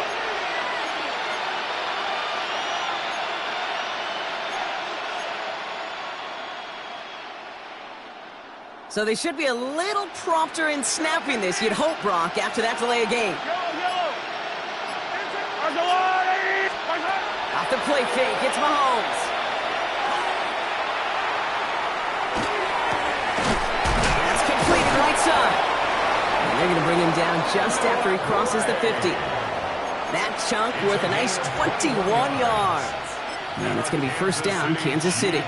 So they should be a little prompter in snapping this, you'd hope, Brock, after that delay of game. Off the play fake, it's Mahomes. That's completed right side. And they're going to bring him down just after he crosses the 50. That chunk worth a nice 21 yards. And it's going to be first down, Kansas City.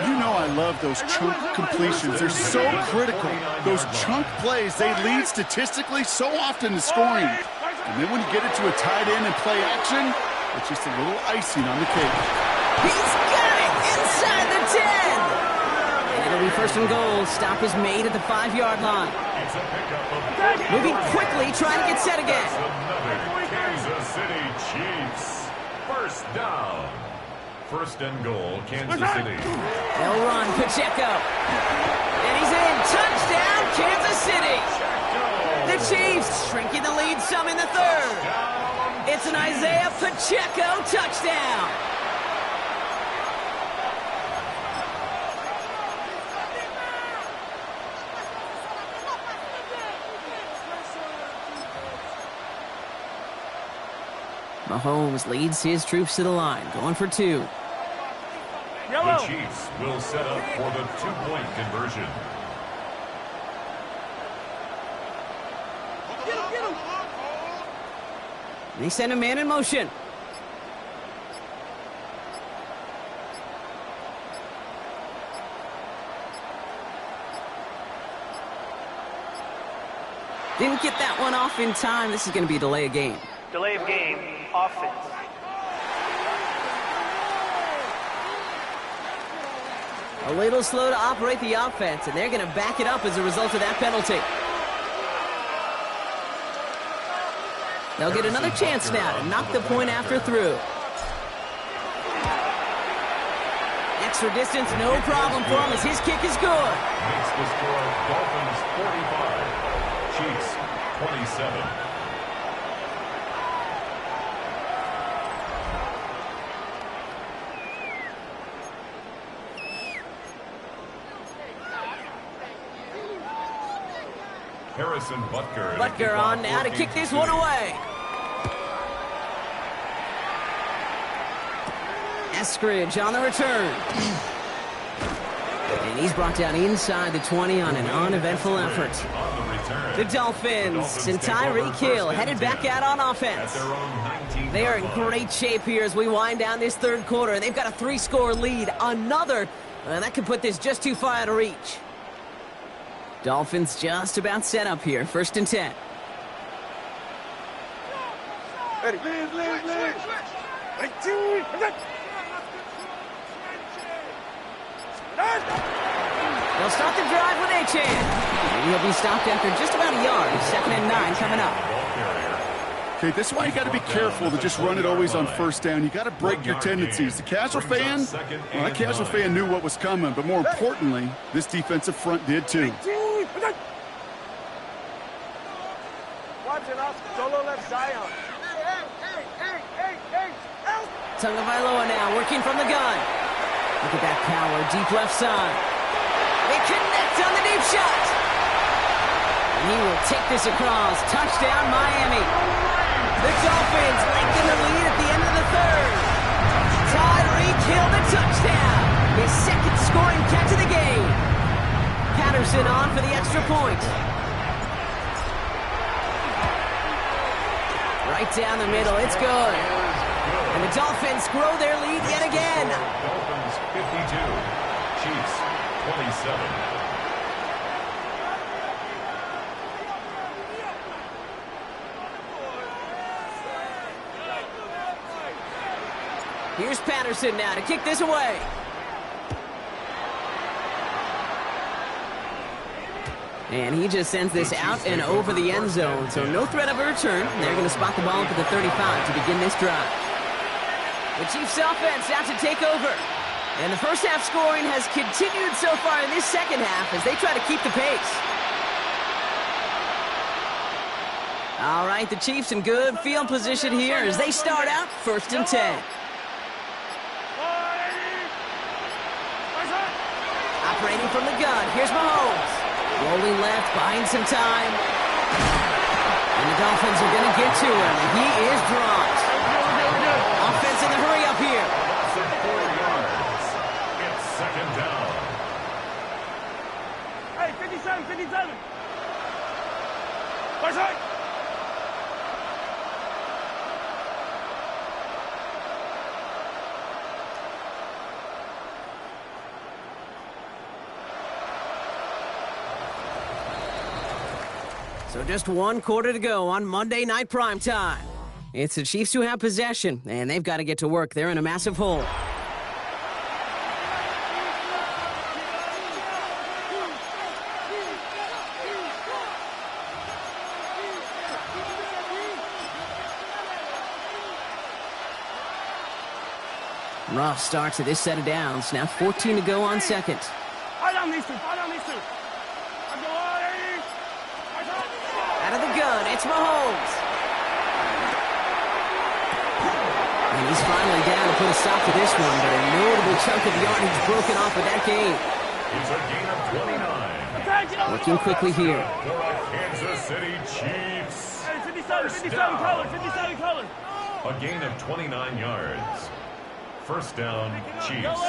You know I love those chunk completions. They're so critical. Those chunk plays, they lead statistically so often to scoring. And then when you get it to a tight end and play action, it's just a little icing on the cake.
He's got it inside the 10. And it'll be first and goal. Stop is made at the 5-yard line. Moving quickly, trying to get set again.
Kansas City Chiefs. First down. First and goal, Kansas City.
They'll run, Pacheco. And he's in. Touchdown, Kansas City. The Chiefs shrinking the lead some in the third. It's an Isaiah Pacheco touchdown. Mahomes leads his troops to the line, going for 2.
The Chiefs will set up for the 2-point conversion.
They send a man in motion. Didn't get that one off in time. This is going to be a delay of game.
Delay of game, offense.
A little slow to operate the offense, and they're going to back it up as a result of that penalty. They'll get another chance now to knock the point after through. Extra distance, no problem for him as his kick is good.
Makes the score Dolphins 45, Chiefs 27. Harrison Butker.
Butker on now to kick this one away. Eskridge on the return. And he's brought down inside the 20 on an uneventful effort. The Dolphins and Tyreek Hill headed back out on offense. They are in great shape here as we wind down this third quarter. They've got a 3-score lead. Another, that could put this just too far out of reach. Dolphins just about set up here. First and 10.
Ready.
They'll start the drive with Achane. And he'll be stopped after just about a yard. 2nd and 9 coming up.
Okay, this is why you got to be careful to just run it always on first down. You got to break your tendencies. The casual fan, well, that casual fan knew what was coming, but more importantly, this defensive front did too.
Watch it out. Solo left Zion.
Tagovailoa now working from the gun. Look at that power, deep left side. They connect on the deep shot. And he will take this across. Touchdown, Miami. The Dolphins lengthen the lead at the end of the third. Tyreek Hill the touchdown. His second scoring catch of the game. extra point. Right down the middle. It's good. And the Dolphins grow their lead yet again.
Dolphins 52, Chiefs 27.
Here's Patterson now to kick this away. And he just sends this out and over the end zone, so no threat of a return. They're going to spot the ball up at the 35 to begin this drive. The Chiefs offense out to take over. And the first half scoring has continued so far in this second half as they try to keep the pace. All right, the Chiefs in good field position here as they start out 1st and 10. Operating from the gun, here's Mahomes. Rolling left, buying some time. And the Dolphins are going to get to him. He is dropped. Offense in the hurry up here.
Loss of 4 yards. It's 2nd down.
Hey, 57, 57. Right side.
So just 1 quarter to go on Monday Night Primetime. It's the Chiefs who have possession, and they've got to get to work. They're in a massive hole. Rough start to this set of downs. Now 14 to go on 2nd.
Fight on these two. Fight on these two.
Out of the gun, it's Mahomes. And he's finally down to put a stop to this one, but a notable chunk of yardage broken off of that game.
It's a gain of 29.
Working quickly here.
For the Kansas City Chiefs.
Hey, 57, 57 color, 57 color.
A gain of 29 yards. 1st down, Chiefs.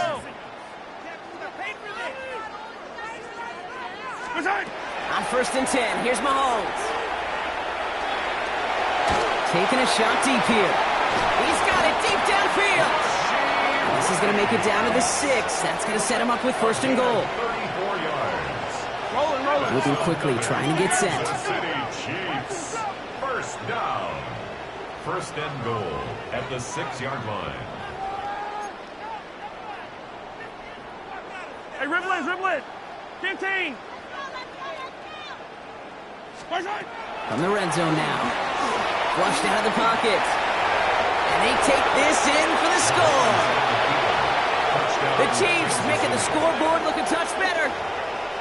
On 1st and 10, here's Mahomes. Taking a shot deep here. He's got it deep downfield. This is going to make it down to the 6. That's going to set him up with 1st and goal.
34 yards.
Rolling.
Moving quickly, trying to get set.
Kansas City Chiefs. 1st down. 1st and goal at the 6-yard line.
Hey, dribble it. 15.
From the red zone now. Flushed out of the pocket. And they take this in for the score. The Chiefs making the scoreboard look a touch better.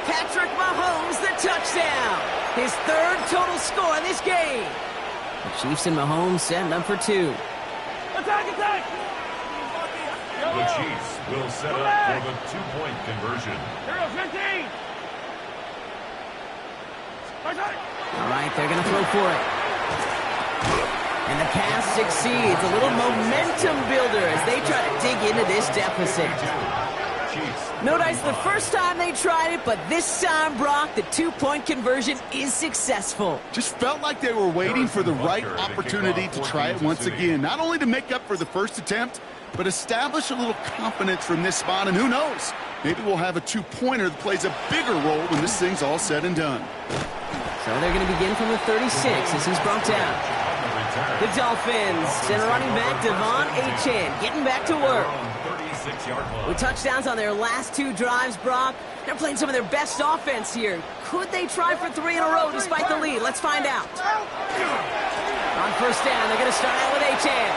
Patrick Mahomes, the touchdown. His 3rd total score in this game. The Chiefs and Mahomes setting up for 2.
Attack.
The Chiefs will set up for the 2-point conversion.
Here goes 15.
All right, they're going to throw for it. And the pass succeeds. A little momentum builder as they try to dig into this deficit. No dice the first time they tried it, but this time, Brock, the 2-point conversion is successful.
Just felt like they were waiting for the right opportunity to try it once again. Not only to make up for the first attempt, but establish a little confidence from this spot. And who knows, maybe we'll have a 2-pointer that plays a bigger role when this thing's all said and done.
So they're going to begin from the 36 as he's brought down. The Dolphins send running back Devon Achane getting back to work. With touchdowns on their last 2 drives, Brock, they're playing some of their best offense here. Could they try for 3 in a row despite the lead? Let's find out. On 1st down, they're going to start out with Achane.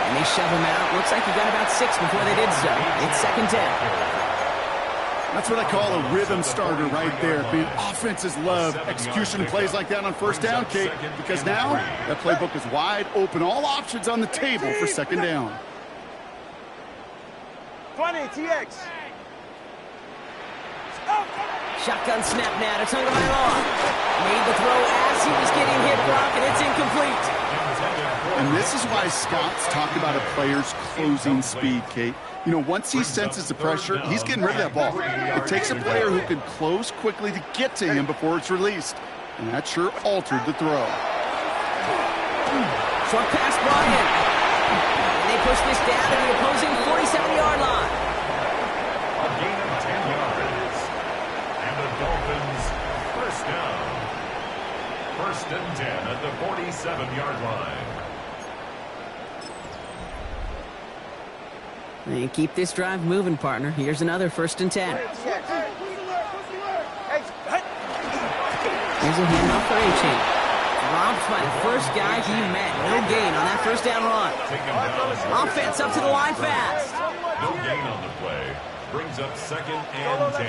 And they shove him out. Looks like he got about 6 before they did so. It's 2nd down.
That's what I call a rhythm starter right there. Being offenses love execution plays like that on 1st down, Kate, because now that playbook is wide open. All options on the table for 2nd down.
20, TX.
Shotgun snap now to Tagovailoa. Made the throw as he was getting hit, Brock, and it's incomplete.
And this is why scouts talk about a player's closing speed, Kate. You know, once he senses the pressure, he's getting rid of that ball. It takes a player who can close quickly to get to him before it's released. And that sure altered the throw.
Short pass brought in. And they push this down to the opposing 47-yard line.
A gain of 10 yards. And the Dolphins first down. 1st and 10 at the 47-yard line.
They keep this drive moving, partner. Here's another 1st and 10. Here's a hand off for A-Chain. Robbed by the first guy he met. No gain on that 1st down run. Offense up to the line fast.
No gain on the play. Brings up 2nd and 10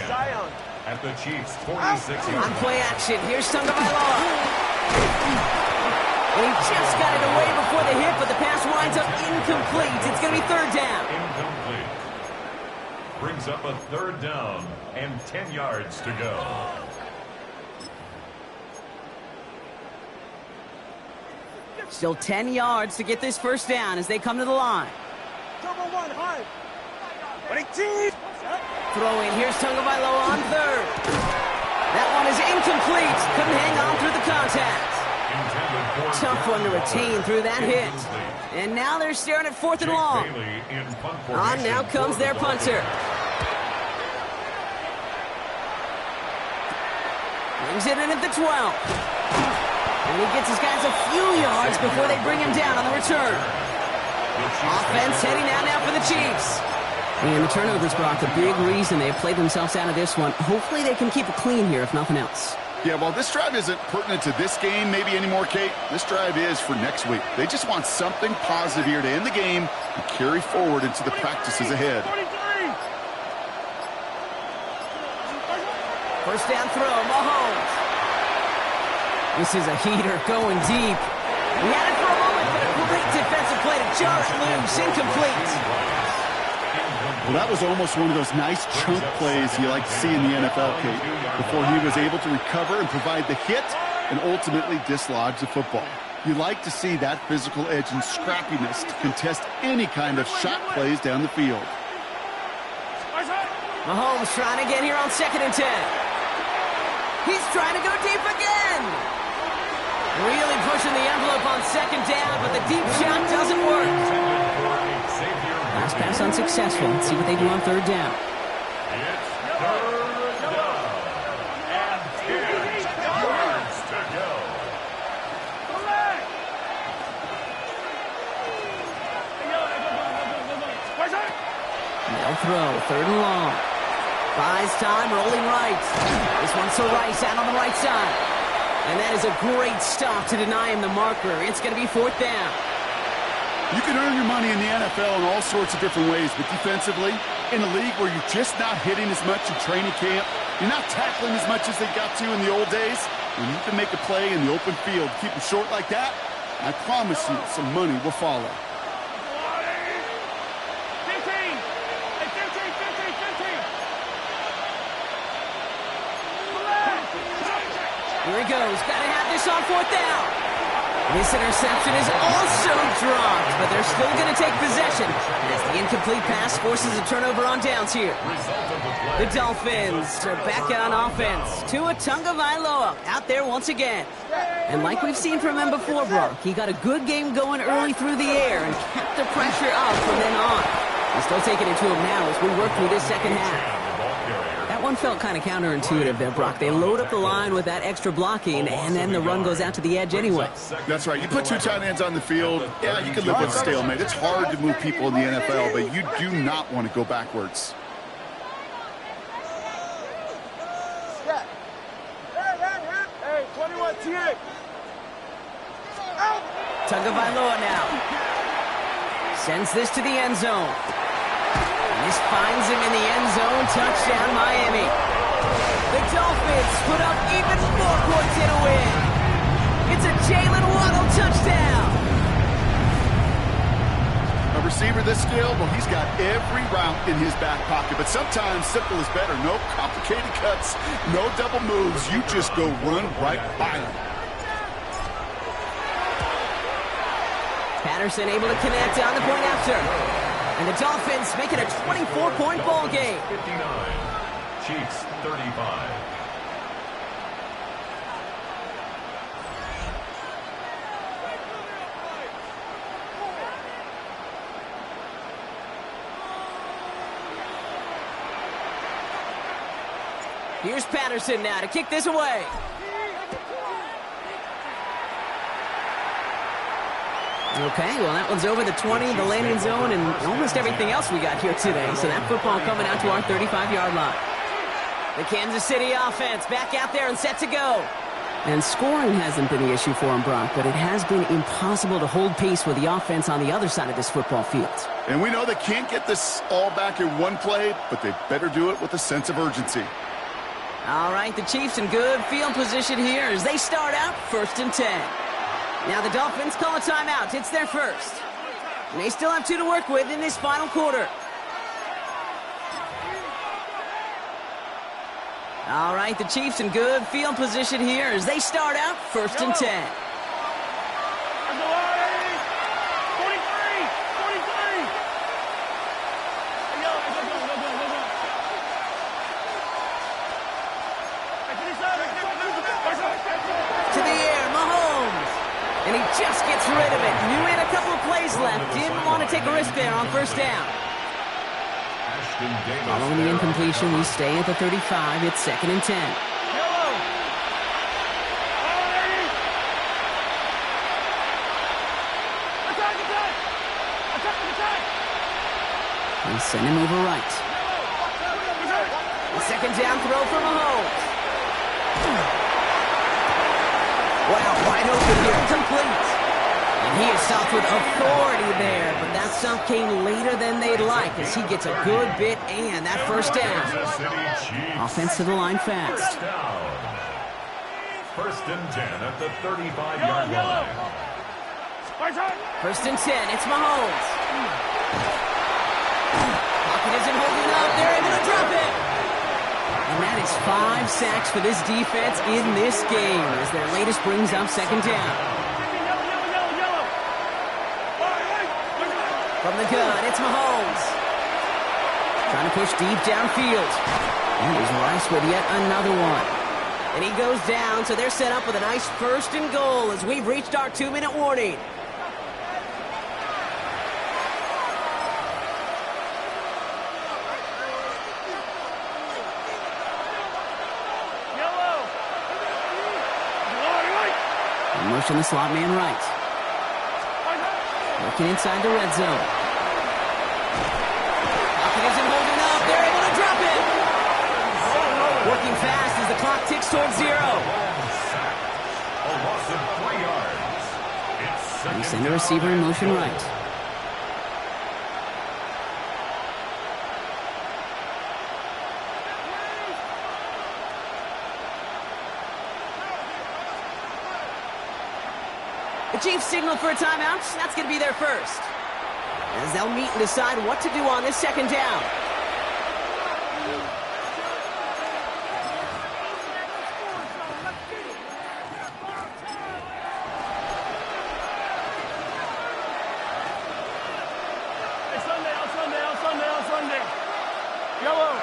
at the Chiefs' 46-yard line.
On play action. Here's Tagovailoa. And he just got it away before the hit, but the pass winds up incomplete. It's going to be 3rd down.
Incomplete. Brings up a 3rd down and 10 yards to go.
Still 10 yards to get this 1st down as they come to the line. Throw in. Here's Tagovailoa on 3rd. That one is incomplete. Couldn't hang on through the contact. Tough one to retain through that hit. And now they're staring at 4th and long. On now comes their punter. Brings it in at the 12. And he gets his guys a few yards before they bring him down on the return. Offense heading out now for the Chiefs. And the turnovers, Brock, a big reason they have played themselves out of this one. Hopefully they can keep it clean here, if nothing else.
Yeah, while this drive isn't pertinent to this game maybe anymore, Kate, this drive is for next week. They just want something positive here to end the game and carry forward into the practices ahead.
1st down throw, Mahomes. This is a heater going deep. He had it for a moment, but a great defensive play to jar it loose, incomplete.
Well, that was almost one of those nice chunk plays you like to see in the NFL, Kate, before he was able to recover and provide the hit and ultimately dislodge the football. You like to see that physical edge and scrappiness to contest any kind of shot plays down the field.
Mahomes trying again here on 2nd and 10. He's trying to go deep again. Really pushing the envelope on 2nd down, but the deep shot doesn't work. Last pass unsuccessful. Let's see what they do on 3rd down.
It's 3rd down and 10 yards to go.
They'll throw. 3rd and long. Buys time, rolling right. This one's to Rice out on the right side. And that is a great stop to deny him the marker. It's going to be 4th down.
You can earn your money in the NFL in all sorts of different ways, but defensively, in a league where you're just not hitting as much in training camp, you're not tackling as much as they got to in the old days, when you can make a play in the open field, keep them short like that, I promise you some money will follow.
15! Hey, 15!
Here he goes. Got to have this on 4th down. This interception is also dropped, but they're still going to take possession as the incomplete pass forces a turnover on downs here. The Dolphins are back on offense. Tua Tagovailoa out there once again. And like we've seen from him before, Brock, he got a good game going early through the air and kept the pressure up from then on. He's still taking it to him now as we work through this 2nd half. That one felt kind of counterintuitive there, Brock. They load up the line with that extra blocking, and then the run goes out to the edge anyway.
That's right. You put 2 tight ends on the field, yeah, you can live with a stalemate. It's hard to move people in the NFL, but you do not want to go backwards.
Hey, 21 TA.
Tagovailoa now. Sends this to the end zone. This finds him in the end zone. Touchdown, Miami. The Dolphins put up even more points in a win. It's a Jalen Waddle touchdown.
A receiver this skilled, well, he's got every route in his back pocket, but sometimes simple is better. No complicated cuts, no double moves. You just go run right by him.
Patterson able to connect on the point after. And the Dolphins make it a 24-point ball game.
59. Chiefs 35.
Here's Patterson now to kick this away. Okay, well, that one's over the 20, the landing zone, and almost everything else we got here today. So that football coming out to our 35-yard line. The Kansas City offense back out there and set to go. And scoring hasn't been the issue for him, Brock, but it has been impossible to hold pace with the offense on the other side of this football field.
And we know they can't get this all back in one play, but they better do it with a sense of urgency.
All right, the Chiefs in good field position here as they start out 1st and 10. Now the Dolphins call a timeout. It's their first. And they still have 2 to work with in this final quarter. All right, the Chiefs in good field position here as they start out 1st and 10. To the air, Mahomes. And he just gets rid of it. Knew he had a couple of plays left. Didn't want to take a risk there on 1st down. Following the incompletion, we stay at the 35. It's 2nd and 10. And send him over right. The 2nd down throw for Mahomes. Wow, wide open here, complete. And he is stopped with authority there, but that stop came later than they'd like as he gets a good bit and that 1st down. Offense to the line fast.
1st and 10 at the 35-yard line.
1st and 10, it's Mahomes. Pocket isn't holding up, they're able to drop it. And that is 5 sacks for this defense in this game as their latest brings up 2nd down. From the gun, it's Mahomes. Trying to push deep downfield. And here's Rice with yet another one. And he goes down, so they're set up with a nice 1st and goal as we've reached our 2-minute warning. Motion the slot man right. Working inside the red zone. Pocket isn't holding up. They're able to drop it. Working fast as the clock ticks towards 0.
A loss of 3 yards.
They send the receiver in motion right. The Chiefs signal for a timeout. That's going to be their first. As they'll meet and decide what to do on this 2nd down.
Sunday. Yellow.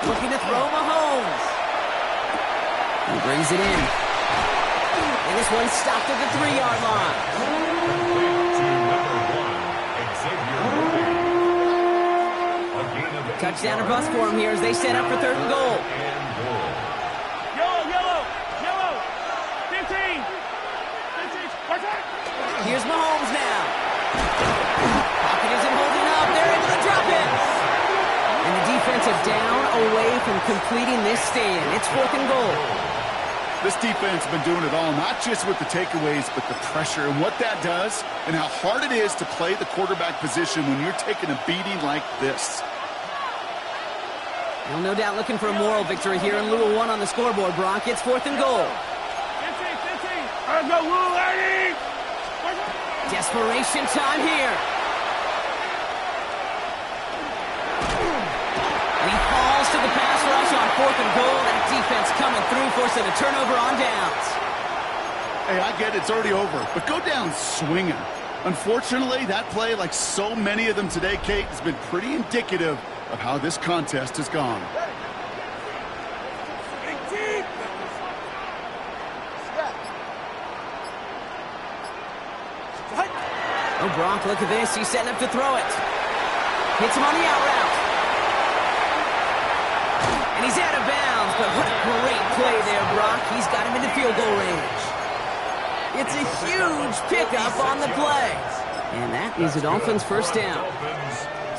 Looking to throw Mahomes. He brings it in. And this one's stopped at the 3-yard line. Touchdown or bust for him here as they set up for 3rd and goal.
Yellow. 15.
Here's Mahomes now. Pocket isn't holding up. They're able to drop it. And the defensive down away from completing this stand. It's 4th and goal.
This defense has been doing it all, not just with the takeaways, but the pressure and what that does and how hard it is to play the quarterback position when you're taking a beating like this.
Well, no doubt looking for a moral victory here in lieu of one on the scoreboard, Brock. It's 4th and goal.
15. Let's go, Lou, lady!
Desperation time here. And he falls to the pass rush on 4th and goal. That defense coming through, forcing a turnover on downs.
Hey, I get it. It's already over. But go down swinging. Unfortunately, that play, like so many of them today, Kate, has been pretty indicative of how this contest has gone.
Oh, Brock, look at this. He's setting up to throw it. Hits him on the out route. And he's out of bounds, but what a great play there, Brock. He's got him into field goal range. It's a huge pickup on the play. And that is a Dolphins first down.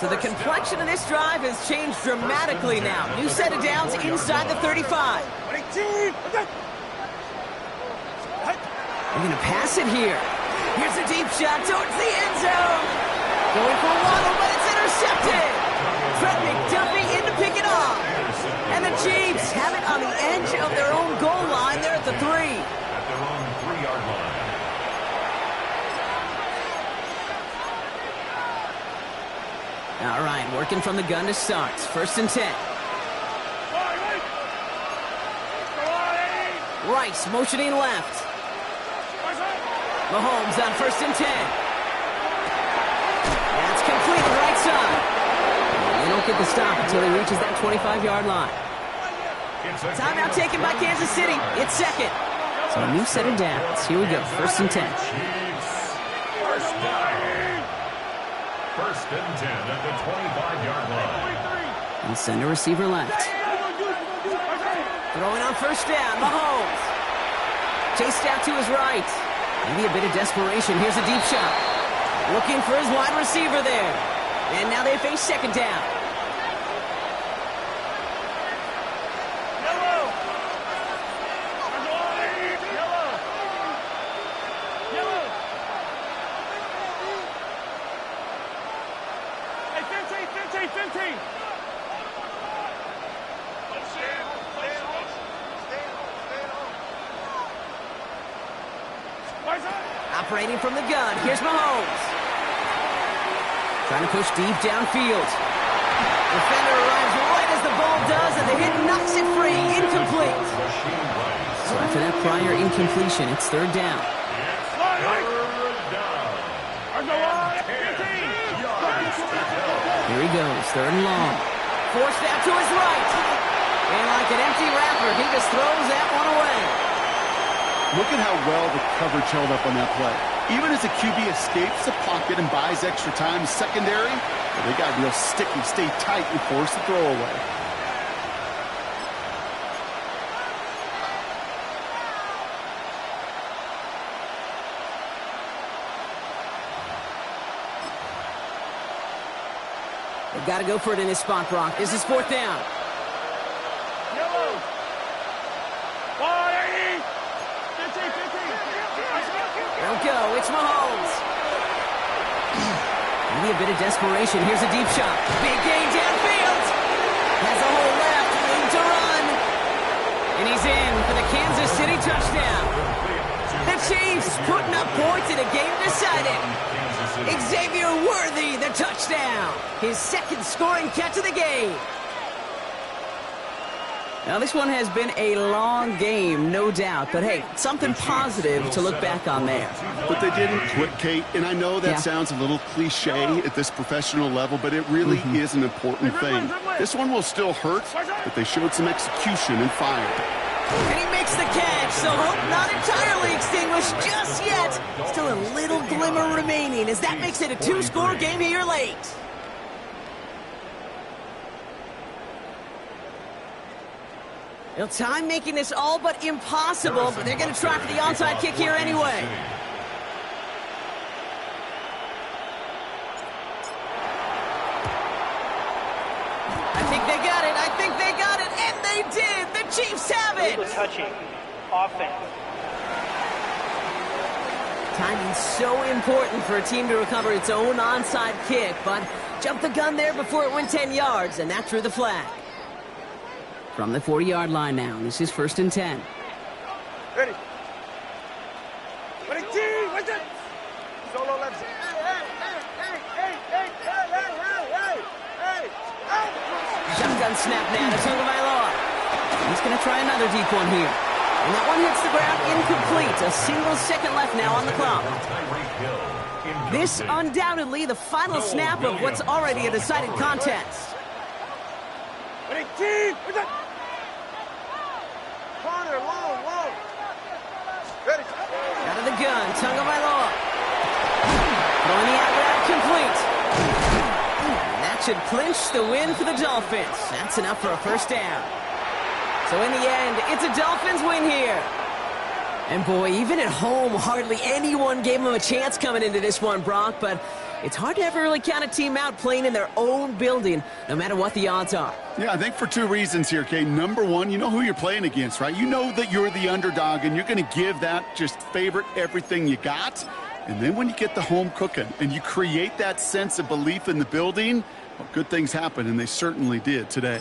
So the complexion of this drive has changed dramatically now. New set of downs inside the 35. They're going to pass it here. Here's a deep shot towards the end zone. Going for a waddle, but it's intercepted. Fred McDuffie in to pick it off. And the Chiefs have it on the edge of their own goal line. They're at the 3.
At their own 3-yard line.
All right, working from the gun to start. First and 10. Rice motioning left. Mahomes on first and 10. That's complete right side. They don't get the stop until he reaches that 25-yard line. Timeout taken by Kansas City. It's second. So a new set of downs. Here we go. First and 10.
First down. First and 10 at the 25-yard line.
And send a receiver left. Throwing on first down. Mahomes. Chased out to his right. Maybe a bit of desperation. Here's a deep shot. Looking for his wide receiver there. And now they face second down.
Hey, 15.
Operating from the gun. Here's Mahomes. Trying to push deep downfield. Defender arrives right as the ball does, and the hit knocks it free. Incomplete. So after that prior incompletion, it's third down. Here he goes, third and long. Forced out to his right. And like an empty wrapper, he just throws that one away.
Look at how well the coverage held up on that play. Even as the QB escapes the pocket and buys extra time, secondary, they got real sticky, stay tight, and force the throw away.
They've got to go for it in this spot, Brock. This is fourth down. They'll go. It's Mahomes. Maybe a bit of desperation. Here's a deep shot. Big gain downfield. Has a hole left. Room to run. And he's in for the Kansas City touchdown. The Chiefs putting up points in a game decided. Xavier Worthy, the touchdown. His second scoring catch of the game. Now, this one has been a long game, no doubt. But, hey, something positive to look back on there.
But they didn't quit, Kate. And I know that sounds a little cliche at this professional level, but it really is an important thing. This one will still hurt, but they showed some execution and fire.
And he makes the catch, so hope not entirely extinguished just yet. Still a little glimmer remaining as that makes it a 2-score game here late. Well, time making this all but impossible, but they're going to try for the onside kick here anyway. I think they got it. I think they got it. And they did. The Chiefs have it.
Legal touching. Offense.
Timing's so important for a team to recover its own onside kick, but jumped the gun there before it went 10 yards, and that drew the flag. From the 40-yard line now, this is first and 10.
Ready. Ready, team. What's it? Solo left. Hey.
Shotgun snap now to Tagovailoa. He's going to try another deep one here. And that one hits the ground incomplete. A single second left now on the clock. This undoubtedly the final snap of what's already a decided contest.
Corner, low. Ready.
Out of the gun, Tagovailoa. Throwing the out complete. And that should clinch the win for the Dolphins. That's enough for a first down. So in the end, it's a Dolphins win here. And boy, even at home, hardly anyone gave them a chance coming into this one, Brock, but it's hard to ever really count a team out playing in their own building, no matter what the odds are.
Yeah, I think for two reasons here, Kay. Number one, you know who you're playing against, right? You know that you're the underdog, and you're going to give that just favorite everything you got. And then when you get the home cooking and you create that sense of belief in the building, well, good things happen, and they certainly did today.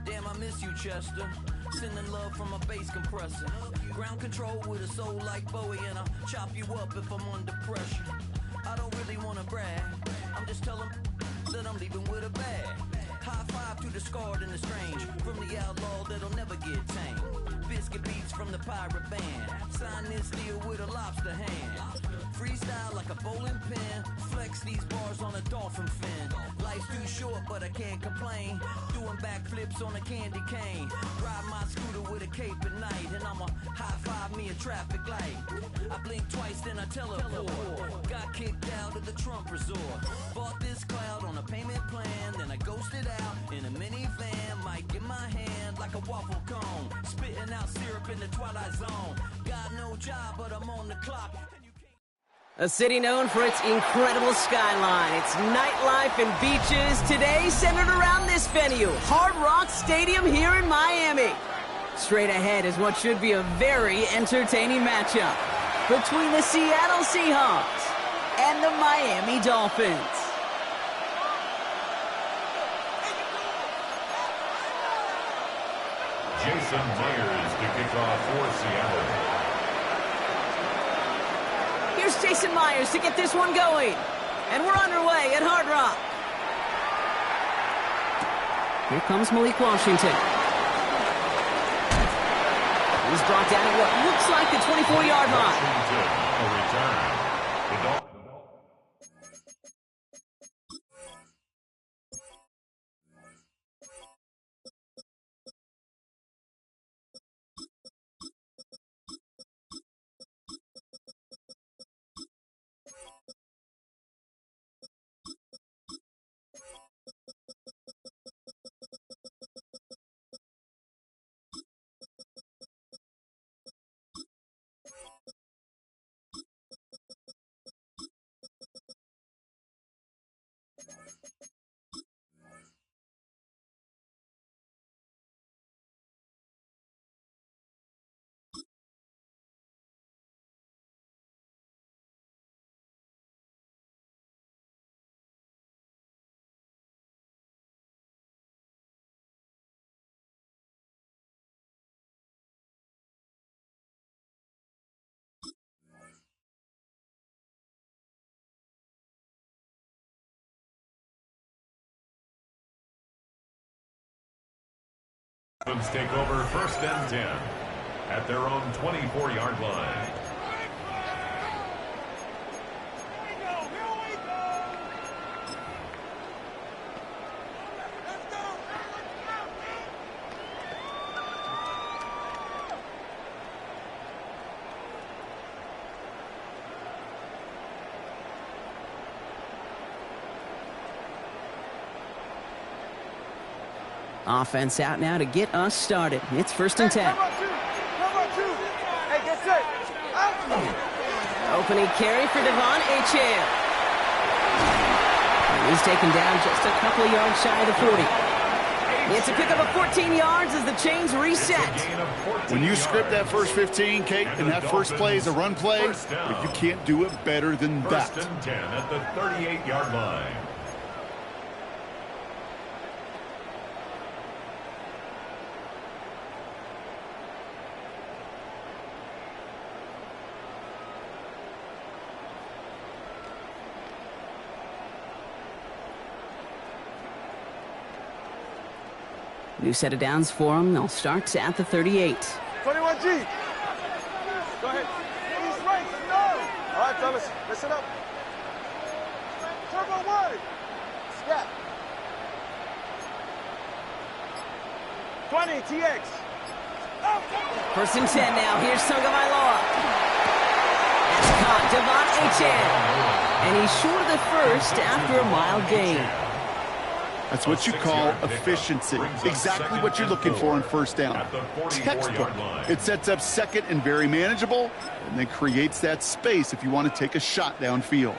Damn, I miss you, Chester. Sending love from a bass compressor. Ground control with a soul like Bowie, and I'll chop you up if I'm under pressure. I don't really want to brag. I'm just telling that I'm leaving with a bag. High five to the scarred and the strange. From the outlaw that'll never get tamed. Biscuit beats from the pirate band. Sign this deal with a lobster hand. Freestyle like a bowling pin. Flex these bars on a dolphin fin. Life's too short, but I can't complain. Doing backflips on a candy cane. Ride my scooter with a cape at night. And I'ma high five me a traffic light. I blink twice, then I teleport. Got kicked out of the Trump resort. Bought this cloud on a payment plan. Then I ghosted out in a minivan. Mic in my hand like a waffle cone. Spitting out syrup in the twilight zone. Got no job, but I'm on the clock.
A city known for its incredible skyline, its nightlife and beaches, today centered around this venue, Hard Rock Stadium here in Miami. Straight ahead is what should be a very entertaining matchup between the Seattle Seahawks and the Miami Dolphins.
Jason Myers to kick off for Seattle.
Here's Jason Myers to get this one going. And we're underway at Hard Rock. Here comes Malik Washington. He's brought down at what looks like the 24-yard line.
A return. The Dolphins. Take over 1st and 10 at their own 24-yard line.
Offense out now to get us started. It's 1st and 10.
Number two. Hey, get set. Out.
Opening carry for Devon Achane. He's taken down just a couple of yards shy of the 40. It's a pickup of 14 yards as the chains reset.
When you script that first 15, Kate, and that first play is a run play, you can't do it better than that.
1st and 10 at the 38-yard line.
New set of downs for them. They'll start at the 38.
21G. Go ahead. He's right. No. All right, fellas. Listen up. Turbo wide. Scat. 20, TX.
1st and 10 now. Here's Tagovailoa. That's caught. Devon Achane. And he's short of the first after a mild gain.
That's what you call efficiency. Exactly what you're looking for on 1st down. Textbook. It sets up 2nd and very manageable, and then creates that space if you want to take a shot downfield.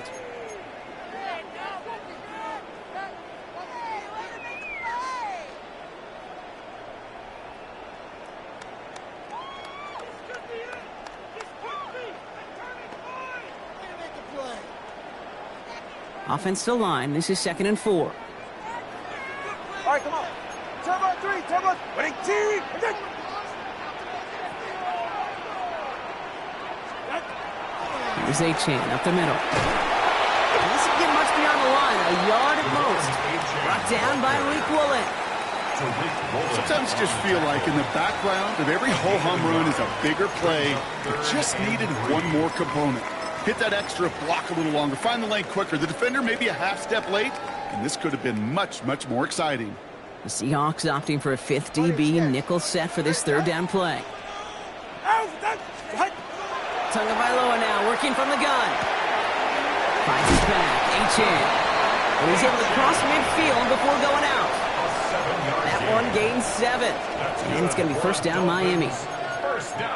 Offensive line. This is 2nd and 4.
All right, come on. Turbo 3, turbo. Winning team.
Here's Achane up the middle. He doesn't get much beyond the line. A yard at most. Brought down by Rick Woolen.
Sometimes you just feel like in the background of every ho-hum run is a bigger play that just needed one more component. Hit that extra block a little longer. Find the lane quicker. The defender may be a half step late, and this could have been much, much more exciting.
The Seahawks opting for a 5th DB nickel set for this 3rd down play. Tagovailoa now working from the gun. Finds his back. Achane. And he's able to cross midfield before going out. That one gains 7. And it's going to be 1st down Miami.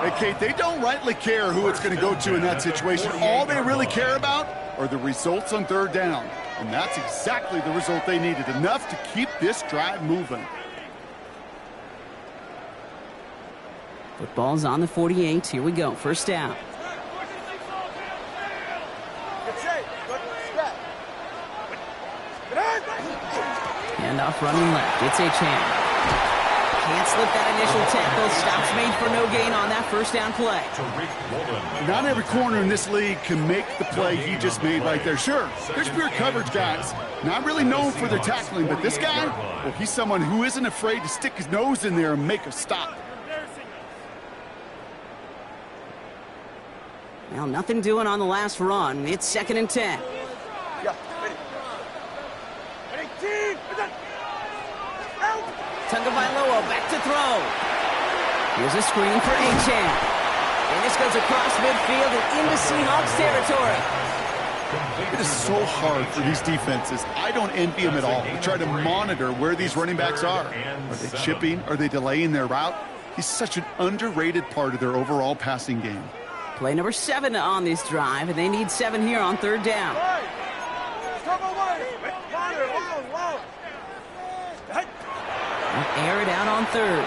Hey, Kate, they don't rightly care who it's going to go to in that situation. All they really care about are the results on 3rd down. And that's exactly the result they needed. Enough to keep this drive moving.
Football's on the 48. Here we go. 1st down. Handoff running left. It's Achane. Can't slip that initial tackle. Stops made for no gain on that 1st down play.
Not every corner in this league can make the play he just made right there. Sure, there's pure coverage guys. Not really known for their tackling, but this guy, well, he's someone who isn't afraid to stick his nose in there and make a stop.
Well, nothing doing on the last run. It's 2nd and 10.
Yeah, ready.
Tagovailoa back to throw. Here's a screen for Achane. And this goes across midfield and into Seahawks territory.
It is so hard for these defenses. I don't envy them at all. They try to monitor where these running backs are. Are they chipping? Are they delaying their route? He's such an underrated part of their overall passing game.
Play number 7 on this drive, and they need 7 here on 3rd down. Air it out on 3rd.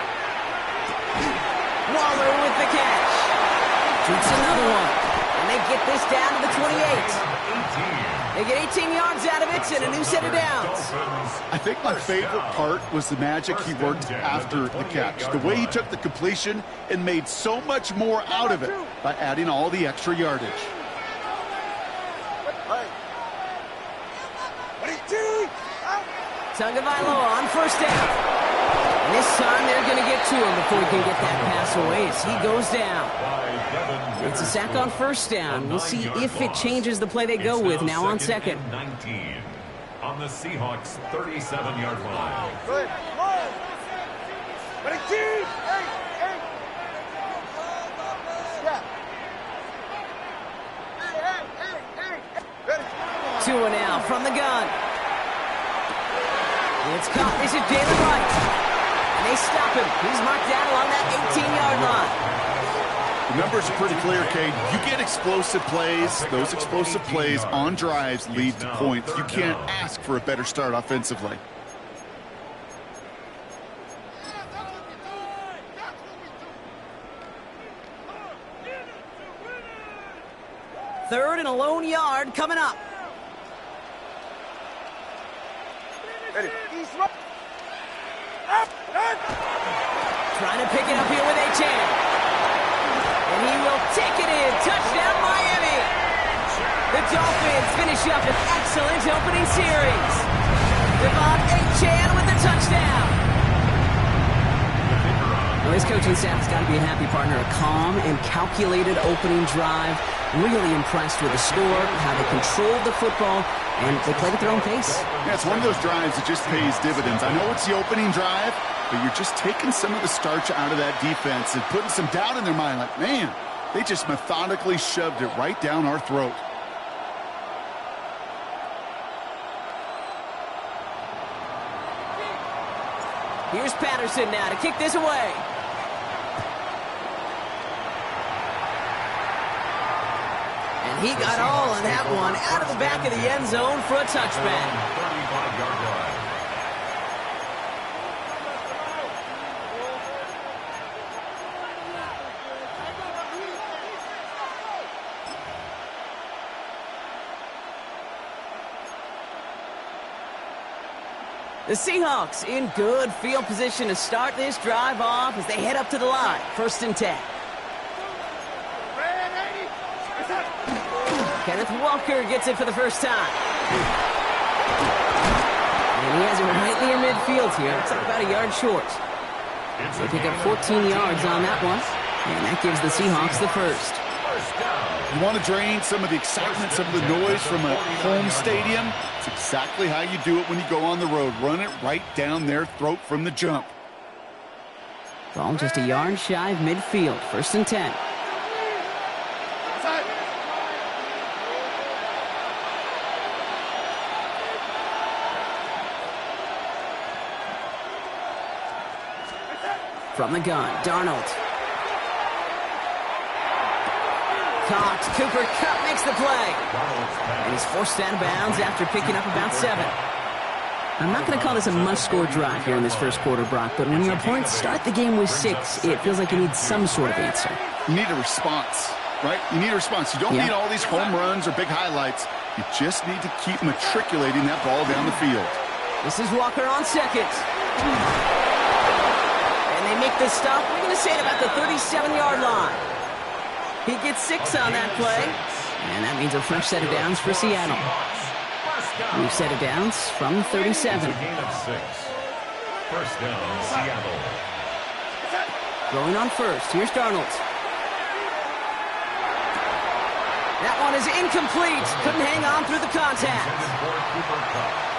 Waller with the catch. Shoots another one. And they get this down to the 28. They get 18 yards out of it and a new set of downs.
I think my favorite part was the magic he worked after the catch. The way he took the completion and made so much more out of it by adding all the extra yardage.
Tagovailoa on 1st down. And this time they're going to get to him before he can get that pass away as he goes down. It's a sack on 1st down. We'll see if it changes the play they go with now on 2nd.
19 on the Seahawks 37-yard line.
Good. Ready, team. Hey. Step. Hey. Ready.
2 and out from the gun. It's caught. This is Jalen Wright. And they stop him. He's marked down along that 18-yard line.
The numbers are pretty clear, Cade. You get explosive plays. Those explosive plays on drives lead to points. You can't ask for a better start offensively.
Third and a lone yard coming up. Trying to pick it up here with Gtowncapp. And he will take it in. Touchdown, Miami. The Dolphins finish up an excellent opening series. Gtowncapp with the touchdown. Well, this coaching staff has got to be a happy partner. A calm and calculated opening drive. Really impressed with the score, how they controlled the football, and they played at their own pace.
Yeah, it's one of those drives that just pays dividends. I know it's the opening drive, but you're just taking some of the starch out of that defense and putting some doubt in their mind. Like, man, they just methodically shoved it right down our throat.
Here's Patterson now to kick this away. And he got all of that one out of the back of the end zone for a touchback.
35-yard line.
The Seahawks in good field position to start this drive off as they head up to the line. 1st and 10. Kenneth Walker gets it for the first time. And he has it right near midfield here. It's like about a yard short. They pick up 14 yards on that one. And that gives the Seahawks the first.
You want to drain some of the excitement, some of the noise from a home stadium? It's exactly how you do it when you go on the road. Run it right down their throat from the jump.
Ball just a yard shy of midfield. 1st and 10. From the gun, Darnold. Caught. Cooper Kupp makes the play. And he's forced out of bounds after picking up about 7. I'm not going to call this a must-score drive here in this first quarter, Brock, but when your opponents start the game with 6, it feels like you need some sort of answer.
You need a response, right? You need a response. You don't need all these home runs or big highlights. You just need to keep matriculating that ball down the field.
This is Walker on second. And they make this stop. We're going to say at about the 37-yard line. He gets 6 on that play. And that means a fresh set of downs for Seattle. New set of downs from 37.
Gain of 6. First down, Seattle.
Throwing on first. Here's Darnold. That one is incomplete. Couldn't hang on through the contact.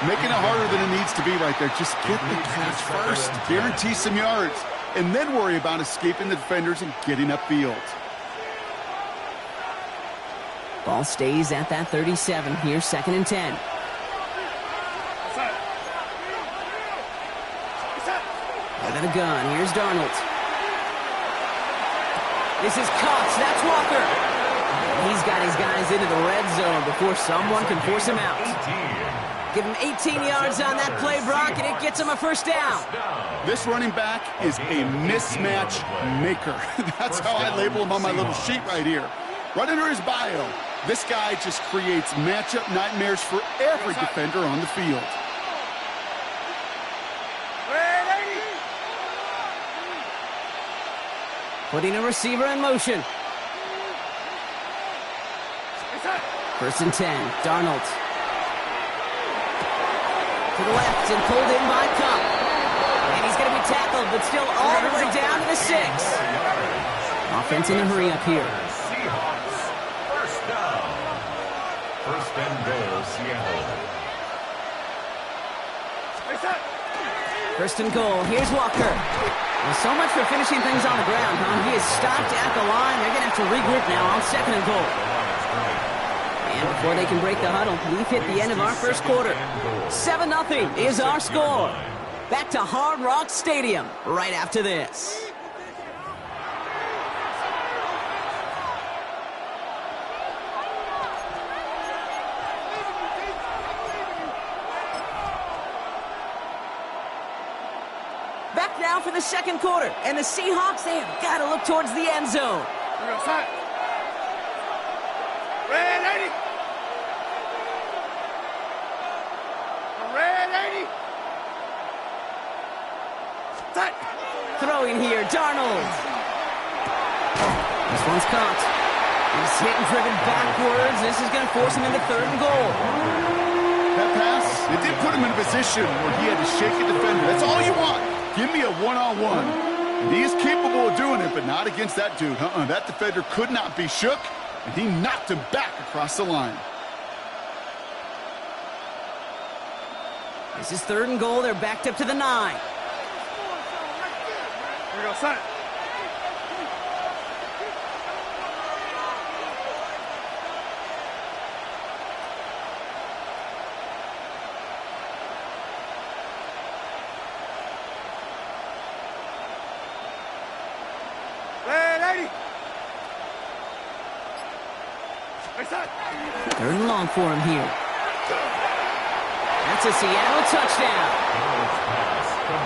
Making it harder than it needs to be right there. Just get the catch first. Guarantee some yards. And then worry about escaping the defenders and getting upfield.
Ball stays at that 37. Here's 2nd and 10. Out of the gun. Here's Darnold. This is Cox. That's Walker. He's got his guys into the red zone before someone can force him out. Give him 18 yards on that play, Brock, and it gets him a first down.
This running back is a mismatch maker. That's how I label him on my little sheet right here. Right under his bio, this guy just creates matchup nightmares for every defender on the field.
Putting a receiver in motion. 1st and 10. Darnold. To the left and pulled in by Kupp. And he's going to be tackled, but still all the way down to the 6. Offense in a hurry up here.
Seahawks. First down. First and goal, Seattle.
1st and goal. Here's Walker. Well, so much for finishing things on the ground, huh? He is stopped at the line. They're going to have to regroup now on 2nd and goal. And before they can break the huddle, we've hit the end of our first quarter. 7-0 is our score. back to Hard Rock Stadium right after this. Back now for the second quarter, and the Seahawks, they have got to look towards the end zone.
Red 80. Red 80. Set.
Throwing here, Darnold. This one's caught. He's hit and driven backwards. This is going to force him into 3rd and goal.
That pass, it did put him in a position where he had to shake a defender. That's all you want. Give me a one-on-one. And he is capable of doing it, but not against that dude. That defender could not be shook, and he knocked him back across the line.
This is 3rd and goal. They're backed up to the 9.
Here we go, son. Red 80. Hey, son.
3rd and long for him here. That's a Seattle touchdown.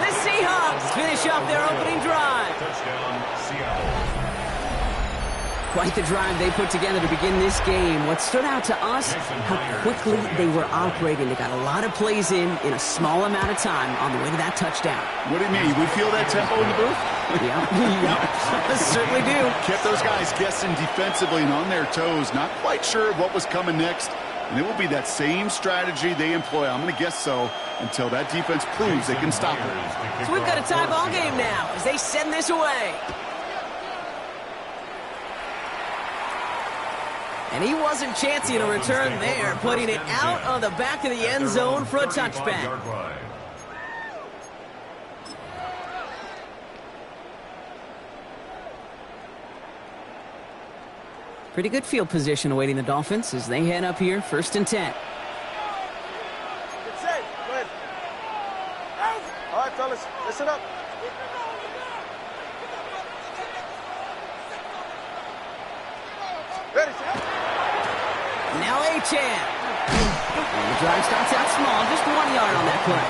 The Seahawks finish off their opening drive.
Touchdown, Seattle.
Quite the drive they put together to begin this game. What stood out to us, how quickly they were operating. They got a lot of plays in a small amount of time on the way to that touchdown.
What do you mean? We feel that tempo in the booth?
Yeah, certainly do.
Kept those guys guessing defensively and on their toes, not quite sure what was coming next. And it will be that same strategy they employ, I'm going to guess so, until that defense proves they can stop it.
So we've got a tie ball game now as they send this away. And he wasn't chancing a return there, putting it out on the back of the end zone for a touchback. Pretty good field position awaiting the Dolphins as they head up here, 1st and 10.
Get set. Go ahead. All right, fellas, listen up. Ready, set.
Now Achan. And the drive starts out small, just 1 yard on that play.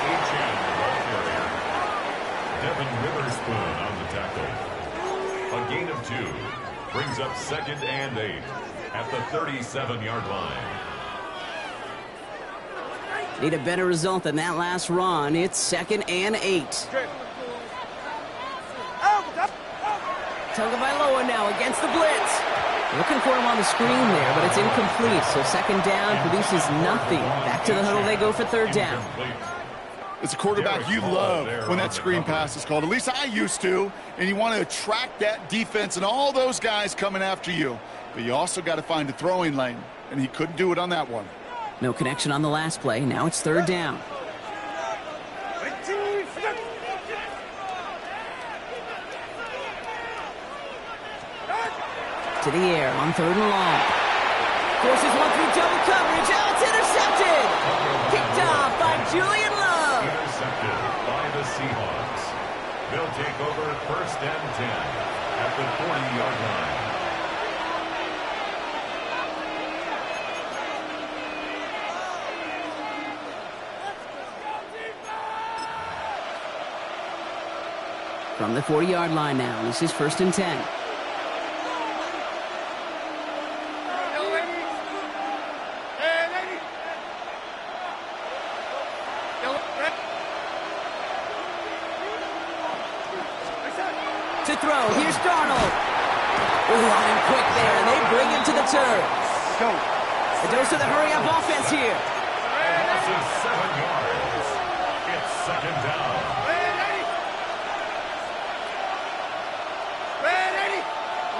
Devin Witherspoon on the tackle. A gain of 2. Brings up 2nd and 8 at the 37-yard line.
Need a better result than that last run. It's 2nd and 8. Tagovailoa now against the blitz. Looking for him on the screen there, but it's incomplete. So 2nd down produces nothing. Back to the huddle they go for 3rd down.
It's a quarterback you love when that screen pass is called. At least I used to. And you want to attract that defense and all those guys coming after you. But you also got to find a throwing lane. And he couldn't do it on that one.
No connection on the last play. Now it's 3rd down. To the air on 3rd and long. Forces one through double coverage. Oh, it's intercepted. Kicked off by Julian Love.
Intercepted by the Seahawks. They'll take over 1st and 10 at the 40-yard line.
From the 40-yard line now, this is 1st and 10. To throw, here's Darnold. Oh, and quick there, they bring him to the turf.
Go.
A dose of the hurry-up offense here.
Loss of 7 yards. It's 2nd down.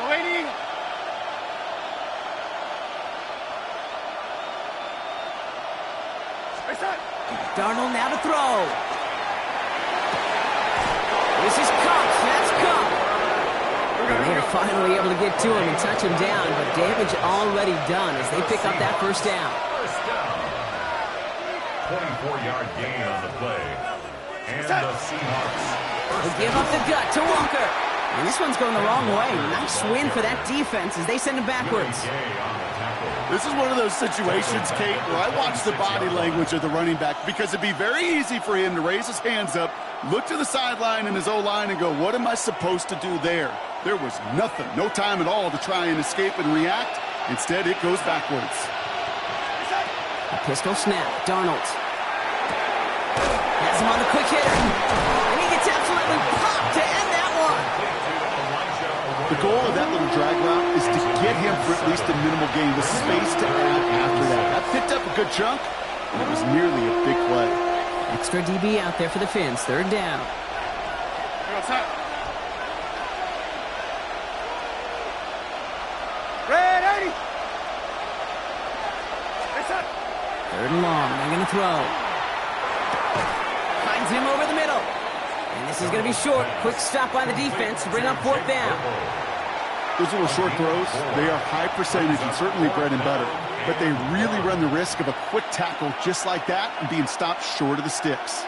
Waiting.
Darnold now to throw. This is Cox. That's Cox. And they're finally able to get to him and touch him down, but damage already done as they pick up that 1st down.
1st down. 24-yard gain on the play. And the Seahawks.
They give up the gut to Walker. And this one's going the wrong way. Nice win for that defense as they send him backwards.
This is one of those situations, Kate, where I watch the body language of the running back because it'd be very easy for him to raise his hands up, look to the sideline in his O-line and go, what am I supposed to do there? There was nothing, no time at all to try and escape and react. Instead, it goes backwards.
A pistol snap. Darnold has him on the quick hitter. And he gets absolutely popped to end that one.
The goal of that little drag route is to get him for at least a minimal gain with space to add after that. That picked up a good chunk, and it was nearly a big play.
Extra DB out there for the Finns. Third down.
Red 80.
Third and long. They're going to throw. Finds him over the middle. And this is going to be short. Quick stop by the defense to bring up fourth down.
Those little short throws, they are high percentage and certainly bread and butter. But they really run the risk of a quick tackle just like that and being stopped short of the sticks.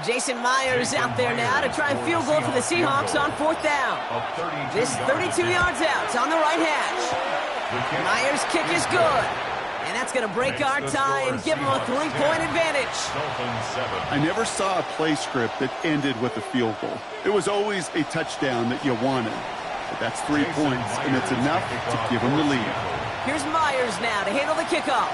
Jason Myers out there now to try and field goal for the Seahawks on fourth down. This 32 yards out on the right hash. Myers' kick is good. And that's going to break our tie and give them a 3-point advantage.
I never saw a play script that ended with a field goal. It was always a touchdown that you wanted. But that's 3 points, and it's enough to give them the lead.
Here's Myers now to handle the kickoff.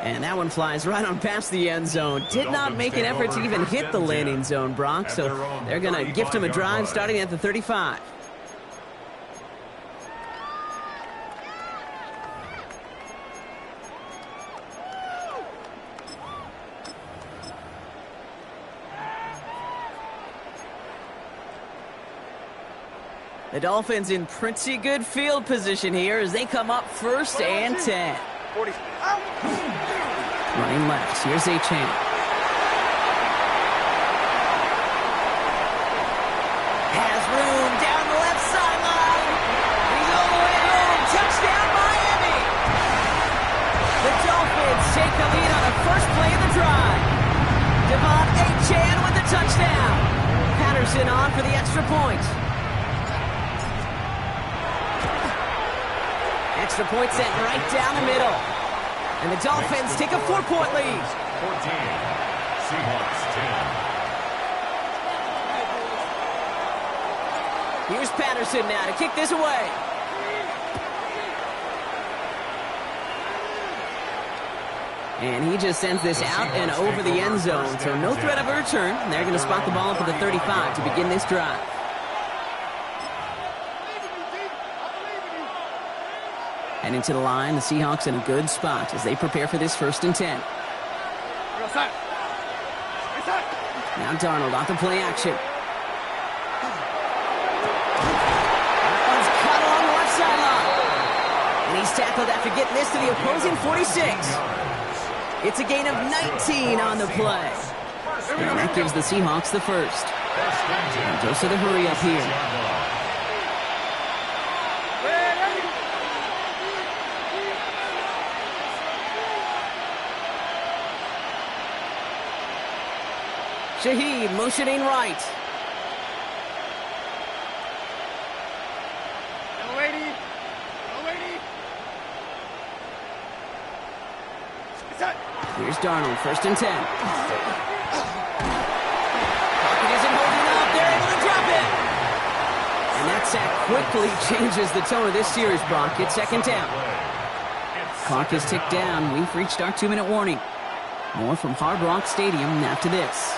And that one flies right on past the end zone. Did not make an effort to even hit the landing zone, Brock. So they're going to gift him a drive starting at the 35. The Dolphins in pretty good field position here as they come up first and 10.
40.
Running left. Here's A-Chain. Has room down the left sideline. He's all the way home. Touchdown, Miami. The Dolphins take the lead on the first play of the drive. Devon A-Chan with the touchdown. Patterson on for the extra point. Extra point sent right down the middle. And the Dolphins take a 4-point lead. 14.
Seahawks 10.
Here's Patterson now to kick this away. And he just sends this out and over the end zone. So no threat of a return. And they're going to spot the ball up at the 35 to begin this drive. And into the line, the Seahawks in a good spot as they prepare for this 1st and 10. Now Darnold off the play action. That one's cut along the left sideline. And he's tackled after getting this to the opposing 46. It's a gain of 19 on the play. And that gives the Seahawks the first. And goes to the hurry up here. Shaheed motioning right.
No lady. No lady.
Here's Darnold, 1st and 10. Pocket isn't holding up. They're able to drop it. And that sack quickly changes the tone of this series, Brock. It's 2nd down. Clock is ticked down. We've reached our 2-minute warning. More from Hard Rock Stadium after this.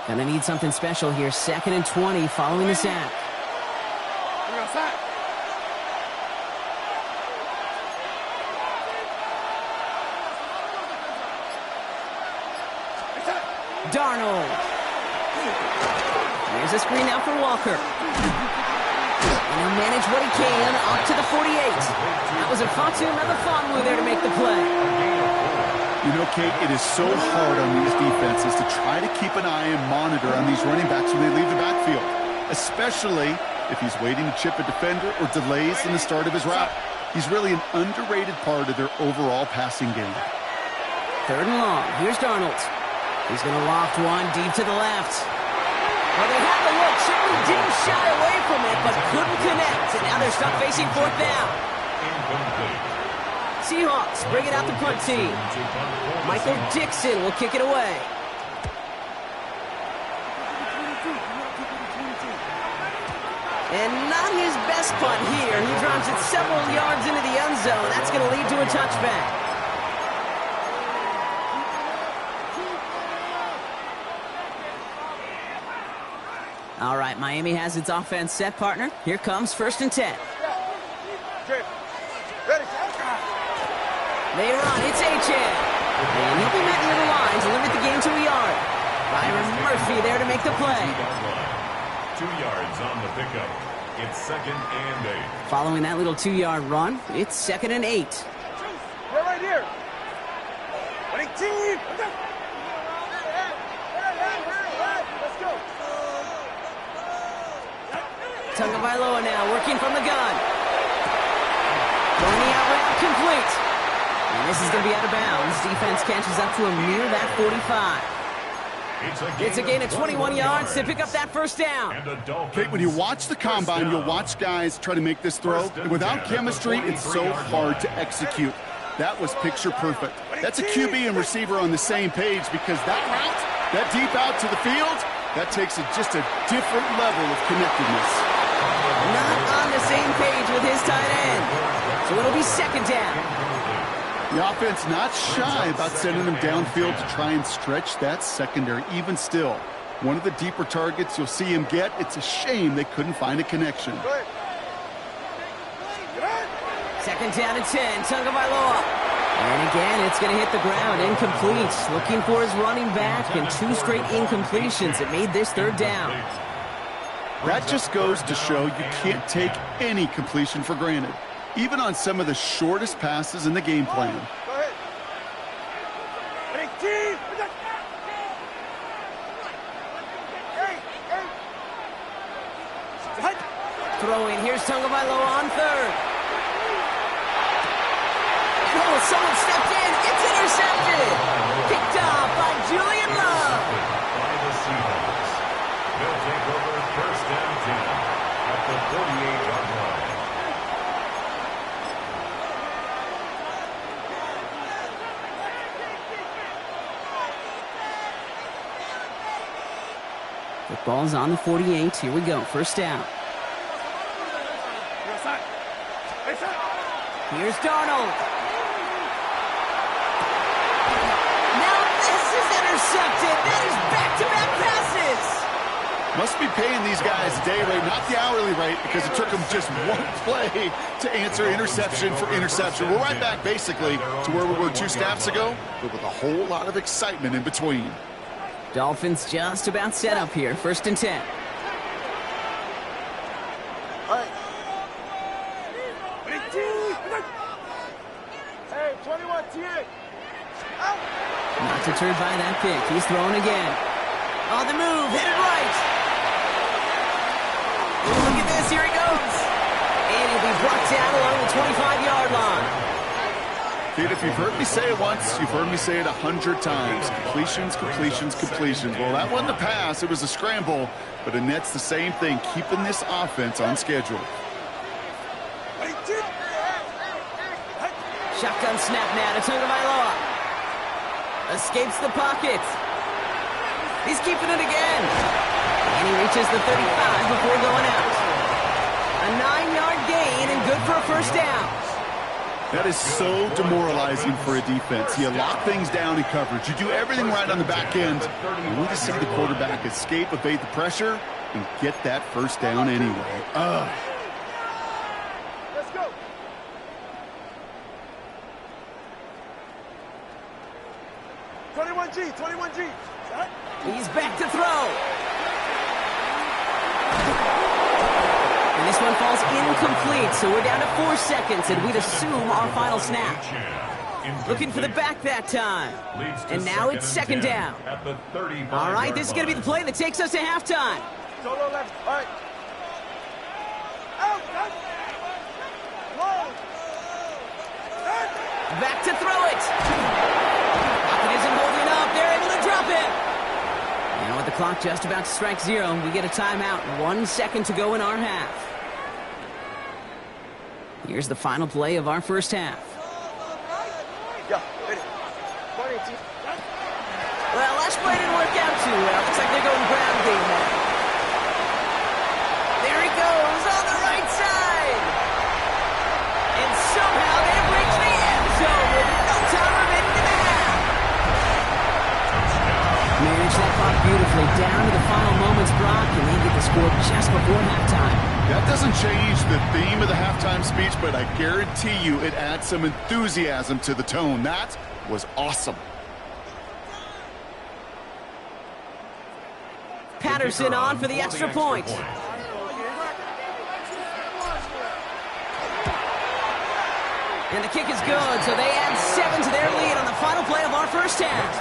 Gonna need something special here. 2nd and 20 following the sack. Darnold. There's a screen now for Walker. And he'll manage what he can up to the 48. That was a Fatu Melifonwu there to make the play.
You know, Kate, it is so hard on these defenses to try to keep an eye and monitor on these running backs when they leave the backfield, especially if he's waiting to chip a defender or delays in the start of his route. He's really an underrated part of their overall passing game.
3rd and long. Here's Darnold. He's going to loft one deep to the left. Well, they had the look. Certainly didn't shy away from it, but couldn't connect. And now they're stuck facing 4th down. Seahawks bring it out the punt team. Michael Dixon will kick it away. And not his best punt here. He drops it several yards into the end zone. That's going to lead to a touchback. All right, Miami has its offense set, partner. Here comes 1st and 10. They run. It's Achane. And he'll be met near the line to limit the game to a yard. Byron Murphy there to make the play.
2 yards on the pickup. It's 2nd and 8.
Following that little 2-yard run, it's 2nd and 8.
We're right here. Let's go.
Tagovailoa now working from the gun. Going the out route complete. And this is going to be out of bounds. Defense catches up to him near that 45. It's a gain of 21 yards to pick up that 1st down.
Kate, when you watch the combine, you'll watch guys try to make this throw. And without chemistry, it's so hard to execute. That was picture perfect. That's a QB and receiver on the same page because that route, that deep out to the field, that takes just a different level of connectedness.
Not on the same page with his tight end. So it'll be 2nd down.
The offense not shy about sending them downfield to try and stretch that secondary. Even still, one of the deeper targets you'll see him get. It's a shame they couldn't find a connection.
2nd down and 10. Tagovailoa. And again, it's going to hit the ground. Incomplete. Looking for his running back, and 2 straight incompletions. It made this 3rd down.
That just goes to show you can't take any completion for granted, even on some of the shortest passes in the game plan.
Throwing. Here's Tagovailoa on 3rd. Oh, someone stepped in. It's intercepted. Picked off by Julian Love.
By the Seahawks. They'll take over 1st and 10 at the 48-yard line.
The ball's on the 48. Here we go. 1st down. Here's Darnold. Now this is intercepted. That is back-to-back passes.
Must be paying these guys a day rate, not the hourly rate, because it took them just one play to answer interception for interception. We're right back, basically, to where we were 2 snaps ago, but with a whole lot of excitement in between.
Dolphins just about set up here. 1st and 10.
Hey, 21 TA.
Not deterred by that pick. He's throwing again. On the move, headed right. Look at this, here he goes. And he'll be brought down along the 25-yard line.
Kid, if you've heard me say it once, you've heard me say it 100 times. Completions, completions, completions. Well, that wasn't a pass. It was a scramble. But Annette's the same thing, keeping this offense on schedule.
Shotgun snap now to Tagovailoa. Escapes the pocket. He's keeping it again. And he reaches the 35 before going out. A 9-yard gain and good for a 1st down.
That is so demoralizing for a defense. You lock things down in coverage. You do everything right on the back end. You need to see the quarterback escape, evade the pressure, and get that first down anyway.
Let's go. G, 21G.
He's back to throw. And this one falls incomplete, so we're down to 4 seconds, and we'd assume our final snap. Looking for the back that time. And now it's second down. All right, this is going to be the play that takes us to halftime.
Solo left. All right. Out.
Back to throw it. Pocket isn't holding up. They're able to drop it. Now with the clock just about to strike 0, we get a timeout. 1 second to go in our half. Here's the final play of our first half.
Yeah, hit it.
Well, last play didn't work out too well. Looks like they're going ground game now. There he goes on the right side. And somehow they've reached the end zone with no time remaining in the half. Manage that clock beautifully down to the final moments, Brock, and they get the score just before halftime.
That doesn't change the theme of the halftime speech, but I guarantee you it adds some enthusiasm to the tone. That was awesome.
Patterson on for the extra point. And the kick is good, so they add 7 to their lead on the final play of our first half.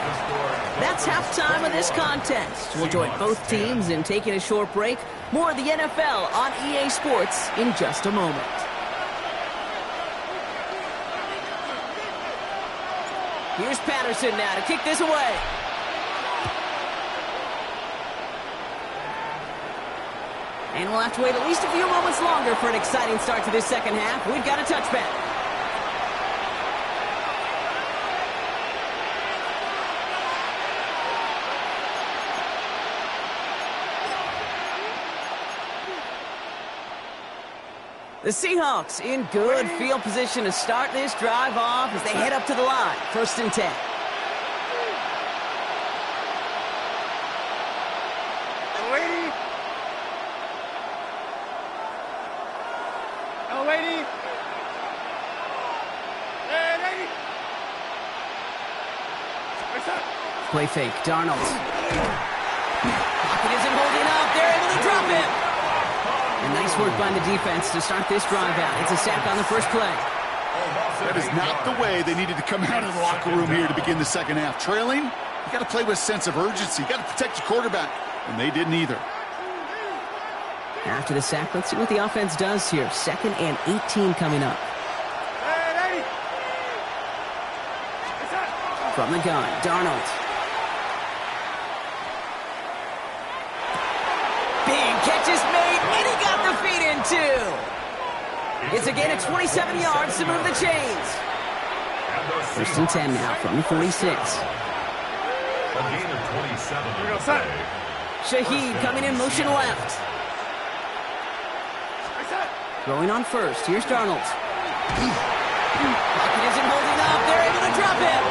That's halftime of this contest. We'll join both teams in taking a short break. More of the NFL on EA Sports in just a moment. Here's Patterson now to kick this away. And we'll have to wait at least a few moments longer for an exciting start to this second half. We've got a touchback. The Seahawks in good field position to start this drive off as they head up to the line. 1st and 10. Play fake, Darnold. Pocket isn't holding up. They're able to drop it. And nice work by the defense to start this drive out. It's a sack on the first play.
That is not the way they needed to come out of the locker room here to begin the second half. Trailing, you got to play with a sense of urgency. You got to protect your quarterback, and they didn't either.
After the sack, let's see what the offense does here. 2nd and 18 coming up. From the gun, Darnold. Big catch is made, and he got the feet in too. It's a gain of 27 yards to move the chains. 1st and 10 now from the 46.
A gain of 27.
Shaheed coming in motion left. Going on first. Here's Darnold. Pocket isn't holding up. They're able to drop it.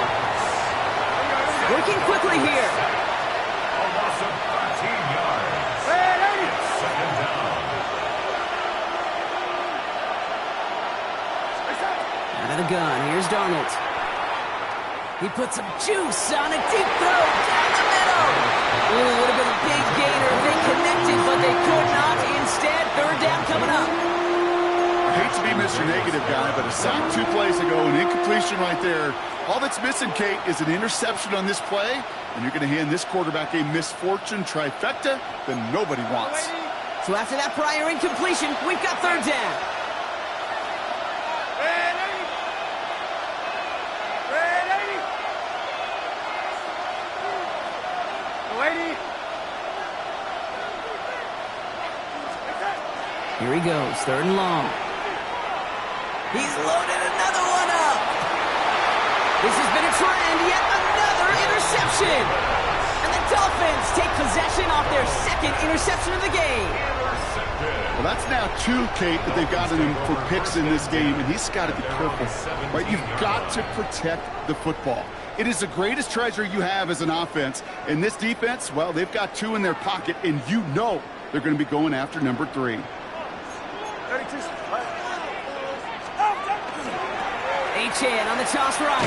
Working quickly here.
A loss of 13 yards. It's second down.
Out of the gun. Here's Darnold. He puts some juice on a deep throw down the middle. Ooh, would have been a big gainer if they connected, but they could not. Instead, 3rd down coming up.
I hate to be Mr. Negative guy, but a sack 2 plays ago, an incompletion right there. All that's missing, Kate, is an interception on this play, and you're going to hand this quarterback a misfortune trifecta that nobody wants.
So after that prior incompletion, we've got 3rd down. Here he goes, 3rd and long. He's loaded another one up. This has been a trend, yet another interception. And the Dolphins take possession off their 2nd interception of the game.
Well, that's now 2, Kate, that they've gotten him for picks in this game, and he's got to be careful. Right? You've got to protect the football. It is the greatest treasure you have as an offense. And this defense, well, they've got 2 in their pocket, and you know they're going to be going after number 3.
Chan on the toss right.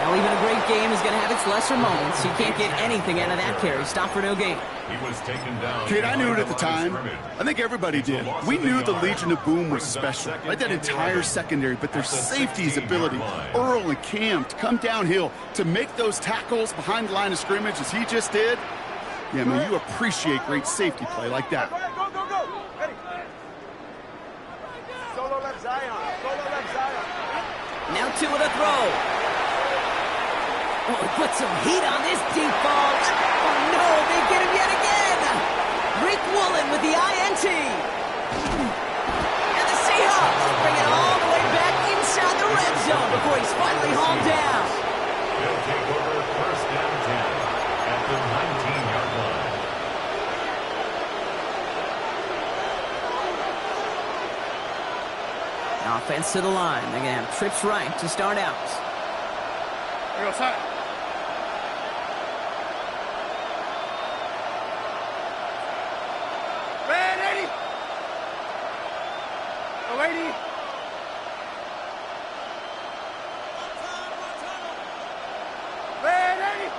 Well, even a great game is going to have its lesser moments. You can't get anything out of that carry. Stop for no gain.
He was taken down.
Kate, I knew it at the time. I think everybody did. We knew the Legion of Boom was special, right? That entire secondary, but their safety's ability, Earl and Cam, to come downhill, to make those tackles behind the line of scrimmage as he just did. Yeah, man, you appreciate great safety play like that.
Go. Ready. Solo left Zion.
Now 2 with a throw. Oh, put some heat on this deep ball. Oh, no, they get him yet again. Rick Woolen with the INT. And the Seahawks bring it all the way back inside the red zone before he's finally hauled down.
They'll take over first and 10 at the 19-yard line.
Offense to the line. They're going to have trips right to start out.
Here goes side. Red 80. Go 80. Red 80.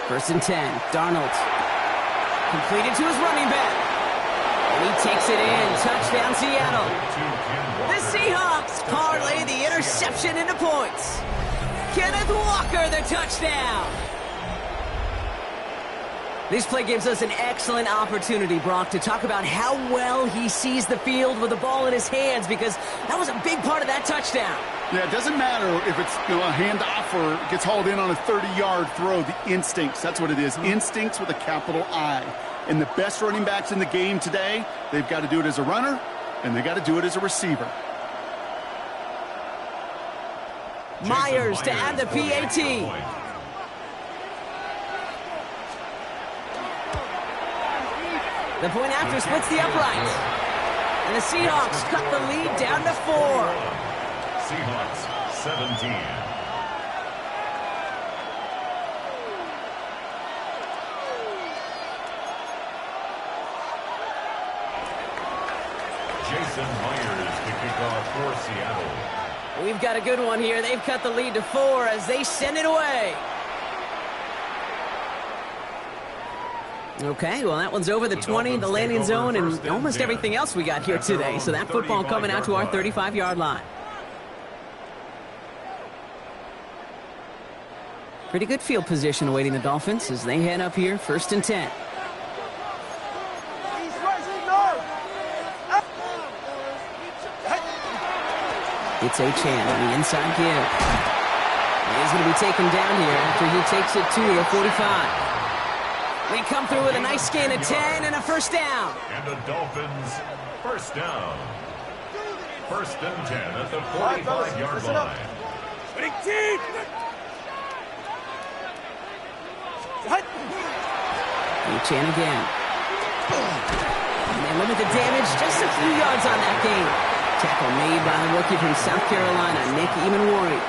First and 10. Darnold. Completed to his running back. And he takes it in. Touchdown, Seattle. The Seahawks parlay the interception into points. Kenneth Walker, the touchdown. This play gives us an excellent opportunity, Brock, to talk about how well he sees the field with the ball in his hands, because that was a big part of that touchdown.
Yeah, it doesn't matter if it's a handoff or gets hauled in on a 30-yard throw. The instincts, that's what it is. Instincts with a capital I. And the best running backs in the game today, they've got to do it as a runner, and they got to do it as a receiver.
Myers to add the PAT. The point after splits the uprights. And the Seahawks cut the lead down to 4.
Seahawks 17. Jason Myers to kick off for Seattle.
We've got a good one here. They've cut the lead to 4 as they send it away. Okay, well, that one's over the 20, the landing zone, and almost everything else we got here today. So that football coming out to our 35-yard line. Pretty good field position awaiting the Dolphins as they head up here, first and 10. It's Achane on the inside give. He's going to be taken down here after he takes it to the 45. They come through with a nice gain of 10 and a first down.
And the Dolphins first down. First and 10 at the 45-yard line.
Achane again. And they limit the damage, just a few yards on that gain. Tackle made by the rookie from South Carolina, Nick Emanwari.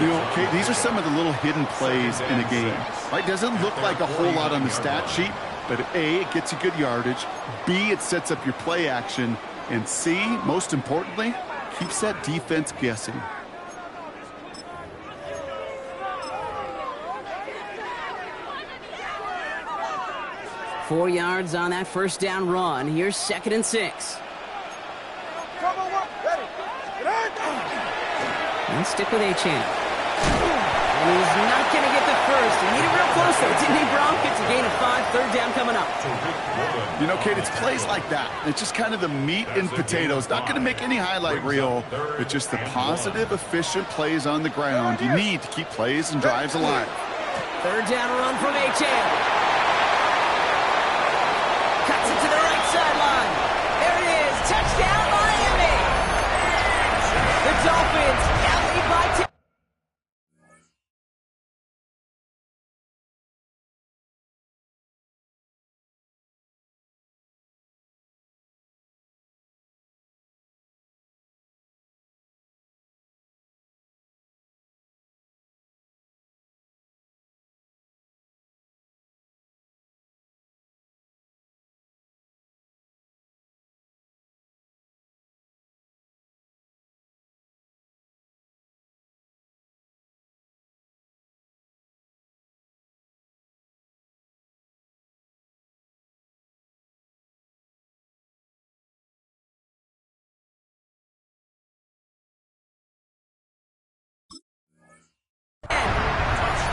You know, Kate, these are some of the little hidden plays in a game. Right? Doesn't look like a whole lot on the stat sheet, but A, it gets you good yardage. B, it sets up your play action. And C, most importantly, keeps that defense guessing.
Four yards on that first down run. Here's second and 6. And stick with Achane. And he's not going to get the first. He needed real close there, didn't he, Brock? It's a gain of 5, third down coming up.
You know, Kate, it's plays like that. It's just kind of the meat and potatoes. Not going to make any highlight reel, but just the positive, efficient plays on the ground. You need to keep plays and drives alive.
Third down run from Achane. Cuts it to the right sideline. There it is. Touchdown, Miami. The Dolphins now lead by 10.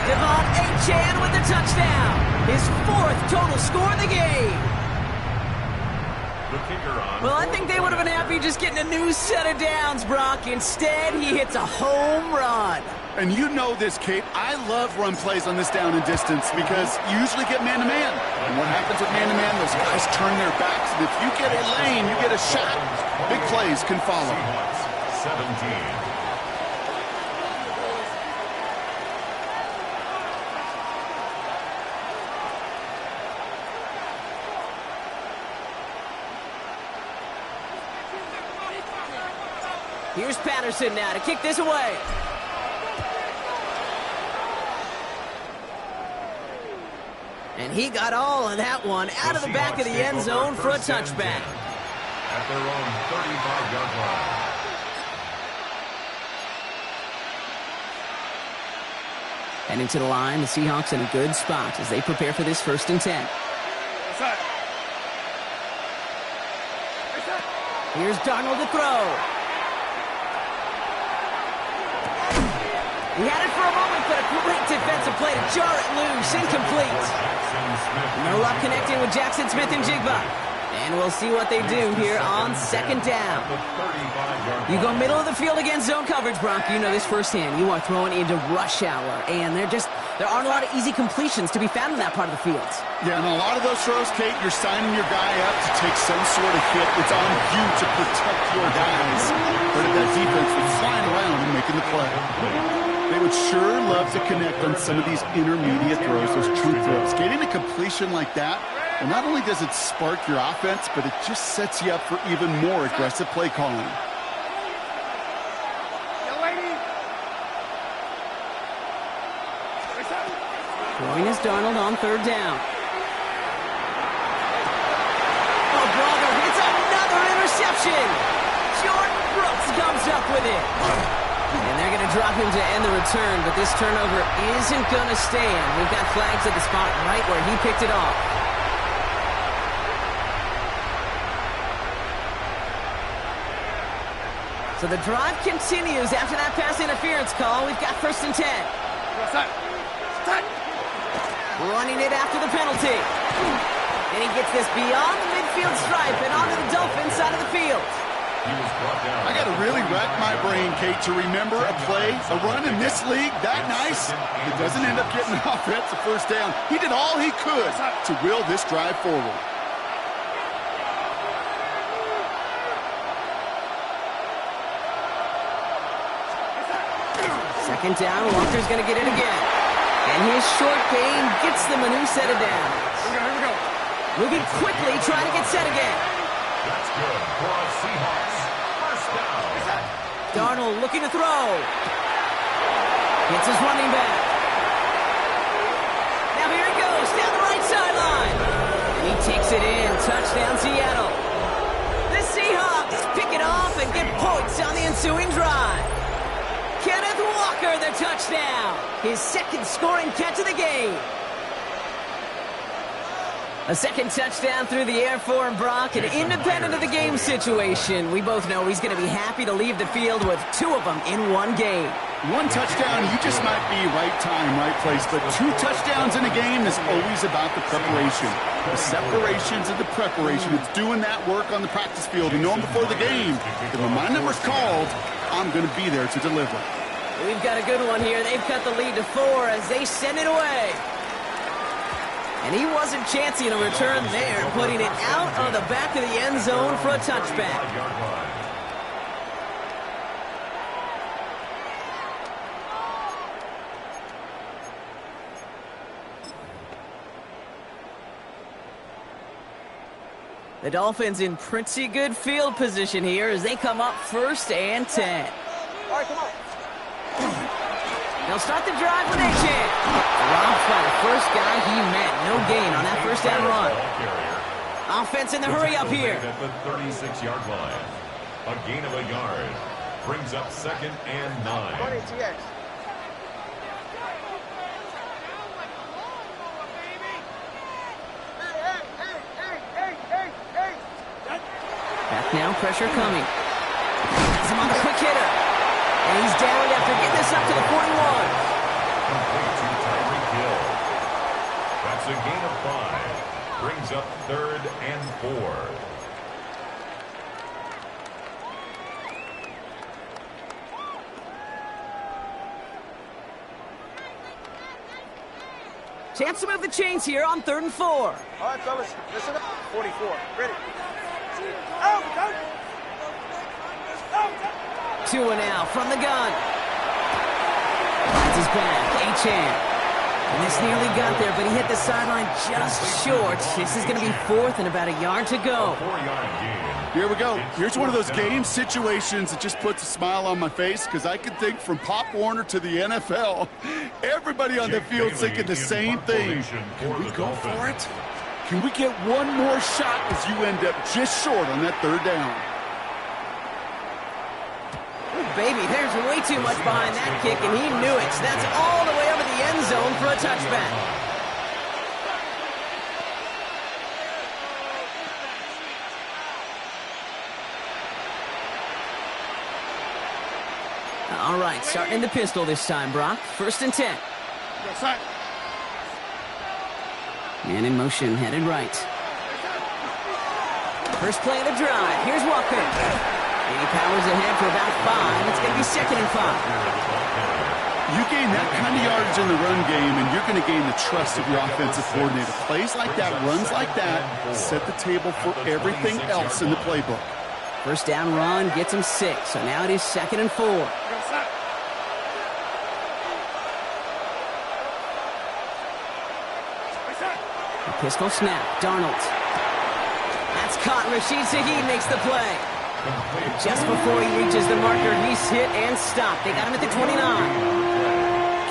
Devon Achane with the touchdown. His 4th total score in the game.
The kicker on.
Well, I think they would have been happy just getting a new set of downs, Brock. Instead, he hits a home run.
And you know this, Kate. I love run plays on this down and distance because you usually get man-to-man. And what happens with man-to-man, those guys turn their backs. And if you get a lane, you get a shot. Big plays can follow.
Seahawks 17.
Here's Patterson now to kick this away. And he got all of that one out of the back of the end zone for a touchback.
At their own 35-yard line.
Heading to the line, the Seahawks in a good spot as they prepare for this 1st and 10. Here's Darnold to throw. He had it for a moment, but a great defensive play to jar it loose. Incomplete. No luck connecting with Jackson Smith and Jigba. And we'll see what they do here on 2nd down. You go middle of the field against zone coverage, Brock. You know this firsthand. You are throwing into rush hour. And there aren't a lot of easy completions to be found in that part of the field.
Yeah, and a lot of those throws, Kate, you're signing your guy up to take some sort of hit. It's on you to protect your guys. But if that defense was flying around and making the play. They would sure love to connect on some of these intermediate throws, those true throws. Getting a completion like that, well, not only does it spark your offense, but it just sets you up for even more aggressive play calling.
Throwing is Darnold on 3rd down. Oh, Braga hits another interception. Jordan Brooks comes up with it. And they're going to drop him to end the return, but this turnover isn't going to stand. We've got flags at the spot right where he picked it off. So the drive continues after that pass interference call. We've got 1st and 10. Running it after the penalty. And he gets this beyond the midfield stripe and onto the Dolphins side of the field.
I got to really rack my brain, Kate, to remember a play, a run in this league that nice that doesn't end up getting an offensive 1st down. He did all he could to will this drive forward.
Second down, Walker's going to get it again. And his short gain gets them a new set of downs.
Here we go.
Moving quickly, trying to get set again.
That's good for our Seahawks. 1st down.
Darnold looking to throw. Gets his running back. Now here he goes, down the right sideline. And he takes it in. Touchdown, Seattle. The Seahawks pick it off and get points on the ensuing drive. Kenneth Walker, the touchdown. His 2nd scoring catch of the game. A 2nd touchdown through the air for him, Brock, and independent of the game situation. We both know he's going to be happy to leave the field with 2 of them in one game.
One touchdown, you just might be right time, right place, but 2 touchdowns in a game is always about the preparation. The separations and the preparation. It's doing that work on the practice field and knowing before the game that when my number's called, I'm going to be there to deliver.
We've got a good one here. They've cut the lead to 4 as they send it away. And he wasn't chancing a return there, putting it out of the back of the end zone for a touchback. The Dolphins in pretty good field position here as they come up 1st and 10.
All right, come on.
They'll start the drive with Achane. Robbed by the first guy he met. No gain on that 1st down run. Offense in the hurry up here.
At the 36-yard line. A gain of a yard. Brings up 2nd and 9.
Money, TX.
Back now, pressure coming. Has him on the quick hitter. And he's down after getting this up to the 41.
Complete to It's a gain of 5. Brings up 3rd and 4.
Chance to move the chains here on 3rd and 4.
All right, fellas, listen up. 44, ready. Out, go. Out.
2 and out from the gun. Finds his back, H-hand. And this nearly got there, but he hit the sideline just short. This is going to be 4th and about a yard to go.
4-yard gain.
Here we go. Here's one of those game situations that just puts a smile on my face because I can think from Pop Warner to the NFL. Everybody on the field thinking the same thing. Can we go for it? Can we get one more shot as you end up just short on that 3rd down?
Baby, there's way too much behind that kick, and he knew it. That's all the way over the end zone for a touchback. All right, starting in the pistol this time, Brock. 1st and 10. Man in motion, headed right. First play of the drive. Here's Walker. And he powers ahead for about 5. It's going to be 2nd and 5.
You gain that kind of yardage in the run game, and you're going to gain the trust of your offensive coordinator. Plays like that, runs like that, set the table for everything else in the playbook.
First down run gets him 6. So now it is 2nd and 4. The pistol snap. Darnold. That's caught. Rashid Shaheed makes the play. Just before he reaches the marker, he's hit and stopped. They got him at the 29.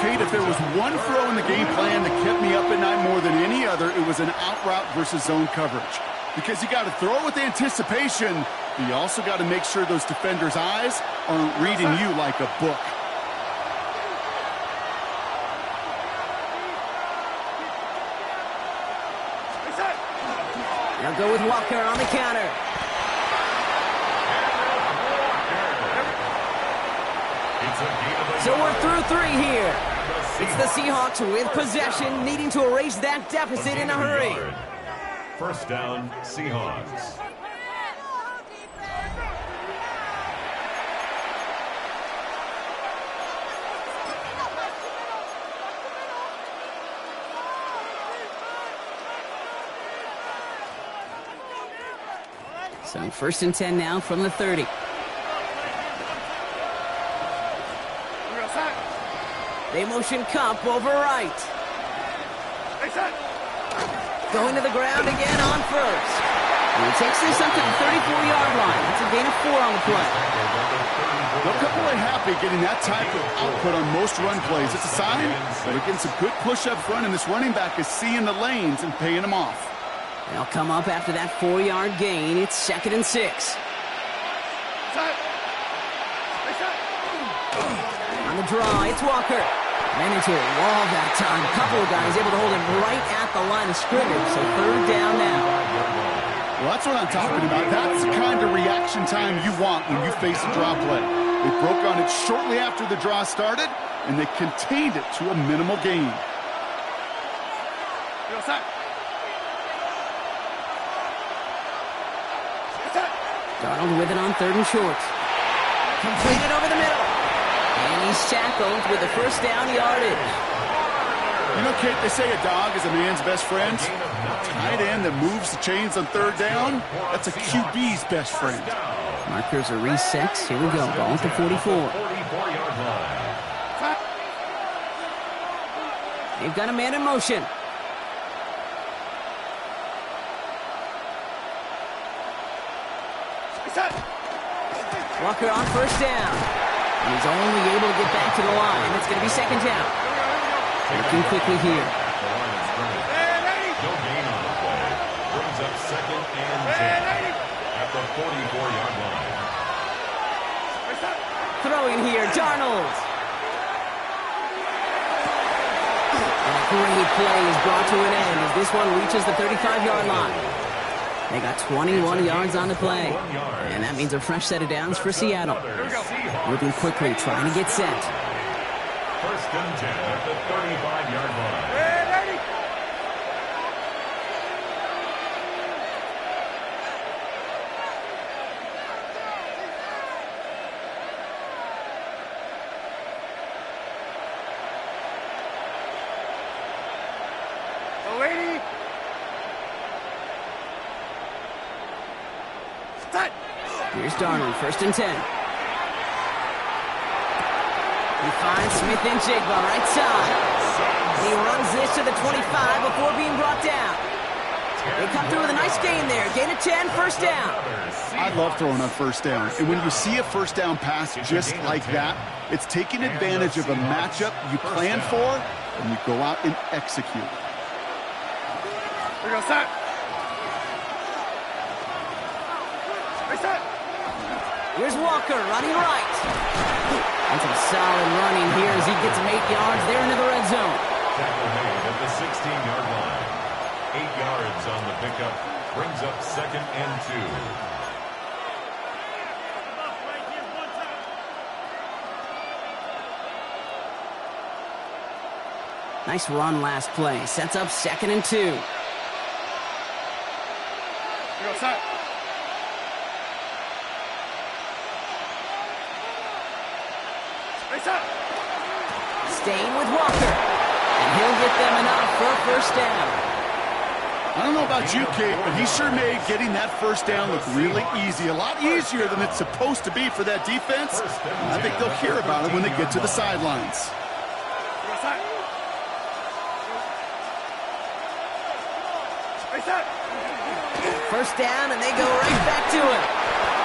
Kate, if there was one throw in the game plan that kept me up at night more than any other, it was an out route versus zone coverage. Because you got to throw with anticipation, but you also got to make sure those defenders' eyes aren't reading you like a book.
They'll go with Walker on the counter. So we're through 3 here. It's the Seahawks with possession, needing to erase that deficit in a hurry.
First down, Seahawks.
So 1st and 10 now from the 30. They motion Kupp over right. Going to the ground again on 1st. And he takes this up to the 34-yard line. That's a gain of 4 on the play.
They'll come away happy getting that type of output on most run plays. It's a sign that they're getting some good push up front, and this running back is seeing the lanes and paying them off.
They'll come up after that 4-yard gain. It's 2nd and 6. On the draw, it's Walker. Ran into a wall that time. A couple of guys able to hold him right at the line of scrimmage. So 3rd down now.
Well, that's what I'm talking about. That's the kind of reaction time you want when you face a draw play. They broke on it shortly after the draw started, and they contained it to a minimal gain.
Darnold with it on 3rd and short. Completed over the middle. And he's tackled with the first down yardage.
You know, Kate, they say a dog is a man's best friend. A tight end that moves the chains on 3rd down, that's a QB's best friend.
Markers are reset. Here we go. Ball at the 44. They've got a man in motion. Walker on 1st down. And he's only able to get back to the line. It's going to be 2nd down. Looking quickly here.
No gain on the play. Brings up 2nd and 10 at the 44-yard line.
Throwing here, Darnold. And a great play is brought to an end as this one reaches the 35-yard line. They got 21 yards on the play. And that means a fresh set of downs for Seattle. Moving quickly, trying to get set.
1st and 10 at the 35-yard line.
Go, lady. Set.
Here's Darnold, 1st and 10. He finds Smith-Njigba, right side. He runs this to the 25 before being brought down. They come through with a nice gain there. Gain of 10, 1st down.
I love throwing on 1st down. And when you see a 1st down pass just like that, it's taking advantage of a matchup you plan for, and you go out and execute.
Here we go, set. Reset.
Here's Walker running right. And some solid running here as he gets him 8 yards there into the red zone.
Tackle made at the 16-yard line. 8 yards on the pickup. Brings up 2nd and 2.
Nice run last play. Sets up 2nd and 2.
Here we go, set. Reset.
Staying with Walker. And he'll get them enough for a 1st down.
I don't know about you, Kate, but he sure made getting that 1st down look really easy. A lot easier than it's supposed to be for that defense. I think they'll hear about it when they get to the sidelines.
Reset.
1st down, and they go right back to it.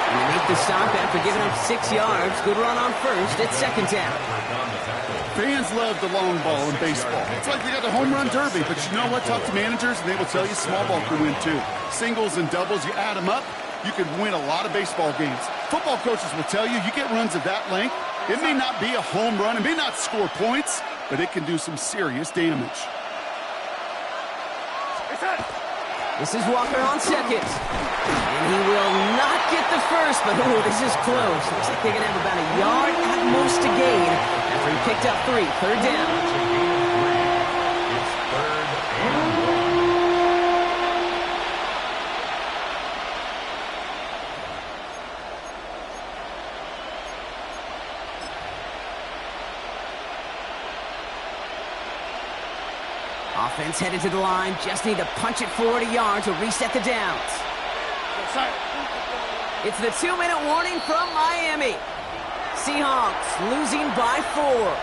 And they make the stop after giving up 6 yards. Good run on 1st. It's 2nd down.
Fans love the long ball in baseball. It's like they got the home run derby, but you know what? Talk to managers, and they will tell you small ball can win too. Singles and doubles, you add them up, you can win a lot of baseball games. Football coaches will tell you, you get runs of that length, it may not be a home run, it may not score points, but it can do some serious damage.
This is Walker on 2nd. And he will not get the 1st, but this is close. Looks like they're going to have about a yard at most to gain after he picked up 3. 3rd down.
It's 3rd and 1.
Offense headed to the line. Just need to punch it forward a yard to reset the downs. It's the 2-minute warning from Miami. Seahawks losing by 4.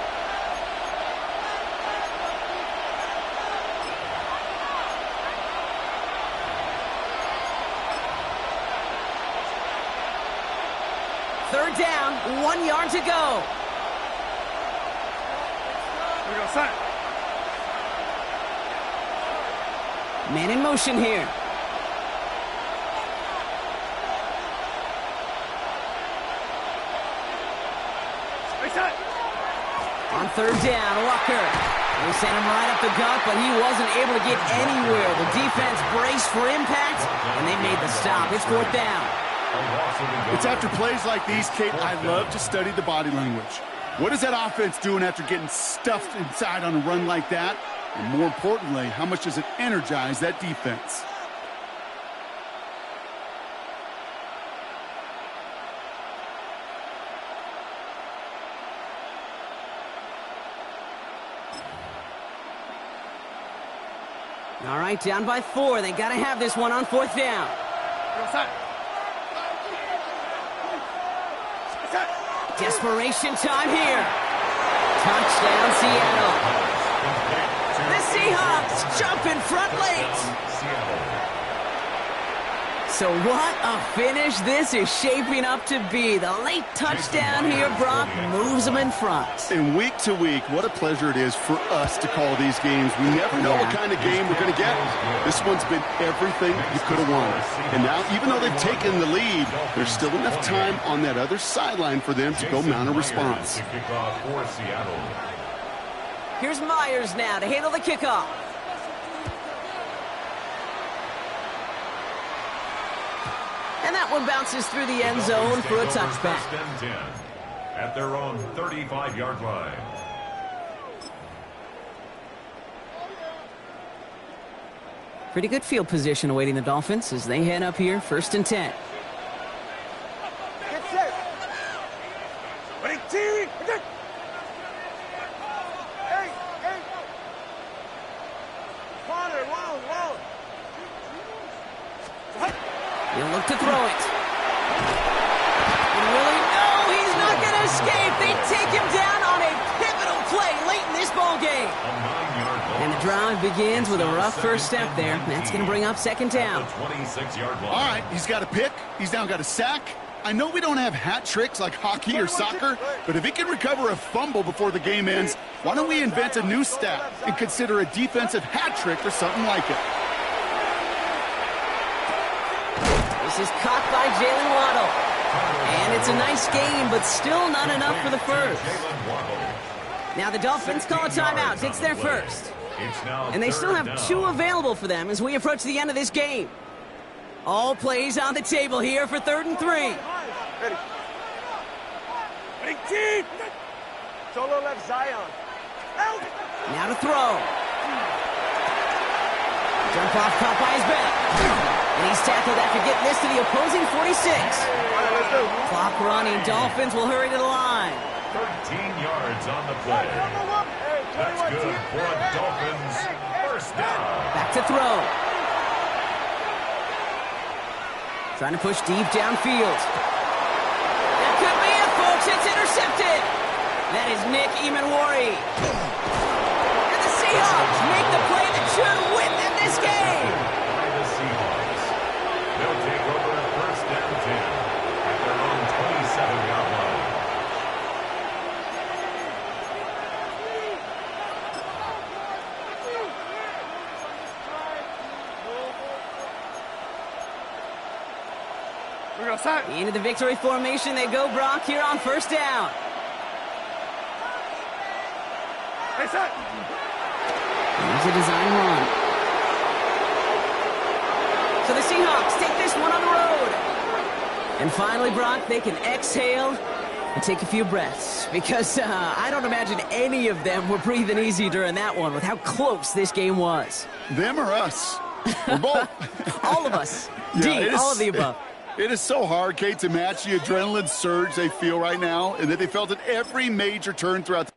Third down, 1 yard to go.
Here we go, set.
Man in motion here.
Reset.
On 3rd down, Walker. They sent him right up the gut, but he wasn't able to get anywhere. The defense braced for impact, and they made the stop. It's 4th down.
It's after plays like these, Kate, I love to study the body language. What is that offense doing after getting stuffed inside on a run like that? And more importantly, how much does it energize that defense?
All right, down by 4. They got to have this one on 4th down. Desperation time here. Touchdown, Seattle. The Seahawks jump in front late. So what a finish this is shaping up to be. The late touchdown here, Brock, moves them in front.
And week to week, what a pleasure it is for us to call these games. We never know what kind of game we're going to get. This one's been everything you could have won. And now, even though they've taken the lead, there's still enough time on that other sideline for them to go mount a response.
Here's Myers now to handle the kickoff. And that one bounces through the end zone for a touchback.
First and 10 at their own 35-yard line.
Pretty good field position awaiting the Dolphins as they head up here, 1st and 10.
Get set. Ready, team. Hey. Corner, 1.
He'll look to throw it. Really? No, he's not going to escape. They take him down on a pivotal play late in this ball game. And the drive begins with a rough first step there. That's going to bring up second down.
All right, he's got a pick. He's now got a sack. I know we don't have hat tricks like hockey or soccer, but if he can recover a fumble before the game ends, why don't we invent a new stat and consider a defensive hat trick or something like it?
This is caught by Jalen Waddle. And it's a nice game, but still not enough for the first. Now the Dolphins call a timeout. It's their first. And they still have 2 available for them as we approach the end of this game. All plays on the table here for 3rd and 3.
Ready. Big team. Solo left Zion. Out.
Now to throw. Jump off caught by his back. And he's tackled after getting this to the opposing 46. Clock running. Dolphins will hurry to the line.
13 yards on the play. That's good for a Dolphins first down.
Back to throw. Trying to push deep downfield. That could be it, folks. It's intercepted. That is Nick Emanwari. And the Seahawks make the play that should win them this game.
By the Seahawks. They'll take over first down 10 at their own 27-yard line.
Into the victory formation they go, Brock, here on first down.
Hey, set.
Here's a design run. So the Seahawks take this one on the road. And finally, Brock, they can exhale and take a few breaths. Because I don't imagine any of them were breathing easy during that one with how close this game was.
Them or us? We're both.
All of us.
Yeah,
D, all of the above.
It is so hard, Kate, to match the adrenaline surge they feel right now and that they felt at every major turn throughout the